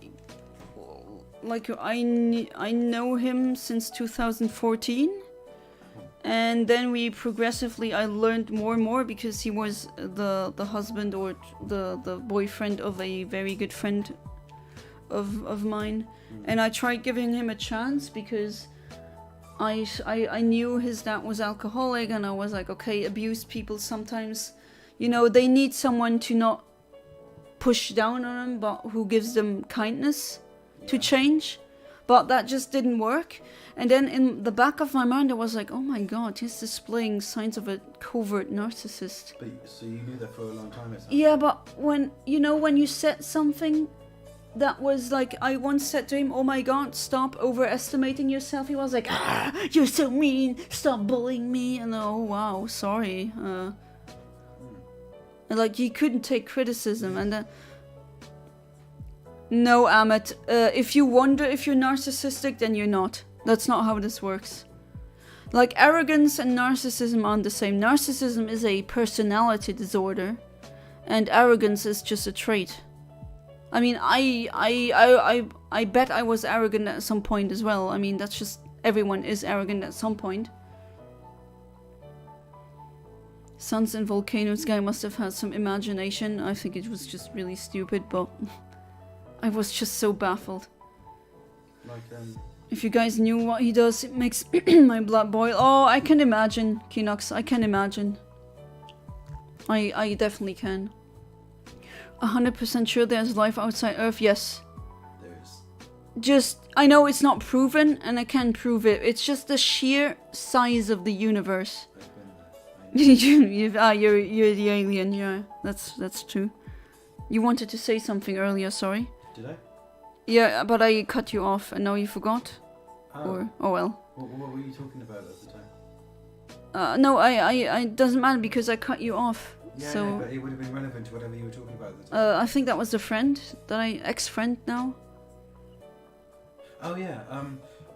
[SPEAKER 1] know him since 2014, and then I learned more and more because he was the husband or the boyfriend of a very good friend of mine, and I tried giving him a chance because I knew his dad was alcoholic, and I was like, okay, abused people sometimes you know, they need someone to not push down on them, but who gives them kindness to change. But that just didn't work. And then in the back of my mind, I was like, oh my god, he's displaying signs of a covert narcissist.
[SPEAKER 2] But so you knew that for a long time, it sounds
[SPEAKER 1] Yeah, but when you said something that was like, I once said to him, oh my god, stop overestimating yourself. He was like, you're so mean, stop bullying me. And oh wow, sorry. And like, he couldn't take criticism. And no, Amit, if you wonder if you're narcissistic, then you're not. That's not how this works. Like, arrogance and narcissism aren't the same. Narcissism is a personality disorder, and arrogance is just a trait. I mean, I bet I was arrogant at some point as well. I mean, that's just, everyone is arrogant at some point. Suns and volcanoes guy must have had some imagination. I think it was just really stupid, but I was just so baffled.
[SPEAKER 2] like
[SPEAKER 1] If you guys knew what he does, it makes my blood boil. Oh, I can imagine, Kinox. I can imagine. I definitely can. 100% sure there's life outside Earth? Yes.
[SPEAKER 2] there's
[SPEAKER 1] Just, I know it's not proven, and I can prove it. It's just the sheer size of the universe. You're the alien, yeah. That's true. You wanted to say something earlier, sorry.
[SPEAKER 2] Did I?
[SPEAKER 1] Yeah, but I cut you off, and now you forgot? Or, oh well.
[SPEAKER 2] What were you talking about at the time?
[SPEAKER 1] No, I doesn't matter because I cut you off.
[SPEAKER 2] Yeah,
[SPEAKER 1] so,
[SPEAKER 2] no, but it would have been relevant to whatever you were talking about at the time.
[SPEAKER 1] I think that was the friend that ex-friend now.
[SPEAKER 2] Oh yeah,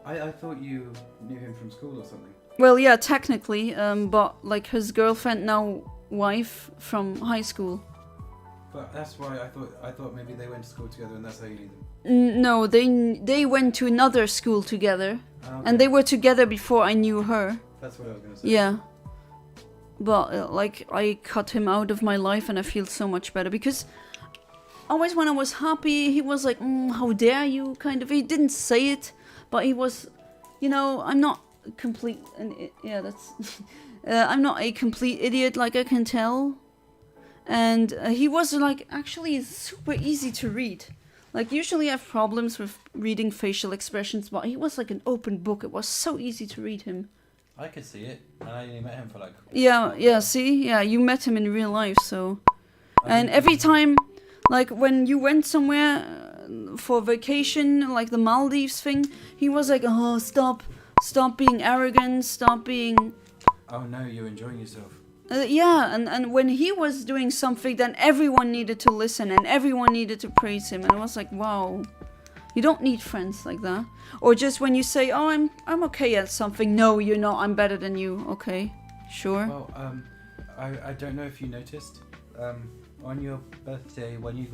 [SPEAKER 2] I thought you knew him from school or something.
[SPEAKER 1] Well, yeah, technically, but like his girlfriend now wife from high school.
[SPEAKER 2] But that's why I thought maybe they went to school together and that's how you knew them.
[SPEAKER 1] No, they went to another school together,
[SPEAKER 2] Okay.
[SPEAKER 1] and they were together before I knew her.
[SPEAKER 2] That's what I was gonna say.
[SPEAKER 1] Yeah. But like, I cut him out of my life, and I feel so much better because always when I was happy, he was like, "How dare you?" Kind of. He didn't say it, but he was, you know, I'm not complete. Yeah, that's. I'm not a complete idiot, like I can tell. And he was like actually super easy to read. Like usually I have problems with reading facial expressions, but he was like an open book. It was so easy to read him.
[SPEAKER 2] I could see it, and I only met him for like.
[SPEAKER 1] Yeah. See, yeah, you met him in real life, so. And every time, like when you went somewhere for vacation, like the Maldives thing, he was like, "Oh, stop being arrogant, stop being."
[SPEAKER 2] Oh no, you're enjoying yourself.
[SPEAKER 1] Yeah, and when he was doing something, then everyone needed to listen and everyone needed to praise him, and I was like, wow, you don't need friends like that. Or just when you say, oh, I'm okay at something, no, you're not, I'm better than you. Okay, sure.
[SPEAKER 2] Well, I don't know if you noticed, on your birthday when you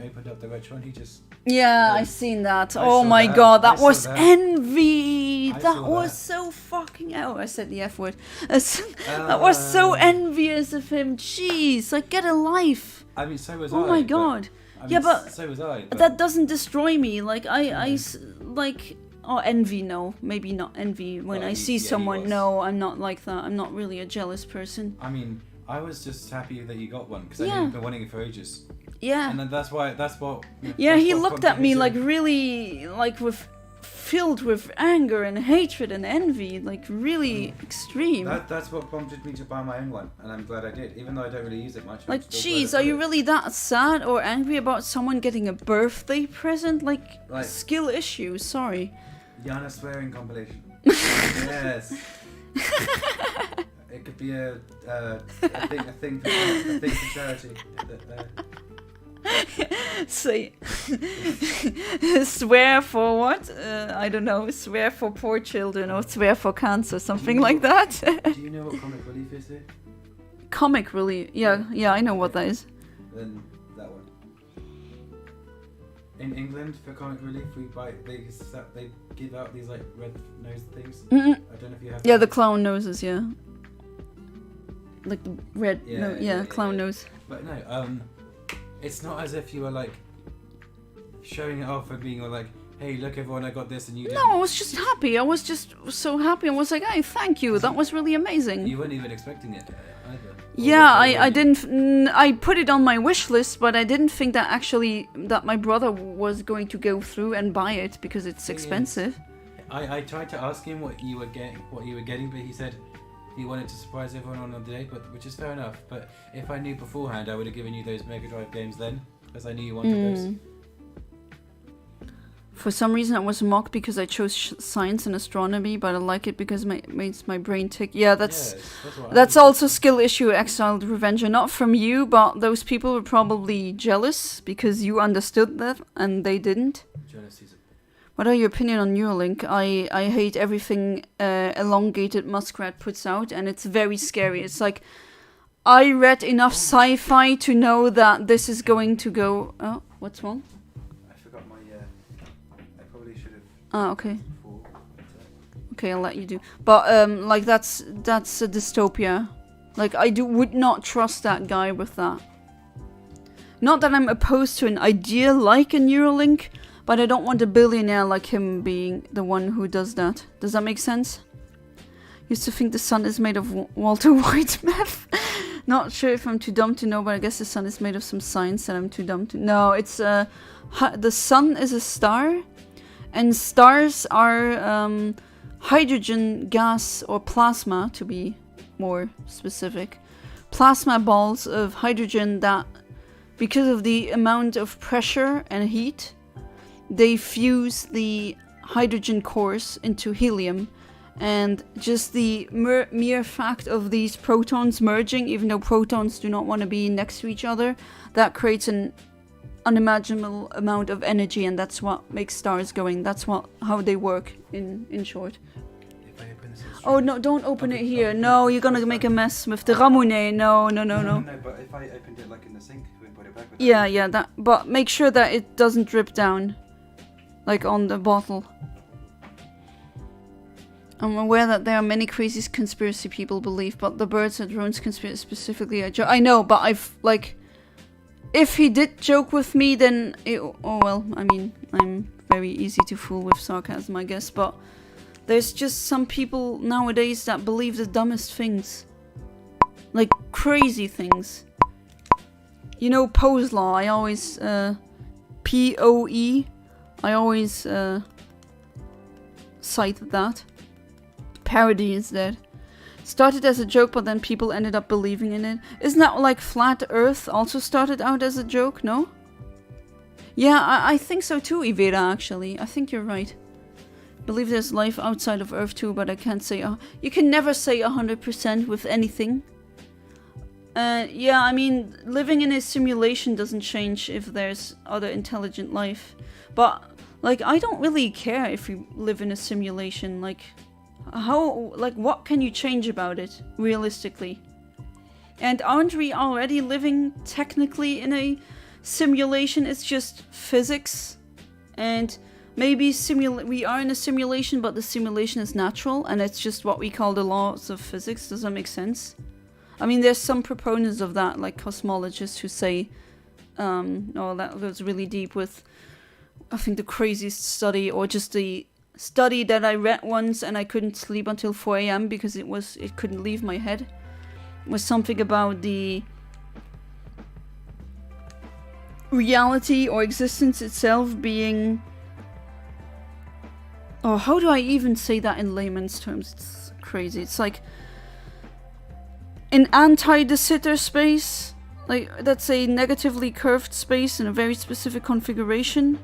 [SPEAKER 2] opened up the retro one, he just.
[SPEAKER 1] Yeah, I seen that.
[SPEAKER 2] I
[SPEAKER 1] Oh
[SPEAKER 2] saw
[SPEAKER 1] my
[SPEAKER 2] that.
[SPEAKER 1] god, that
[SPEAKER 2] I
[SPEAKER 1] was
[SPEAKER 2] saw that.
[SPEAKER 1] envy.
[SPEAKER 2] I
[SPEAKER 1] That
[SPEAKER 2] saw
[SPEAKER 1] was
[SPEAKER 2] that.
[SPEAKER 1] so fucking. Oh, I said the F word. That was so envious of him. Jeez, like get a life.
[SPEAKER 2] I mean, so was I.
[SPEAKER 1] Oh my
[SPEAKER 2] but-
[SPEAKER 1] god.
[SPEAKER 2] I mean,
[SPEAKER 1] Yeah, but
[SPEAKER 2] so was I. But
[SPEAKER 1] that doesn't destroy me. Like like. Oh, envy, no. Maybe not envy. When
[SPEAKER 2] Well,
[SPEAKER 1] I see
[SPEAKER 2] he
[SPEAKER 1] someone,
[SPEAKER 2] was.
[SPEAKER 1] no, I'm not like that. I'm not really a jealous person.
[SPEAKER 2] I mean, I was just happy that you got one because I
[SPEAKER 1] Yeah.
[SPEAKER 2] knew you've been wanting it for ages,
[SPEAKER 1] Yeah.
[SPEAKER 2] and then that's what.
[SPEAKER 1] Yeah,
[SPEAKER 2] that's
[SPEAKER 1] he
[SPEAKER 2] what
[SPEAKER 1] looked
[SPEAKER 2] prompted
[SPEAKER 1] at me
[SPEAKER 2] to-
[SPEAKER 1] like really, like filled with anger and hatred and envy, like really extreme.
[SPEAKER 2] That's what prompted me to buy my own one, and I'm glad I did, even though I don't really use it much. I'm
[SPEAKER 1] Like,
[SPEAKER 2] still glad
[SPEAKER 1] geez,
[SPEAKER 2] I
[SPEAKER 1] are
[SPEAKER 2] got
[SPEAKER 1] you
[SPEAKER 2] it.
[SPEAKER 1] really that sad or angry about someone getting a birthday present? Like,
[SPEAKER 2] Right.
[SPEAKER 1] skill issues, sorry.
[SPEAKER 2] Yana swearing compilation. Yes. It could be a thing for charity.
[SPEAKER 1] Say, swear for what? I don't know, swear for poor children or swear for cancer, something like that.
[SPEAKER 2] Do you know what comic relief is here?
[SPEAKER 1] Comic relief, yeah, I know what that is.
[SPEAKER 2] Then that one. In England, for comic relief, they give out these like red nose things.
[SPEAKER 1] Mm-mm.
[SPEAKER 2] I don't know if you have.
[SPEAKER 1] Yeah,
[SPEAKER 2] that.
[SPEAKER 1] the clown noses, yeah. Like the red, clown nose.
[SPEAKER 2] But no, it's not as if you were like showing it off and being like, "Hey, look, everyone, I got this," and you didn't.
[SPEAKER 1] No, I was just happy. I was just so happy. I was like, hey, thank you. That was really amazing.
[SPEAKER 2] You weren't even expecting it either.
[SPEAKER 1] Yeah, I didn't. I put it on my wish list, but I didn't think that actually that my brother was going to go through and buy it because it's expensive.
[SPEAKER 2] I tried to ask him what you were getting, but he said he wanted to surprise everyone on the day, which is fair enough. But if I knew beforehand, I would have given you those Mega Drive games then, because I knew you wanted those.
[SPEAKER 1] For some reason, I was mocked because I chose science and astronomy, but I like it because it makes my brain tick. Yeah, that's also skill issue, Exiled Revenger. Not from you, but those people were probably jealous because you understood that and they didn't.
[SPEAKER 2] Jealousy's
[SPEAKER 1] What are your opinion on Neuralink? I hate everything Elongated Muskrat puts out, and it's very scary. It's like, I read enough sci-fi to know that this is going to go... Oh, what's wrong? Ah, okay. Okay, I'll let you do. But like that's a dystopia. Like I would not trust that guy with that. Not that I'm opposed to an idea like a Neuralink, but I don't want a billionaire like him being the one who does that. Does that make sense? Used to think the sun is made of Walter White meth. Not sure if I'm too dumb to know, but I guess the sun is made of some science that I'm too dumb to. No, it's the sun is a star. And stars are hydrogen gas or plasma, to be more specific. Plasma balls of hydrogen that, because of the amount of pressure and heat, they fuse the hydrogen cores into helium. And just the mere fact of these protons merging, even though protons do not want to be next to each other, that creates an unimaginable amount of energy, and that's what makes stars going. That's how they work in short.
[SPEAKER 2] If I open this
[SPEAKER 1] oh no, don't open it here. No, you're gonna make a mess with the Ramune. No.
[SPEAKER 2] No, but if I opened it like in the sink, we put it back.
[SPEAKER 1] Yeah, that. But make sure that it doesn't drip down, like on the bottle. I'm aware that there are many crazy conspiracy people believe, but the birds and drones conspiracy specifically. I know, but I've like. If he did joke with me, then oh well, I mean, I'm very easy to fool with sarcasm, I guess, but there's just some people nowadays that believe the dumbest things. Like, crazy things. You know, Poe's Law, I always, P-O-E, I always, cite that. Parody is dead. Started as a joke, but then people ended up believing in it. Isn't that like Flat Earth also started out as a joke, no? Yeah, I think so too, Ivera, actually. I think you're right. Believe there's life outside of Earth too, but I can't say... you can never say 100% with anything. Yeah, I mean, living in a simulation doesn't change if there's other intelligent life. But, like, I don't really care if you live in a simulation, like... what can you change about it, realistically? And aren't we already living technically in a simulation? It's just physics. And maybe we are in a simulation, but the simulation is natural, and it's just what we call the laws of physics. Does that make sense? I mean, there's some proponents of that, like cosmologists who say, oh, that goes really deep with, I think, the craziest study, or just the study that I read once and I couldn't sleep until 4 a.m. because it couldn't leave my head. It was something about the reality or existence itself being... Oh, how do I even say that in layman's terms? It's crazy. It's like an anti-de Sitter space. Like, that's a negatively curved space in a very specific configuration.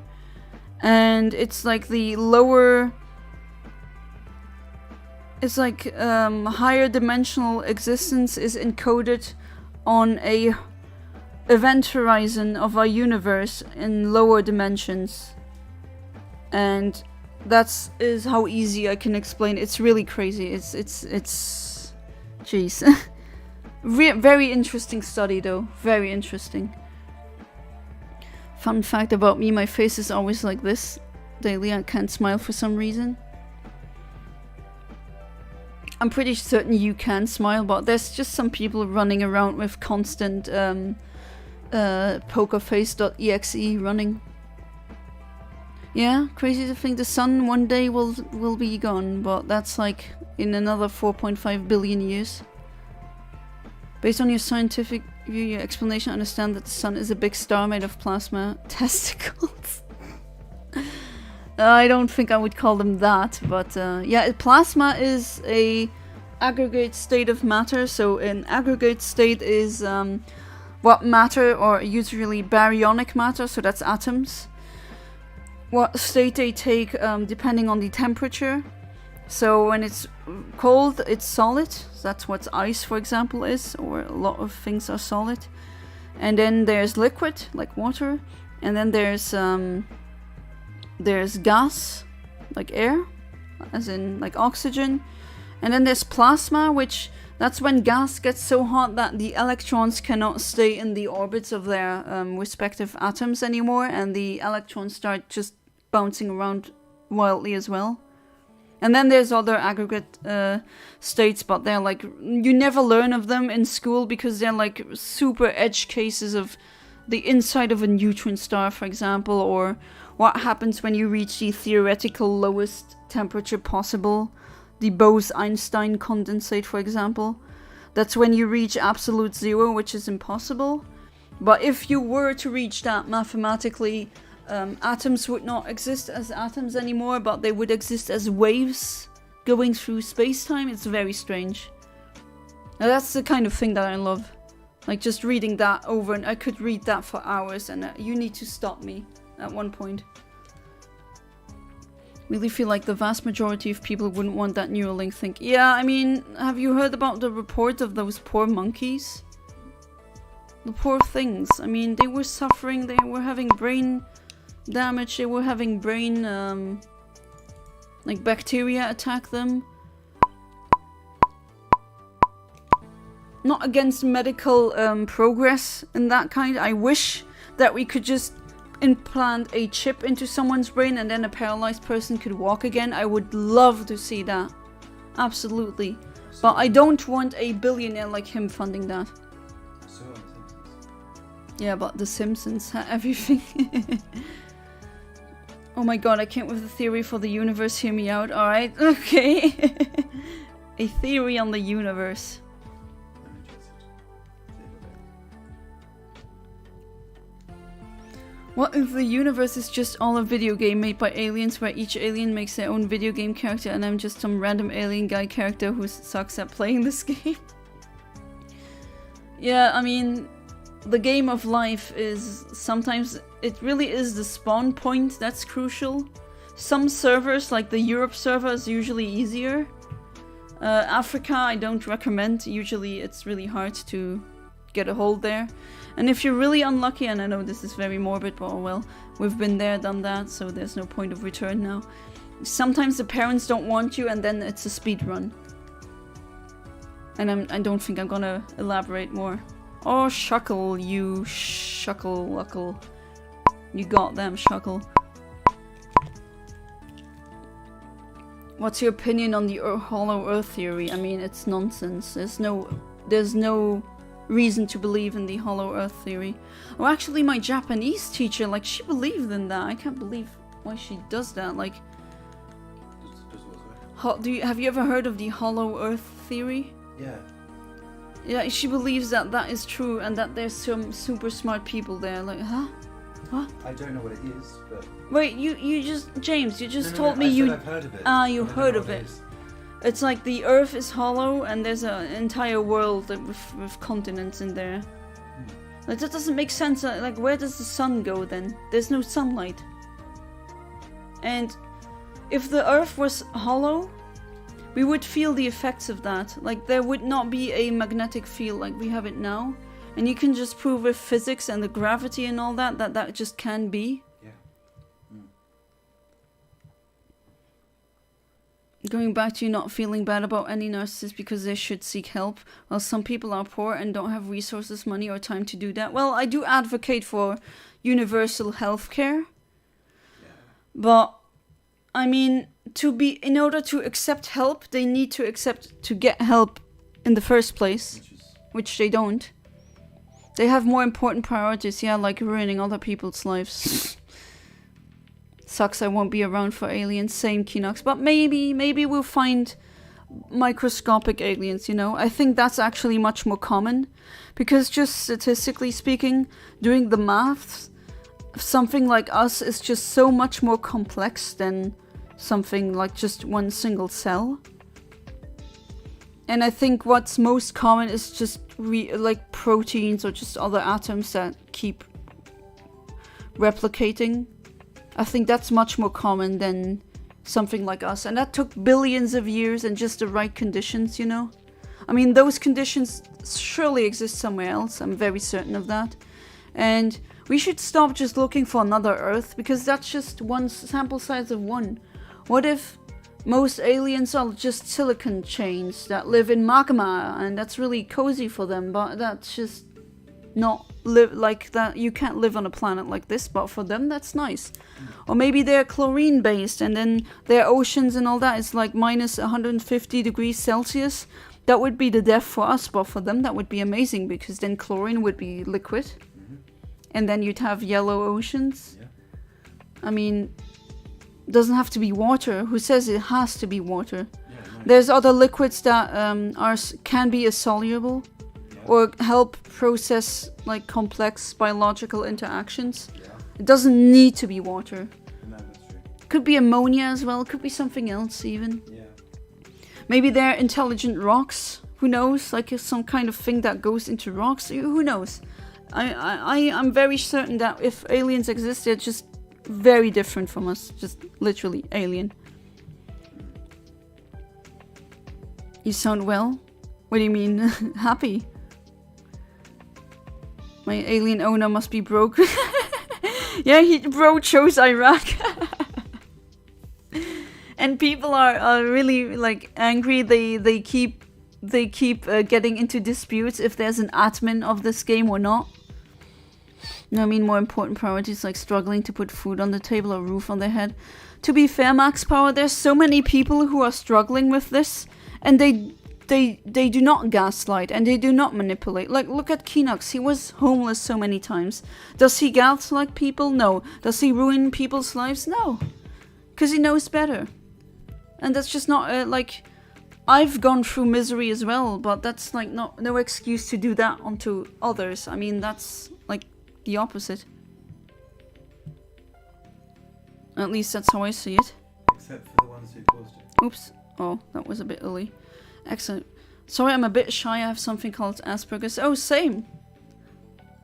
[SPEAKER 1] And it's like the lower... It's like higher dimensional existence is encoded on a event horizon of our universe in lower dimensions. And that is how easy I can explain. It's really crazy. It's jeez. Very interesting study though. Very interesting. Fun fact about me, my face is always like this daily. I can't smile for some reason. I'm pretty certain you can smile, but there's just some people running around with constant pokerface.exe running. Yeah, crazy to think the sun one day will be gone, but that's like in another 4.5 billion years. Based on your scientific view, your explanation, I understand that the sun is a big star made of plasma testicles. I don't think I would call them that, but yeah, plasma is a aggregate state of matter. So an aggregate state is what matter, or usually baryonic matter, so that's atoms, what state they take depending on the temperature. So when it's cold, it's solid. So that's what ice, for example, is, or a lot of things are solid. And then there's liquid, like water, and then there's gas, like air, as in like oxygen. And then there's plasma, which that's when gas gets so hot that the electrons cannot stay in the orbits of their respective atoms anymore, and the electrons start just bouncing around wildly as well. And then there's other aggregate states, but they're like, you never learn of them in school because they're like super edge cases of the inside of a neutron star, for example, or what happens when you reach the theoretical lowest temperature possible, the Bose-Einstein condensate, for example. That's when you reach absolute zero, which is impossible. But if you were to reach that mathematically, atoms would not exist as atoms anymore, but they would exist as waves going through space-time. It's very strange. Now that's the kind of thing that I love. Like just reading that over, and I could read that for hours, and you need to stop me at one point. Really feel like the vast majority of people wouldn't want that Neuralink thing. Yeah, I mean, have you heard about the report of those poor monkeys? The poor things. I mean, they were suffering, they were having brain damage, they were having brain, like bacteria attack them. Not against medical progress in that kind. I wish that we could just implant a chip into someone's brain and then a paralyzed person could walk again. I would love to see that. Absolutely. But I don't want a billionaire like him funding that. Yeah, but The Simpsons had everything. Oh my god, I came up with a theory for the universe. Hear me out. Alright, okay. A theory on the universe. What if the universe is just all a video game made by aliens where each alien makes their own video game character and I'm just some random alien guy character who sucks at playing this game? Yeah, I mean, the game of life is sometimes, it really is the spawn point that's crucial. Some servers, like the Europe server, is usually easier. Africa, I don't recommend. Usually it's really hard to get a hold there. And if you're really unlucky, and I know this is very morbid, but oh well, we've been there, done that, so there's no point of return now. Sometimes the parents don't want you, and then it's a speed run. And I don't think I'm gonna elaborate more. Oh, Shuckle, you Shuckle-Wuckle. You got them, Shuckle. What's your opinion on the hollow earth theory? I mean, it's nonsense. There's no reason to believe in the hollow earth theory. Oh, actually, my Japanese teacher, like, she believed in that. I can't believe why she does that. Like, have you ever heard of the hollow earth theory?
[SPEAKER 2] Yeah.
[SPEAKER 1] Yeah, she believes that that is true and that there's some super smart people there. Like, huh? What?
[SPEAKER 2] I don't know what it is, but...
[SPEAKER 1] Wait, you just... James, you just told me
[SPEAKER 2] I
[SPEAKER 1] you...
[SPEAKER 2] said I've heard of it.
[SPEAKER 1] you heard of it. It's like the Earth is hollow and there's an entire world with continents in there. Like, that doesn't make sense. Like, where does the sun go then? There's no sunlight. And if the Earth was hollow, we would feel the effects of that. Like, there would not be a magnetic field like we have it now. And you can just prove with physics and the gravity and all that that just can be.
[SPEAKER 2] Yeah.
[SPEAKER 1] Going back to you not feeling bad about any narcissists because they should seek help, while some people are poor and don't have resources, money, or time to do that. Well, I do advocate for universal healthcare. Yeah. But, I mean, in order to accept help, they need to accept to get help in the first place, which they don't. They have more important priorities, yeah, like ruining other people's lives. Sucks I won't be around for aliens, same Kinox, but maybe we'll find microscopic aliens, you know. I think that's actually much more common, because just statistically speaking, doing the maths, something like us is just so much more complex than something like just one single cell. And I think what's most common is just like proteins or just other atoms that keep replicating. I think that's much more common than something like us. And that took billions of years and just the right conditions, you know? I mean, those conditions surely exist somewhere else. I'm very certain of that. And we should stop just looking for another Earth, because that's just one sample size of one. What if most aliens are just silicon chains that live in magma, and that's really cozy for them, but that's just not live like that. You can't live on a planet like this, but for them that's nice. Or maybe they're chlorine based, and then their oceans and all that is like minus 150 degrees Celsius. That would be the death for us, but for them that would be amazing, because then chlorine would be liquid, and then you'd have yellow oceans. I mean, doesn't have to be water. Who says it has to be water? There's other liquids that can be soluble, or help process like complex biological interactions. It doesn't need to be water. Could be ammonia as well. Could be something else even. Maybe they're intelligent rocks. Who knows? Like some kind of thing that goes into rocks. Who knows? I'm very certain that if aliens exist, they're just very different from us. Just literally alien. You sound well? What do you mean? Happy? My alien owner must be broke. Yeah, bro chose Iraq. And people are really like angry. They keep getting into disputes if there's an admin of this game or not. You know, I mean, more important priorities like struggling to put food on the table or roof on their head. To be fair, Max Power, there's so many people who are struggling with this, and they do not gaslight and they do not manipulate. Like, look at Kinox. He was homeless so many times. Does he gaslight people? No. Does he ruin people's lives? No. Because he knows better. And that's just not like, I've gone through misery as well, but that's like no excuse to do that onto others. I mean, that's like the opposite. At least that's how I see it.
[SPEAKER 2] Except for the ones who caused it.
[SPEAKER 1] Oops. Oh, that was a bit early. Excellent. Sorry, I'm a bit shy. I have something called Asperger's. Oh, same.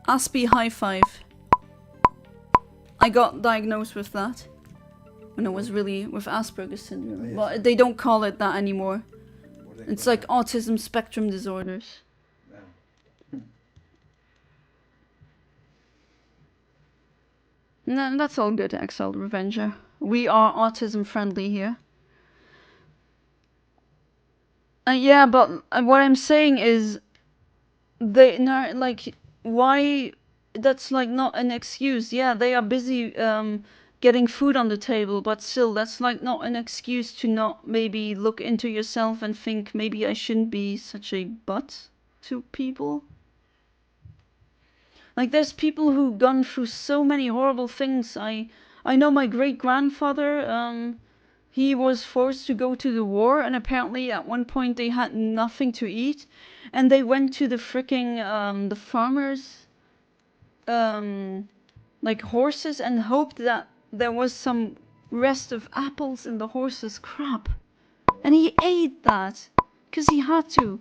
[SPEAKER 1] Aspie high five. I got diagnosed with that when I was really with Asperger's syndrome. Oh, yes. But they don't call it that anymore. It's like autism spectrum disorders. No, that's all good, Exiled Revenger. We are autism friendly here. Yeah, but what I'm saying is, why? That's like not an excuse. Yeah, they are busy getting food on the table, but still, that's like not an excuse to not maybe look into yourself and think maybe I shouldn't be such a butt to people. Like, there's people who've gone through so many horrible things. I know my great-grandfather, he was forced to go to the war, and apparently at one point they had nothing to eat, and they went to the fricking, the farmers, like horses, and hoped that there was some rest of apples in the horse's crop. And he ate that, because he had to.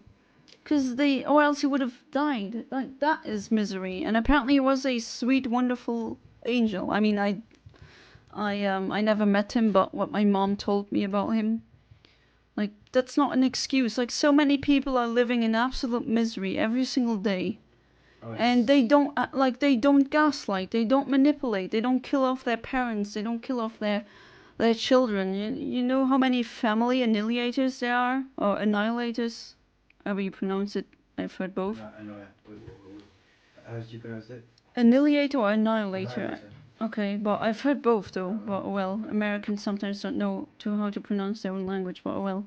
[SPEAKER 1] Or else he would have died. Like, that is misery. And apparently he was a sweet, wonderful angel. I mean, I never met him, but what my mom told me about him. Like, that's not an excuse. Like, so many people are living in absolute misery every single day. Oh, and they don't, they don't gaslight, they don't manipulate, they don't kill off their parents, they don't kill off their children. You know how many family annihilators there are? Or annihilators? However you pronounce it, I've heard both.
[SPEAKER 2] No, I know it. How did you pronounce it?
[SPEAKER 1] Annihilator or annihilator?
[SPEAKER 2] Annihilator.
[SPEAKER 1] Okay, but I've heard both though. But well, Americans sometimes don't know how to pronounce their own language. But well,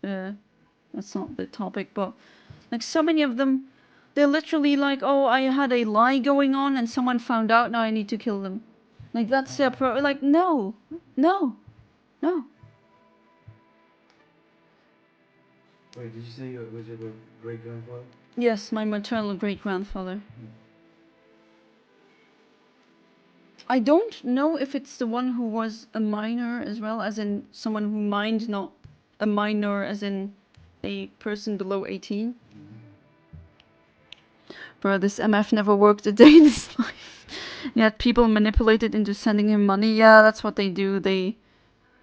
[SPEAKER 1] that's not the topic. But like so many of them, they're literally like, oh, I had a lie going on and someone found out. Now I need to kill them. Like that's their like no.
[SPEAKER 2] Wait, did you say it was your great grandfather?
[SPEAKER 1] Yes, my maternal great-grandfather. I don't know if it's the one who was a minor as well, as in someone who mined, not a minor as in a person below 18. Bro, this MF never worked a day in his life. Yet people manipulated into sending him money. Yeah, that's what they do. They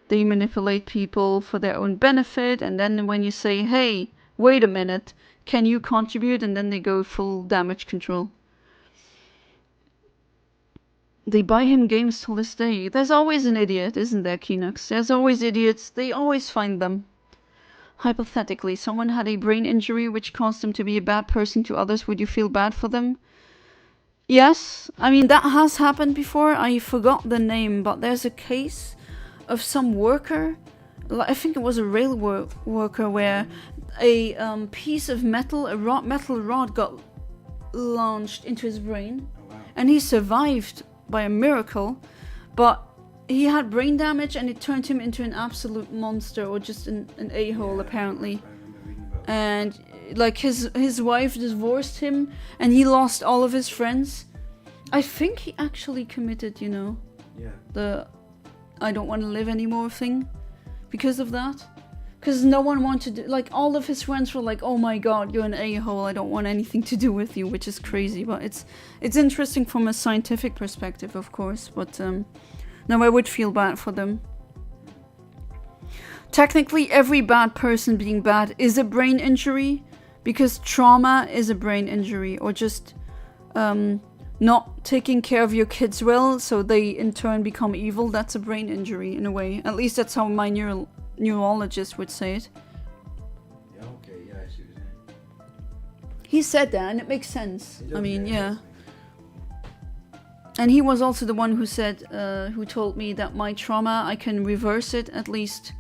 [SPEAKER 1] manipulate people for their own benefit, and then when you say, hey, wait a minute, can you contribute? And then they go full damage control. They buy him games till this day. There's always an idiot, isn't there, Kinox? There's always idiots. They always find them. Hypothetically, someone had a brain injury which caused them to be a bad person to others. Would you feel bad for them? Yes. I mean, that has happened before. I forgot the name, but there's a case of some worker. I think it was a rail worker where a piece of metal, metal rod got launched into his brain.
[SPEAKER 2] Oh, wow. And
[SPEAKER 1] and he survived by a miracle, but he had brain damage and it turned him into an absolute monster, or just an a-hole, apparently.
[SPEAKER 2] I remember reading about that.
[SPEAKER 1] And like his wife divorced him and he lost all of his friends. I think he actually committed, you know,
[SPEAKER 2] Yeah.
[SPEAKER 1] the I don't want to live anymore thing because of that. Because no one wanted, like, all of his friends were like, oh my god, you're an a-hole, I don't want anything to do with you, which is crazy. But it's interesting from a scientific perspective, of course. But no, I would feel bad for them. Technically, every bad person being bad is a brain injury, because trauma is a brain injury, or just not taking care of your kids well, so they in turn become evil. That's a brain injury in a way. At least that's how my neurologist would say it.
[SPEAKER 2] Yeah, okay, yeah, I see what you're saying.
[SPEAKER 1] He said that, and it makes sense.
[SPEAKER 2] It does,
[SPEAKER 1] I mean,
[SPEAKER 2] yeah, it
[SPEAKER 1] yeah.
[SPEAKER 2] does.
[SPEAKER 1] And he was also the one who said, who told me that my trauma, I can reverse it at least,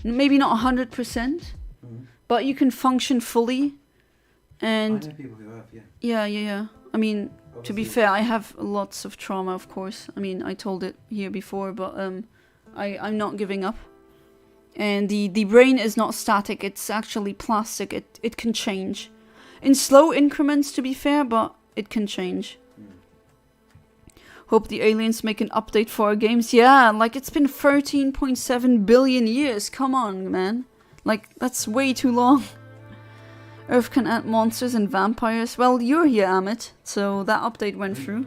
[SPEAKER 1] maybe not 100%,
[SPEAKER 2] Mhm.
[SPEAKER 1] but you can function fully. And
[SPEAKER 2] I know people who have, yeah.
[SPEAKER 1] yeah. I mean, to be
[SPEAKER 2] Obviously-
[SPEAKER 1] fair, I have lots of trauma, of course. I mean, I told it here before, but I'm not giving up. And the brain is not static, it's actually plastic. It can change. In slow increments, to be fair, but it can change. Hope the aliens make an update for our games. Yeah, like, it's been 13.7 billion years. Come on, man. Like, that's way too long. Earth can add monsters and vampires. Well, you're here, Amit, so that update went through.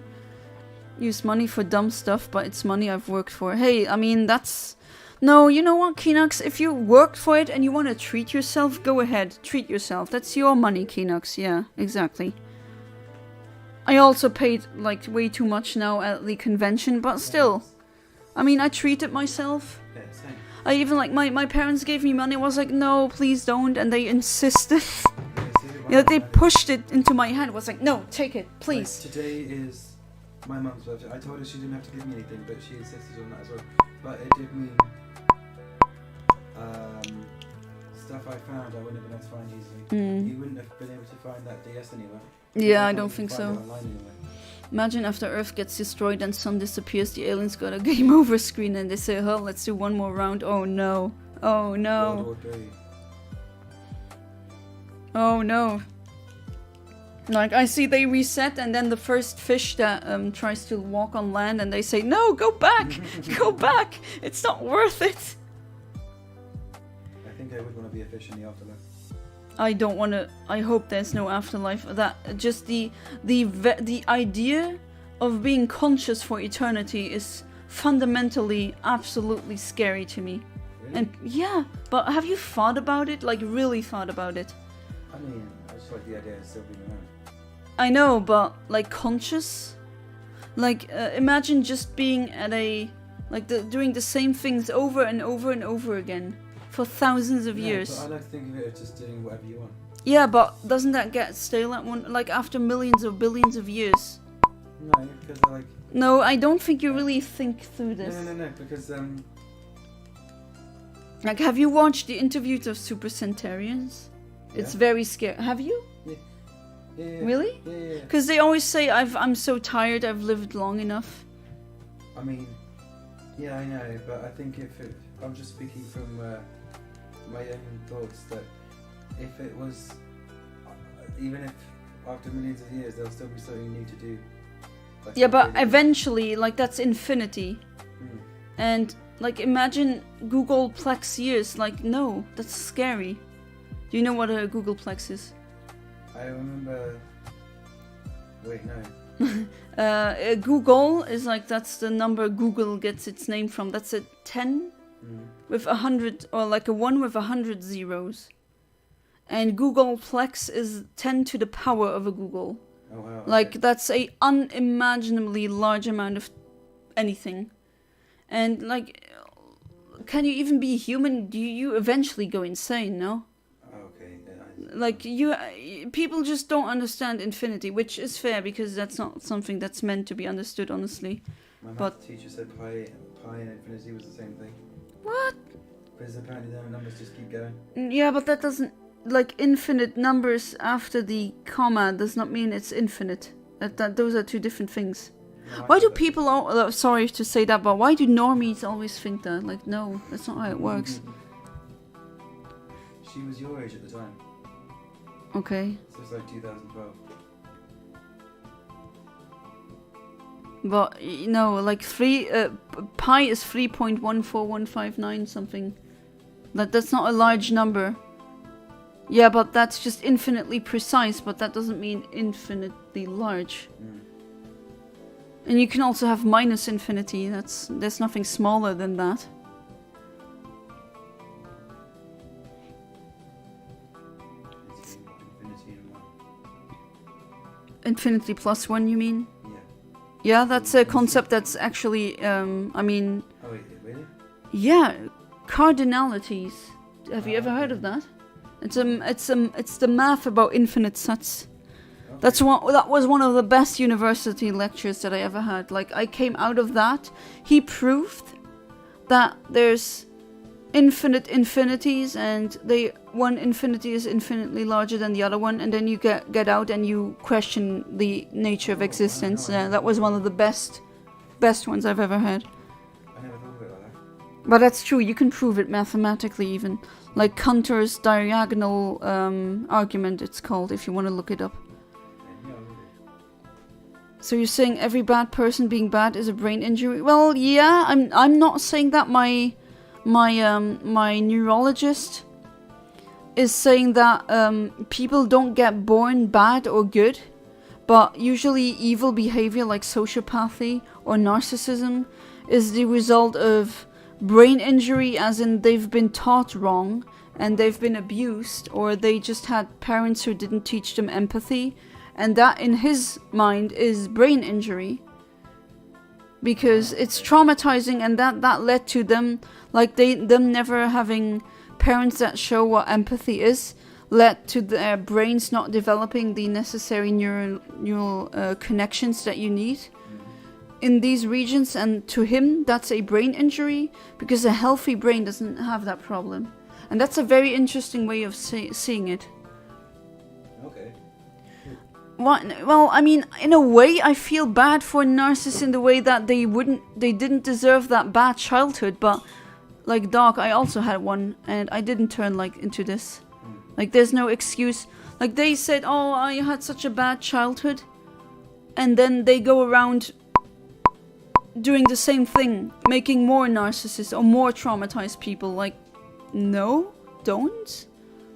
[SPEAKER 1] Use money for dumb stuff, but it's money I've worked for. Hey, I mean, that's... No, you know what, Kinox? If you worked for it and you want to treat yourself, go ahead. Treat yourself. That's your money, Kinox. Yeah, exactly. I also paid, like, way too much now at the convention, but still. I mean, I treated myself.
[SPEAKER 2] Yeah, same.
[SPEAKER 1] I even, like, my parents gave me money. I was like, no, please don't. And they insisted. You know, they pushed it into my hand. I was like, no, take it, please.
[SPEAKER 2] Like, today is my mum's birthday. I told her she didn't have to give me anything, but she insisted on that as well. But it did mean stuff I found I wouldn't have been able to find easily. You wouldn't have been able to find that DS anywhere.
[SPEAKER 1] Yeah, I
[SPEAKER 2] You
[SPEAKER 1] don't
[SPEAKER 2] couldn't
[SPEAKER 1] think
[SPEAKER 2] find
[SPEAKER 1] so.
[SPEAKER 2] it online anyway.
[SPEAKER 1] Imagine after Earth gets destroyed and Sun disappears, the aliens got a game over screen and they say, oh, let's do one more round. Oh no. Oh no.
[SPEAKER 2] World War III.
[SPEAKER 1] Oh no. Like, I see they reset and then the first fish that tries to walk on land and they say, no, go back! Go back! It's not worth it!
[SPEAKER 2] I think I would want to be a fish in the afterlife.
[SPEAKER 1] I don't want to... I hope there's no afterlife. That just the idea of being conscious for eternity is fundamentally absolutely scary to me.
[SPEAKER 2] Really?
[SPEAKER 1] And yeah, but have you thought about it? Like, really thought about it?
[SPEAKER 2] I mean, I just like the idea of still being around.
[SPEAKER 1] I know, but like conscious? Like, imagine just being at a... Like, doing the same things over and over and over again. For thousands of years.
[SPEAKER 2] But I like to think of it as just doing whatever you want.
[SPEAKER 1] Yeah, but doesn't that get stale at one, like after millions or billions of years?
[SPEAKER 2] No, because I like...
[SPEAKER 1] No, I don't think you really think through this.
[SPEAKER 2] No, because
[SPEAKER 1] Like, have you watched the interviews of Super Centurions? It's
[SPEAKER 2] Yeah.
[SPEAKER 1] very scary. Have you?
[SPEAKER 2] yeah.
[SPEAKER 1] Really?
[SPEAKER 2] Yeah.
[SPEAKER 1] Because they always say, I'm so tired, I've lived long enough.
[SPEAKER 2] I mean, yeah, I know, but I think I'm just speaking from my own thoughts, that if it was, even if after millions of years, there'll still be something you need to do. Like
[SPEAKER 1] Yeah, but
[SPEAKER 2] really-
[SPEAKER 1] eventually, like, that's infinity.
[SPEAKER 2] Hmm.
[SPEAKER 1] And, like, imagine Googleplex years. Like, no, that's scary. Do you know what a Googleplex is?
[SPEAKER 2] I remember. Wait, no.
[SPEAKER 1] Google is like, that's the number Google gets its name from. That's a 10 with 100, or like a 1 with 100 zeros. And Googleplex is 10 to the power of a Google.
[SPEAKER 2] Oh wow.
[SPEAKER 1] Like,
[SPEAKER 2] okay.
[SPEAKER 1] that's a unimaginably large amount of anything. And, like, can you even be human? Do you eventually go insane, no?
[SPEAKER 2] Okay.
[SPEAKER 1] Like, people just don't understand infinity, which is fair because that's not something that's meant to be understood, honestly.
[SPEAKER 2] My
[SPEAKER 1] but-
[SPEAKER 2] math teacher said pi and infinity was the same thing.
[SPEAKER 1] What?
[SPEAKER 2] Because apparently the numbers just keep going.
[SPEAKER 1] Yeah, but that doesn't, like, infinite numbers after the comma does not mean it's infinite. Those are two different things.
[SPEAKER 2] No, I
[SPEAKER 1] Why do
[SPEAKER 2] thought that-
[SPEAKER 1] people, sorry to say that, but why do normies always think that? Like, no, that's not how it works.
[SPEAKER 2] She was your age at the time.
[SPEAKER 1] Okay.
[SPEAKER 2] So it's like 2012.
[SPEAKER 1] But, you know, like, pi is 3.14159 something. That's not a large number. Yeah, but that's just infinitely precise, but that doesn't mean infinitely large. And you can also have minus infinity. There's nothing smaller than that.
[SPEAKER 2] It's infinity and one.
[SPEAKER 1] Infinity plus 1, you mean?
[SPEAKER 2] Yeah.
[SPEAKER 1] Yeah, that's a concept that's actually, I mean,
[SPEAKER 2] Oh wait, really?
[SPEAKER 1] yeah, cardinalities. Have you ever heard of that? It's the math about infinite sets.
[SPEAKER 2] Okay.
[SPEAKER 1] That was one of the best university lectures that I ever had. Like, I came out of that. He proved that there's infinite infinities, and one infinity is infinitely larger than the other one, and then you get out and you question the nature of existence. That was one of the best ones I've ever had.
[SPEAKER 2] I never thought of it like that.
[SPEAKER 1] But that's true. You can prove it mathematically, even like Cantor's diagonal argument. It's called, if you want to look it up.
[SPEAKER 2] Yeah, really.
[SPEAKER 1] So you're saying every bad person being bad is a brain injury? Well, yeah. I'm not saying that. My neurologist is saying that people don't get born bad or good, but usually evil behavior like sociopathy or narcissism is the result of brain injury, as in they've been taught wrong and they've been abused, or they just had parents who didn't teach them empathy, and that in his mind is brain injury because it's traumatizing, and that led to them, like, them never having parents that show what empathy is, led to their brains not developing the necessary neural connections that you need in these regions. And to him, that's a brain injury because a healthy brain doesn't have that problem. And that's a very interesting way of seeing it.
[SPEAKER 2] Okay.
[SPEAKER 1] Well, I mean, in a way, I feel bad for narcissists in the way that they didn't deserve that bad childhood. But, like, dog, I also had one, and I didn't turn, like, into this. Like, there's no excuse. Like, they said, oh, I had such a bad childhood, and then they go around doing the same thing, making more narcissists or more traumatized people. Like, no, don't.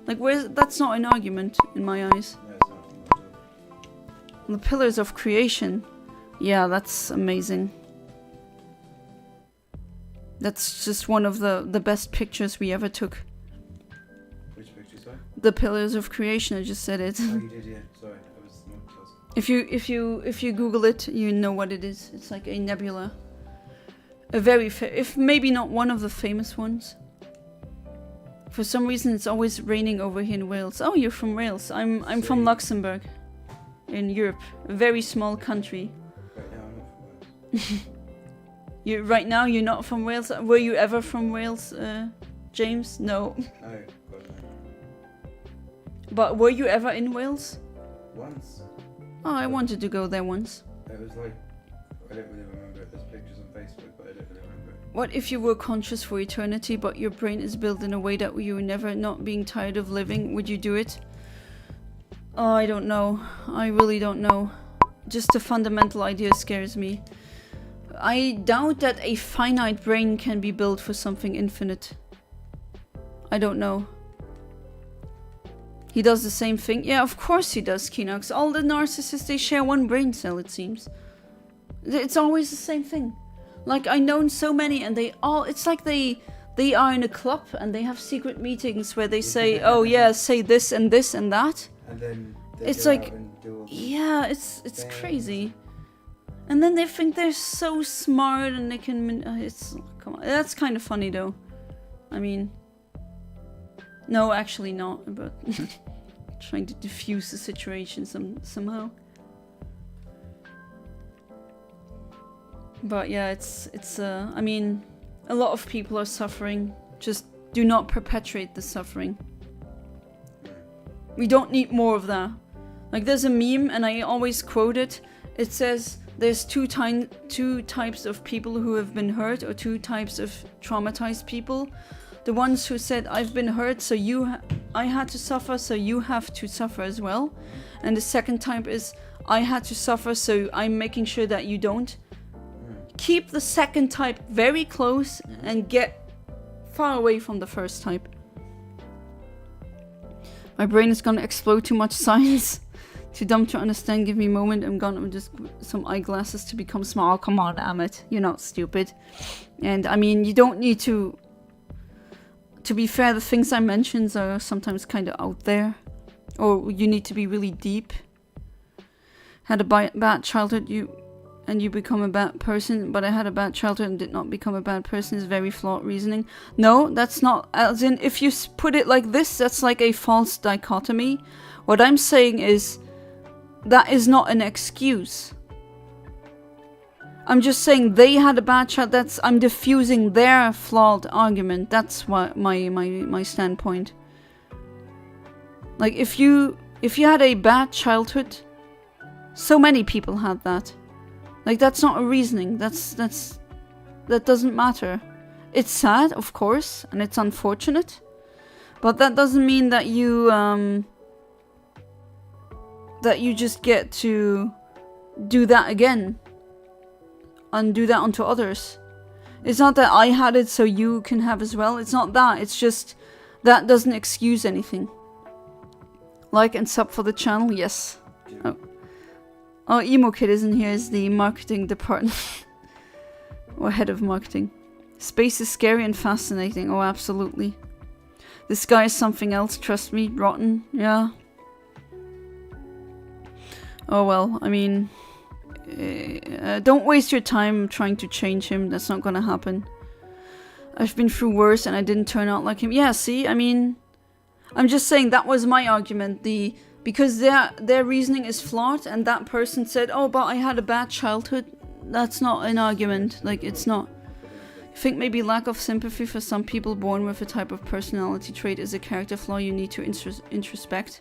[SPEAKER 1] Like, that's not an argument in my eyes.
[SPEAKER 2] No, it's not.
[SPEAKER 1] The Pillars of Creation. Yeah, that's amazing. That's just one of the best pictures we ever took.
[SPEAKER 2] Which picture, sorry?
[SPEAKER 1] The Pillars of Creation, I just said it.
[SPEAKER 2] Oh, you did, yeah. Sorry, I was not close.
[SPEAKER 1] If you Google it, you know what it is. It's like a nebula. A very if maybe not one of the famous ones. For some reason, it's always raining over here in Wales. Oh, you're from Wales. I'm from
[SPEAKER 2] Same.
[SPEAKER 1] Luxembourg, in Europe, a very small country.
[SPEAKER 2] Right now, I'm not from Wales.
[SPEAKER 1] Right now you're not from Wales. Were you ever from Wales, James? No.
[SPEAKER 2] Oh, God, no.
[SPEAKER 1] But were you ever in Wales?
[SPEAKER 2] Once.
[SPEAKER 1] Oh, I wanted to go there once.
[SPEAKER 2] It was like, I don't really remember it. There's pictures on Facebook, but I don't really remember it.
[SPEAKER 1] What if you were conscious for eternity, but your brain is built in a way that you were never not being tired of living? Would you do it? Oh, I don't know. I really don't know. Just the fundamental idea scares me. I doubt that a finite brain can be built for something infinite. I don't know. He does the same thing? Yeah, of course he does, Kinox. All the narcissists, they share one brain cell, it seems. It's always the same thing. Like, I know so many and they all... It's like they are in a club and they have secret meetings where they say, oh yeah, say this and this and that.
[SPEAKER 2] And then
[SPEAKER 1] it's like... Yeah, it's crazy. And then they think they're so smart and they can... It's... Come on. That's kind of funny though. I mean... No, actually not, but trying to diffuse the situation somehow. But yeah, I mean, a lot of people are suffering. Just do not perpetuate the suffering. We don't need more of that. Like, there's a meme, and I always quote it. It says, there's two types of people who have been hurt, or two types of traumatized people. The ones who said, I've been hurt, so I had to suffer, so you have to suffer as well. And the second type is, I had to suffer, so I'm making sure that you don't. Keep the second type very close and get far away from the first type. My brain is gonna explode, too much science. Too dumb to understand, give me a moment. I'm gonna just some eyeglasses to become small. Come on, Amit, you're not stupid. And I mean, you don't need to... To be fair, the things I mentioned are sometimes kind of out there. Or you need to be really deep. Had a bad childhood, you become a bad person, but I had a bad childhood and did not become a bad person is very flawed reasoning. No, that's not, as in, if you put it like this, that's like a false dichotomy. What I'm saying is, that is not an excuse. I'm just saying they had a bad child. I'm diffusing their flawed argument. That's what my standpoint. Like, if you had a bad childhood, so many people had that. Like, that's not a reasoning. That doesn't matter. It's sad, of course, and it's unfortunate, but that doesn't mean that you just get to do that again. And do that onto others. It's not that I had it so you can have as well. It's not that. It's just that doesn't excuse anything. Like and sub for the channel, yes. Oh, Emo Kid isn't here. Is the marketing department or head of marketing. Space is scary and fascinating. Oh, absolutely. This guy is something else. Trust me, rotten. Yeah. Oh well. I mean. Don't waste your time trying to change him. That's not gonna happen. I've been through worse and I didn't turn out like him. Yeah, see, I mean, I'm just saying that was my argument. Because their reasoning is flawed and that person said, oh, but I had a bad childhood. That's not an argument. Like, it's not. I think maybe lack of sympathy for some people born with a type of personality trait is a character flaw you need to introspect.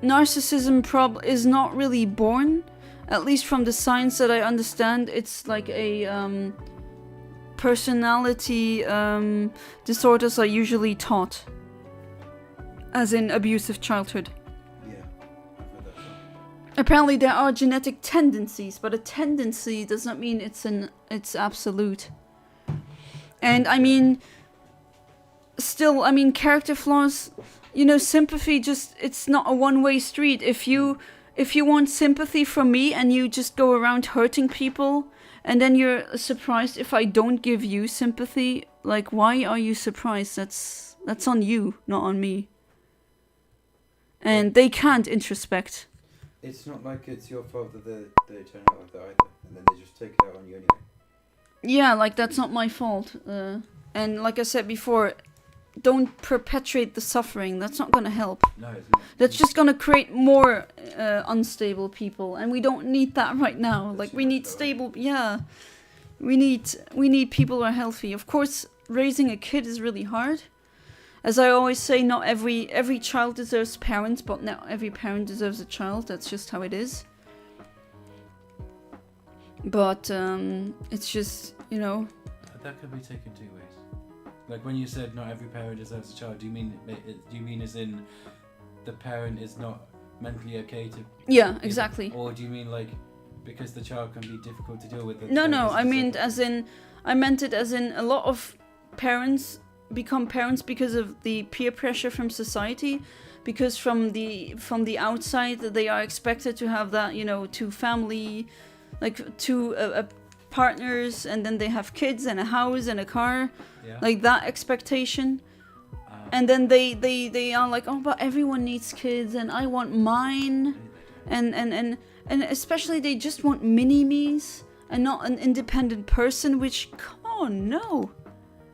[SPEAKER 1] Narcissism is not really born, at least from the science that I understand. It's like a personality disorders are usually taught, as in abusive childhood.
[SPEAKER 2] Yeah, I've heard that.
[SPEAKER 1] Apparently there are genetic tendencies, but a tendency does not mean it's absolute. And I mean, still, I mean, character flaws. You know, sympathy it's not a one-way street. If you want sympathy from me and you just go around hurting people and then you're surprised if I don't give you sympathy, like, why are you surprised? That's on you, not on me. And they can't introspect.
[SPEAKER 2] It's not like it's your fault that they turn out like that either, and then they just take it out on you anyway.
[SPEAKER 1] Yeah, like, that's not my fault. And like I said before, don't perpetuate the suffering. That's not gonna help.
[SPEAKER 2] No, it's not.
[SPEAKER 1] That's just gonna create more unstable people, and we don't need that right now. Like, we need stable. Yeah, we need people who are healthy. Of course, raising a kid is really hard. As I always say, not every child deserves parents, but not every parent deserves a child. That's just how it is. But it's just you know.
[SPEAKER 2] That could be taken two ways. Like when you said not every parent deserves a child, do you mean as in the parent is not mentally okay to?
[SPEAKER 1] Yeah, exactly.
[SPEAKER 2] Or do you mean like because the child can be difficult to deal with?
[SPEAKER 1] No. I meant it as in a lot of parents become parents because of the peer pressure from society, because from the outside they are expected to have that, you know, two family, like two partners, and then they have kids and a house and a car, like that expectation. And then they are like, oh, but everyone needs kids and I want mine, and especially they just want mini-me's and not an independent person, which, come on, no.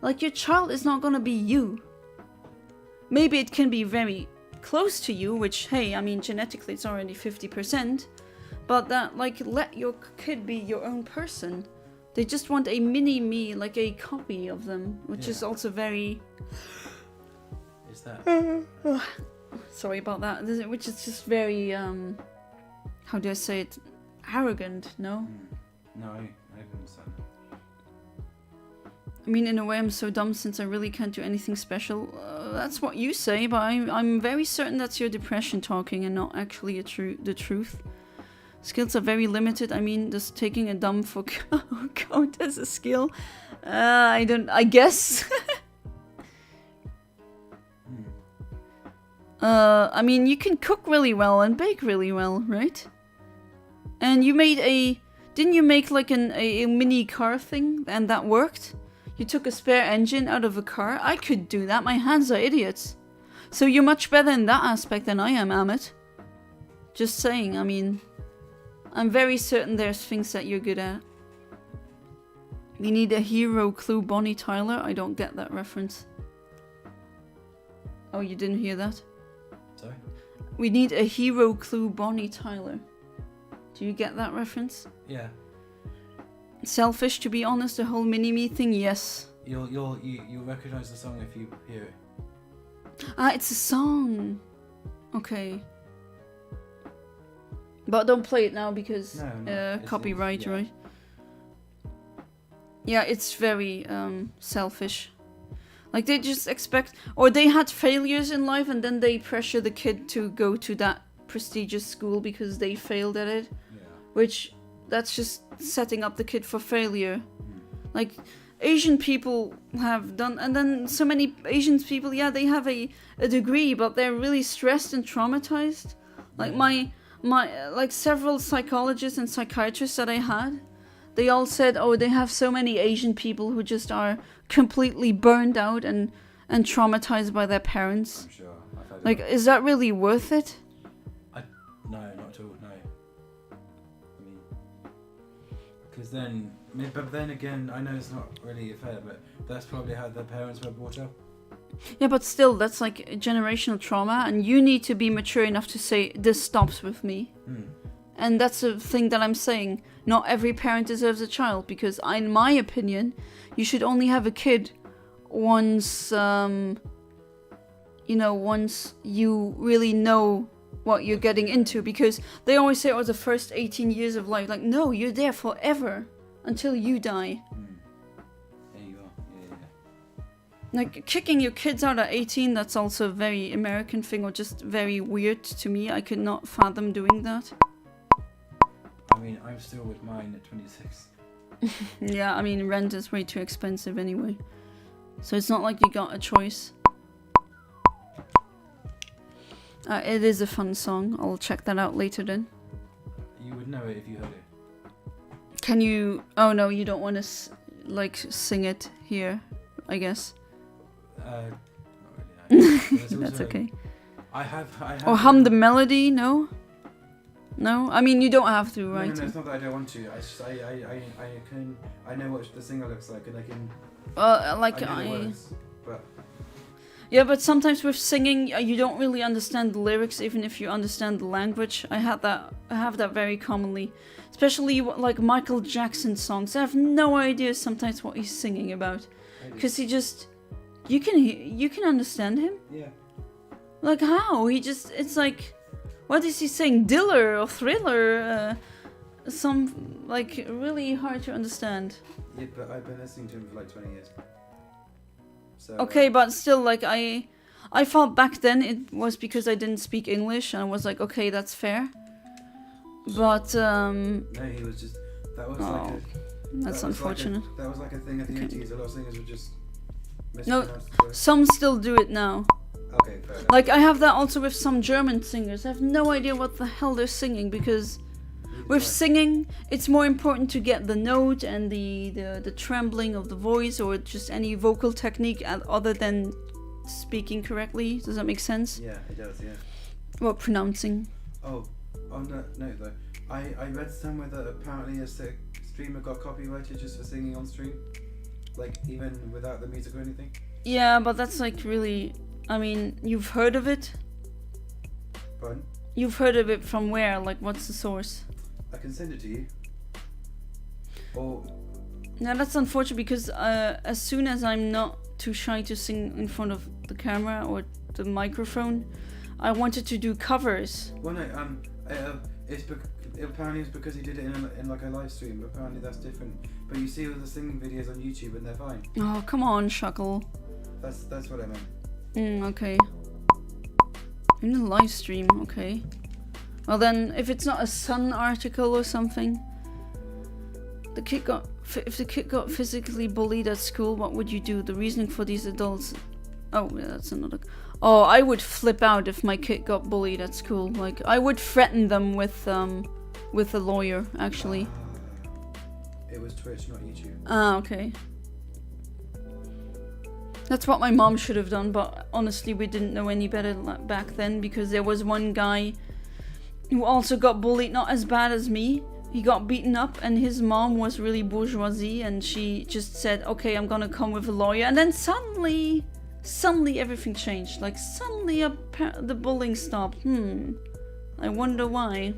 [SPEAKER 1] Like, your child is not gonna be you. Maybe it can be very close to you, which, hey, I mean, genetically it's already 50%, but that, like, let your kid be your own person. They just want a mini-me, like a copy of them, which is also very...
[SPEAKER 2] Is that...
[SPEAKER 1] Sorry about that. Which is just very, how do I say it? Arrogant, no?
[SPEAKER 2] No, I understand.
[SPEAKER 1] I mean, in a way, I'm so dumb since I really can't do anything special. That's what you say, but I'm very certain that's your depression talking and not actually the truth. Skills are very limited. I mean, does taking a dump for count as a skill? I guess. I mean, you can cook really well and bake really well, right? And you made didn't you make like a mini car thing and that worked? You took a spare engine out of a car? I could do that, my hands are idiots. So you're much better in that aspect than I am, Amit. Just saying, I mean, I'm very certain there's things that you're good at. We need a hero clue, Bonnie Tyler. I don't get that reference. Oh, you didn't hear that?
[SPEAKER 2] Sorry?
[SPEAKER 1] We need a hero clue, Bonnie Tyler. Do you get that reference?
[SPEAKER 2] Yeah.
[SPEAKER 1] Selfish, to be honest, the whole mini-me thing, yes.
[SPEAKER 2] You'll recognize the song if you hear it.
[SPEAKER 1] Ah, it's a song. Okay. But don't play it now because copyright, right? Yeah, it's very selfish. Like they just expect, or they had failures in life and then they pressure the kid to go to that prestigious school because they failed at it. Yeah. Which, that's just setting up the kid for failure. Like, Asian people have done, and then so many Asian people, yeah, they have a degree, but they're really stressed and traumatized. Like my like several psychologists and psychiatrists that I had, they all said, oh, they have so many Asian people who just are completely burned out and traumatized by their parents.
[SPEAKER 2] I'm sure.
[SPEAKER 1] Like, is that really worth it?
[SPEAKER 2] No, not at all, no. I mean, because then, but then again, I know it's not really fair, but that's probably how their parents were brought up.
[SPEAKER 1] Yeah, but still, that's like generational trauma, and you need to be mature enough to say, this stops with me. And that's a thing that I'm saying. Not every parent deserves a child, because in my opinion, you should only have a kid once, once you really know what you're getting into, because they always say, oh, the first 18 years of life. Like, no, you're there forever until you die.
[SPEAKER 2] There you are. Yeah.
[SPEAKER 1] Like, kicking your kids out at 18, that's also a very American thing, or just very weird to me. I could not fathom doing that.
[SPEAKER 2] I mean, I'm still with mine at 26.
[SPEAKER 1] Yeah, I mean, rent is way too expensive anyway. So it's not like you got a choice. It is a fun song. I'll check that out later then.
[SPEAKER 2] You would know it if you heard it.
[SPEAKER 1] Can you... Oh no, you don't want to sing it here, I guess.
[SPEAKER 2] Not really, no.
[SPEAKER 1] That's okay.
[SPEAKER 2] I have
[SPEAKER 1] or hum the melody, no? No? I mean, you don't have to, right?
[SPEAKER 2] No, it's not that I don't want to. I know what the singer looks like and I can...
[SPEAKER 1] I know
[SPEAKER 2] the words, but...
[SPEAKER 1] Yeah, but sometimes with singing, you don't really understand the lyrics, even if you understand the language. I have that very commonly. Especially like Michael Jackson songs. I have no idea sometimes what he's singing about. Because he just... You can understand him?
[SPEAKER 2] Yeah.
[SPEAKER 1] Like how? It's like... What is he saying? Diller or Thriller? some like really hard to understand.
[SPEAKER 2] Yeah, but I've been listening to him for like 20 years. So,
[SPEAKER 1] Okay, but still, like I thought back then it was because I didn't speak English, and I was like, okay, that's fair. But
[SPEAKER 2] no, he was just. That was like a.
[SPEAKER 1] That's unfortunate.
[SPEAKER 2] That was like a thing at the
[SPEAKER 1] Okay.
[SPEAKER 2] 80s. A lot of singers would just
[SPEAKER 1] No,
[SPEAKER 2] mispronounce the words.
[SPEAKER 1] some still do it now.
[SPEAKER 2] Okay, fair enough.
[SPEAKER 1] Like I have that also with some German singers. I have no idea what the hell they're singing because with singing, it's more important to get the note and the trembling of the voice or just any vocal technique other than speaking correctly. Does that make sense?
[SPEAKER 2] Yeah, it does. Yeah.
[SPEAKER 1] Or pronouncing.
[SPEAKER 2] Oh, on that note though, I read somewhere that apparently a streamer got copyrighted just for singing on stream, like even without the music or anything.
[SPEAKER 1] Yeah, but that's like really. I mean, you've heard of it?
[SPEAKER 2] Pardon?
[SPEAKER 1] You've heard of it from where? Like, what's the source?
[SPEAKER 2] I can send it to you. Or
[SPEAKER 1] Now that's unfortunate because as soon as I'm not too shy to sing in front of the camera or the microphone, I wanted to do covers.
[SPEAKER 2] well, no, apparently it's because he did it in like a live stream. But apparently that's different. But you see all the singing videos on YouTube and they're fine.
[SPEAKER 1] Oh, come on, Shuckle.
[SPEAKER 2] That's what I meant.
[SPEAKER 1] Okay. In a live stream, okay. Well then, if it's not a Sun article or something, if the kid got physically bullied at school, what would you do? The reasoning for these adults. Oh, yeah, that's another. Oh, I would flip out if my kid got bullied at school. Like, I would threaten them with a lawyer, actually.
[SPEAKER 2] It was Twitch, not YouTube.
[SPEAKER 1] Ah, okay. That's what my mom should have done, but honestly, we didn't know any better back then because there was one guy who also got bullied, not as bad as me. He got beaten up, and his mom was really bourgeoisie, and she just said, "Okay, I'm gonna come with a lawyer." And then suddenly everything changed. Like suddenly, the bullying stopped. I wonder why.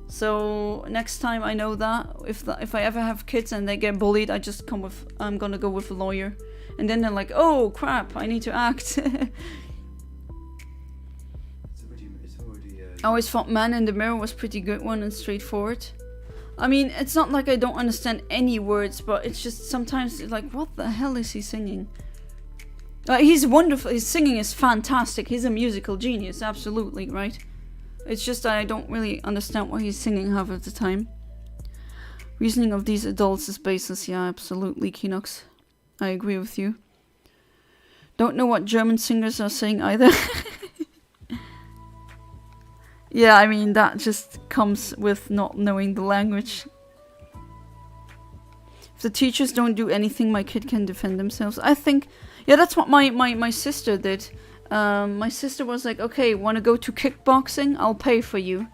[SPEAKER 1] So next time I know that if I ever have kids and they get bullied, I'm gonna go with a lawyer. And then they're like, oh crap, I need to act. I always thought Man in the Mirror was pretty good one and straightforward. I mean, it's not like I don't understand any words, but it's just sometimes like, what the hell is he singing? He's wonderful, his singing is fantastic, he's a musical genius, absolutely, right? It's just that I don't really understand what he's singing half of the time. Reasoning of these adults is baseless, yeah, absolutely, Kinox. I agree with you. Don't know what German singers are saying either. Yeah, I mean, that just comes with not knowing the language. If the teachers don't do anything, my kid can defend themselves. I think, yeah, that's what my sister did. My sister was like, okay, want to go to kickboxing? I'll pay for you.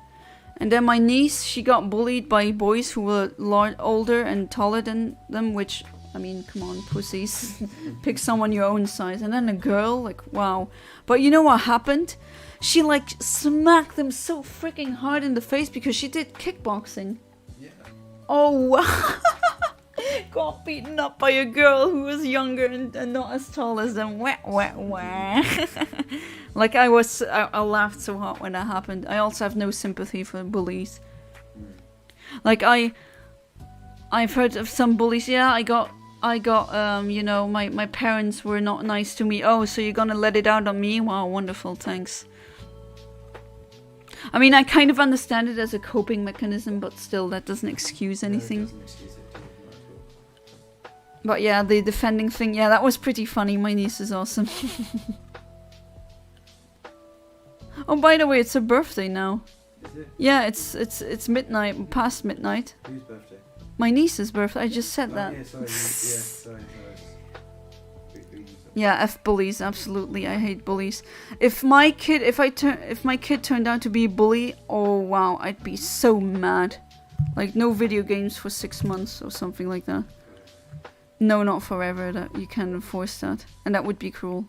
[SPEAKER 1] And then my niece, she got bullied by boys who were older and taller than them, which... I mean, come on, pussies. Pick someone your own size. And then a girl, like, wow. But you know what happened? She, like, smacked them so freaking hard in the face because she did kickboxing.
[SPEAKER 2] Yeah.
[SPEAKER 1] Oh, wow. Got beaten up by a girl who was younger and not as tall as them. Wah, wah, wah. Like, I laughed so hard when that happened. I also have no sympathy for bullies. Like, I've heard of some bullies. Yeah, I got, you know, my parents were not nice to me. Oh, so you're gonna let it out on me? Wow, wonderful, thanks. I mean, I kind of understand it as a coping mechanism, but still, that doesn't excuse anything.
[SPEAKER 2] No, it doesn't excuse it, not at all.
[SPEAKER 1] But yeah, the defending thing, yeah, that was pretty funny. My niece is awesome. Oh, by the way, it's her birthday now.
[SPEAKER 2] Is it?
[SPEAKER 1] Yeah, it's midnight, past midnight.
[SPEAKER 2] Whose birthday?
[SPEAKER 1] My niece's birthday. I just said
[SPEAKER 2] Oh,
[SPEAKER 1] that.
[SPEAKER 2] yeah, sorry. Sorry.
[SPEAKER 1] Yeah, F bullies, absolutely. I hate bullies. If my kid turned out to be a bully, oh wow, I'd be so mad. Like no video games for 6 months or something like that. No, not forever. That you can't enforce that, and that would be cruel.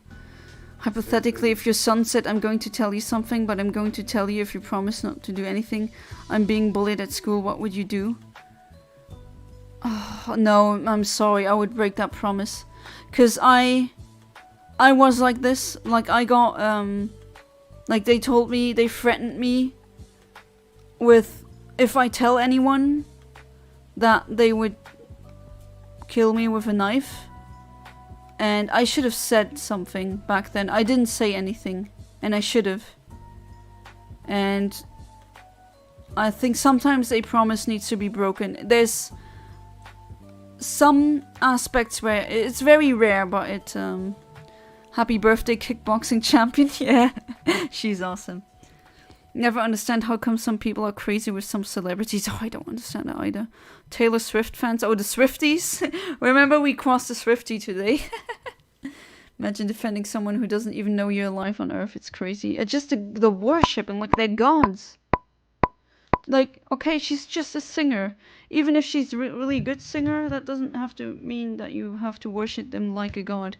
[SPEAKER 1] Hypothetically, if your son said, "I'm going to tell you something, but I'm going to tell you if you promise not to do anything. I'm being bullied at school," what would you do? Oh, no, I'm sorry. I would break that promise, 'cause I was like this. Like I got like they threatened me with if I tell anyone that they would kill me with a knife. And I should have said something back then. I didn't say anything, and I should have. And I think sometimes a promise needs to be broken. There's some aspects where it's very rare, but it happy birthday kickboxing champion. Yeah, she's awesome. Never understand how come some people are crazy with some celebrities. Oh, I don't understand that either. Taylor Swift fans. Oh, the Swifties. Remember we crossed the Swiftie today. Imagine defending someone who doesn't even know you're alive on Earth. It's crazy. It's just the worship and like they're gods. Like, okay, she's just a singer. Even if she's really good singer, that doesn't have to mean that you have to worship them like a god.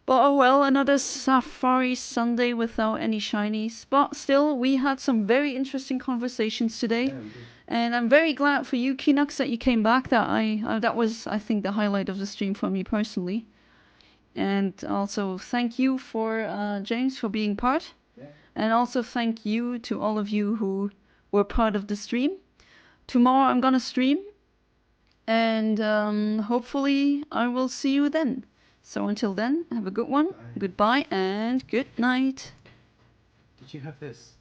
[SPEAKER 1] But oh well, another Safari Sunday without any shinies. But still, we had some very interesting conversations today.
[SPEAKER 2] Yeah, we did.
[SPEAKER 1] And I'm very glad for you, Kinux, that you came back. That was, I think, the highlight of the stream for me personally. And also thank you for James for being part.
[SPEAKER 2] Yeah.
[SPEAKER 1] And also thank you to all of you who were part of the stream. Tomorrow I'm gonna stream. And hopefully I will see you then. So until then, have a good one.
[SPEAKER 2] Bye.
[SPEAKER 1] Goodbye and good night.
[SPEAKER 2] Did you have this?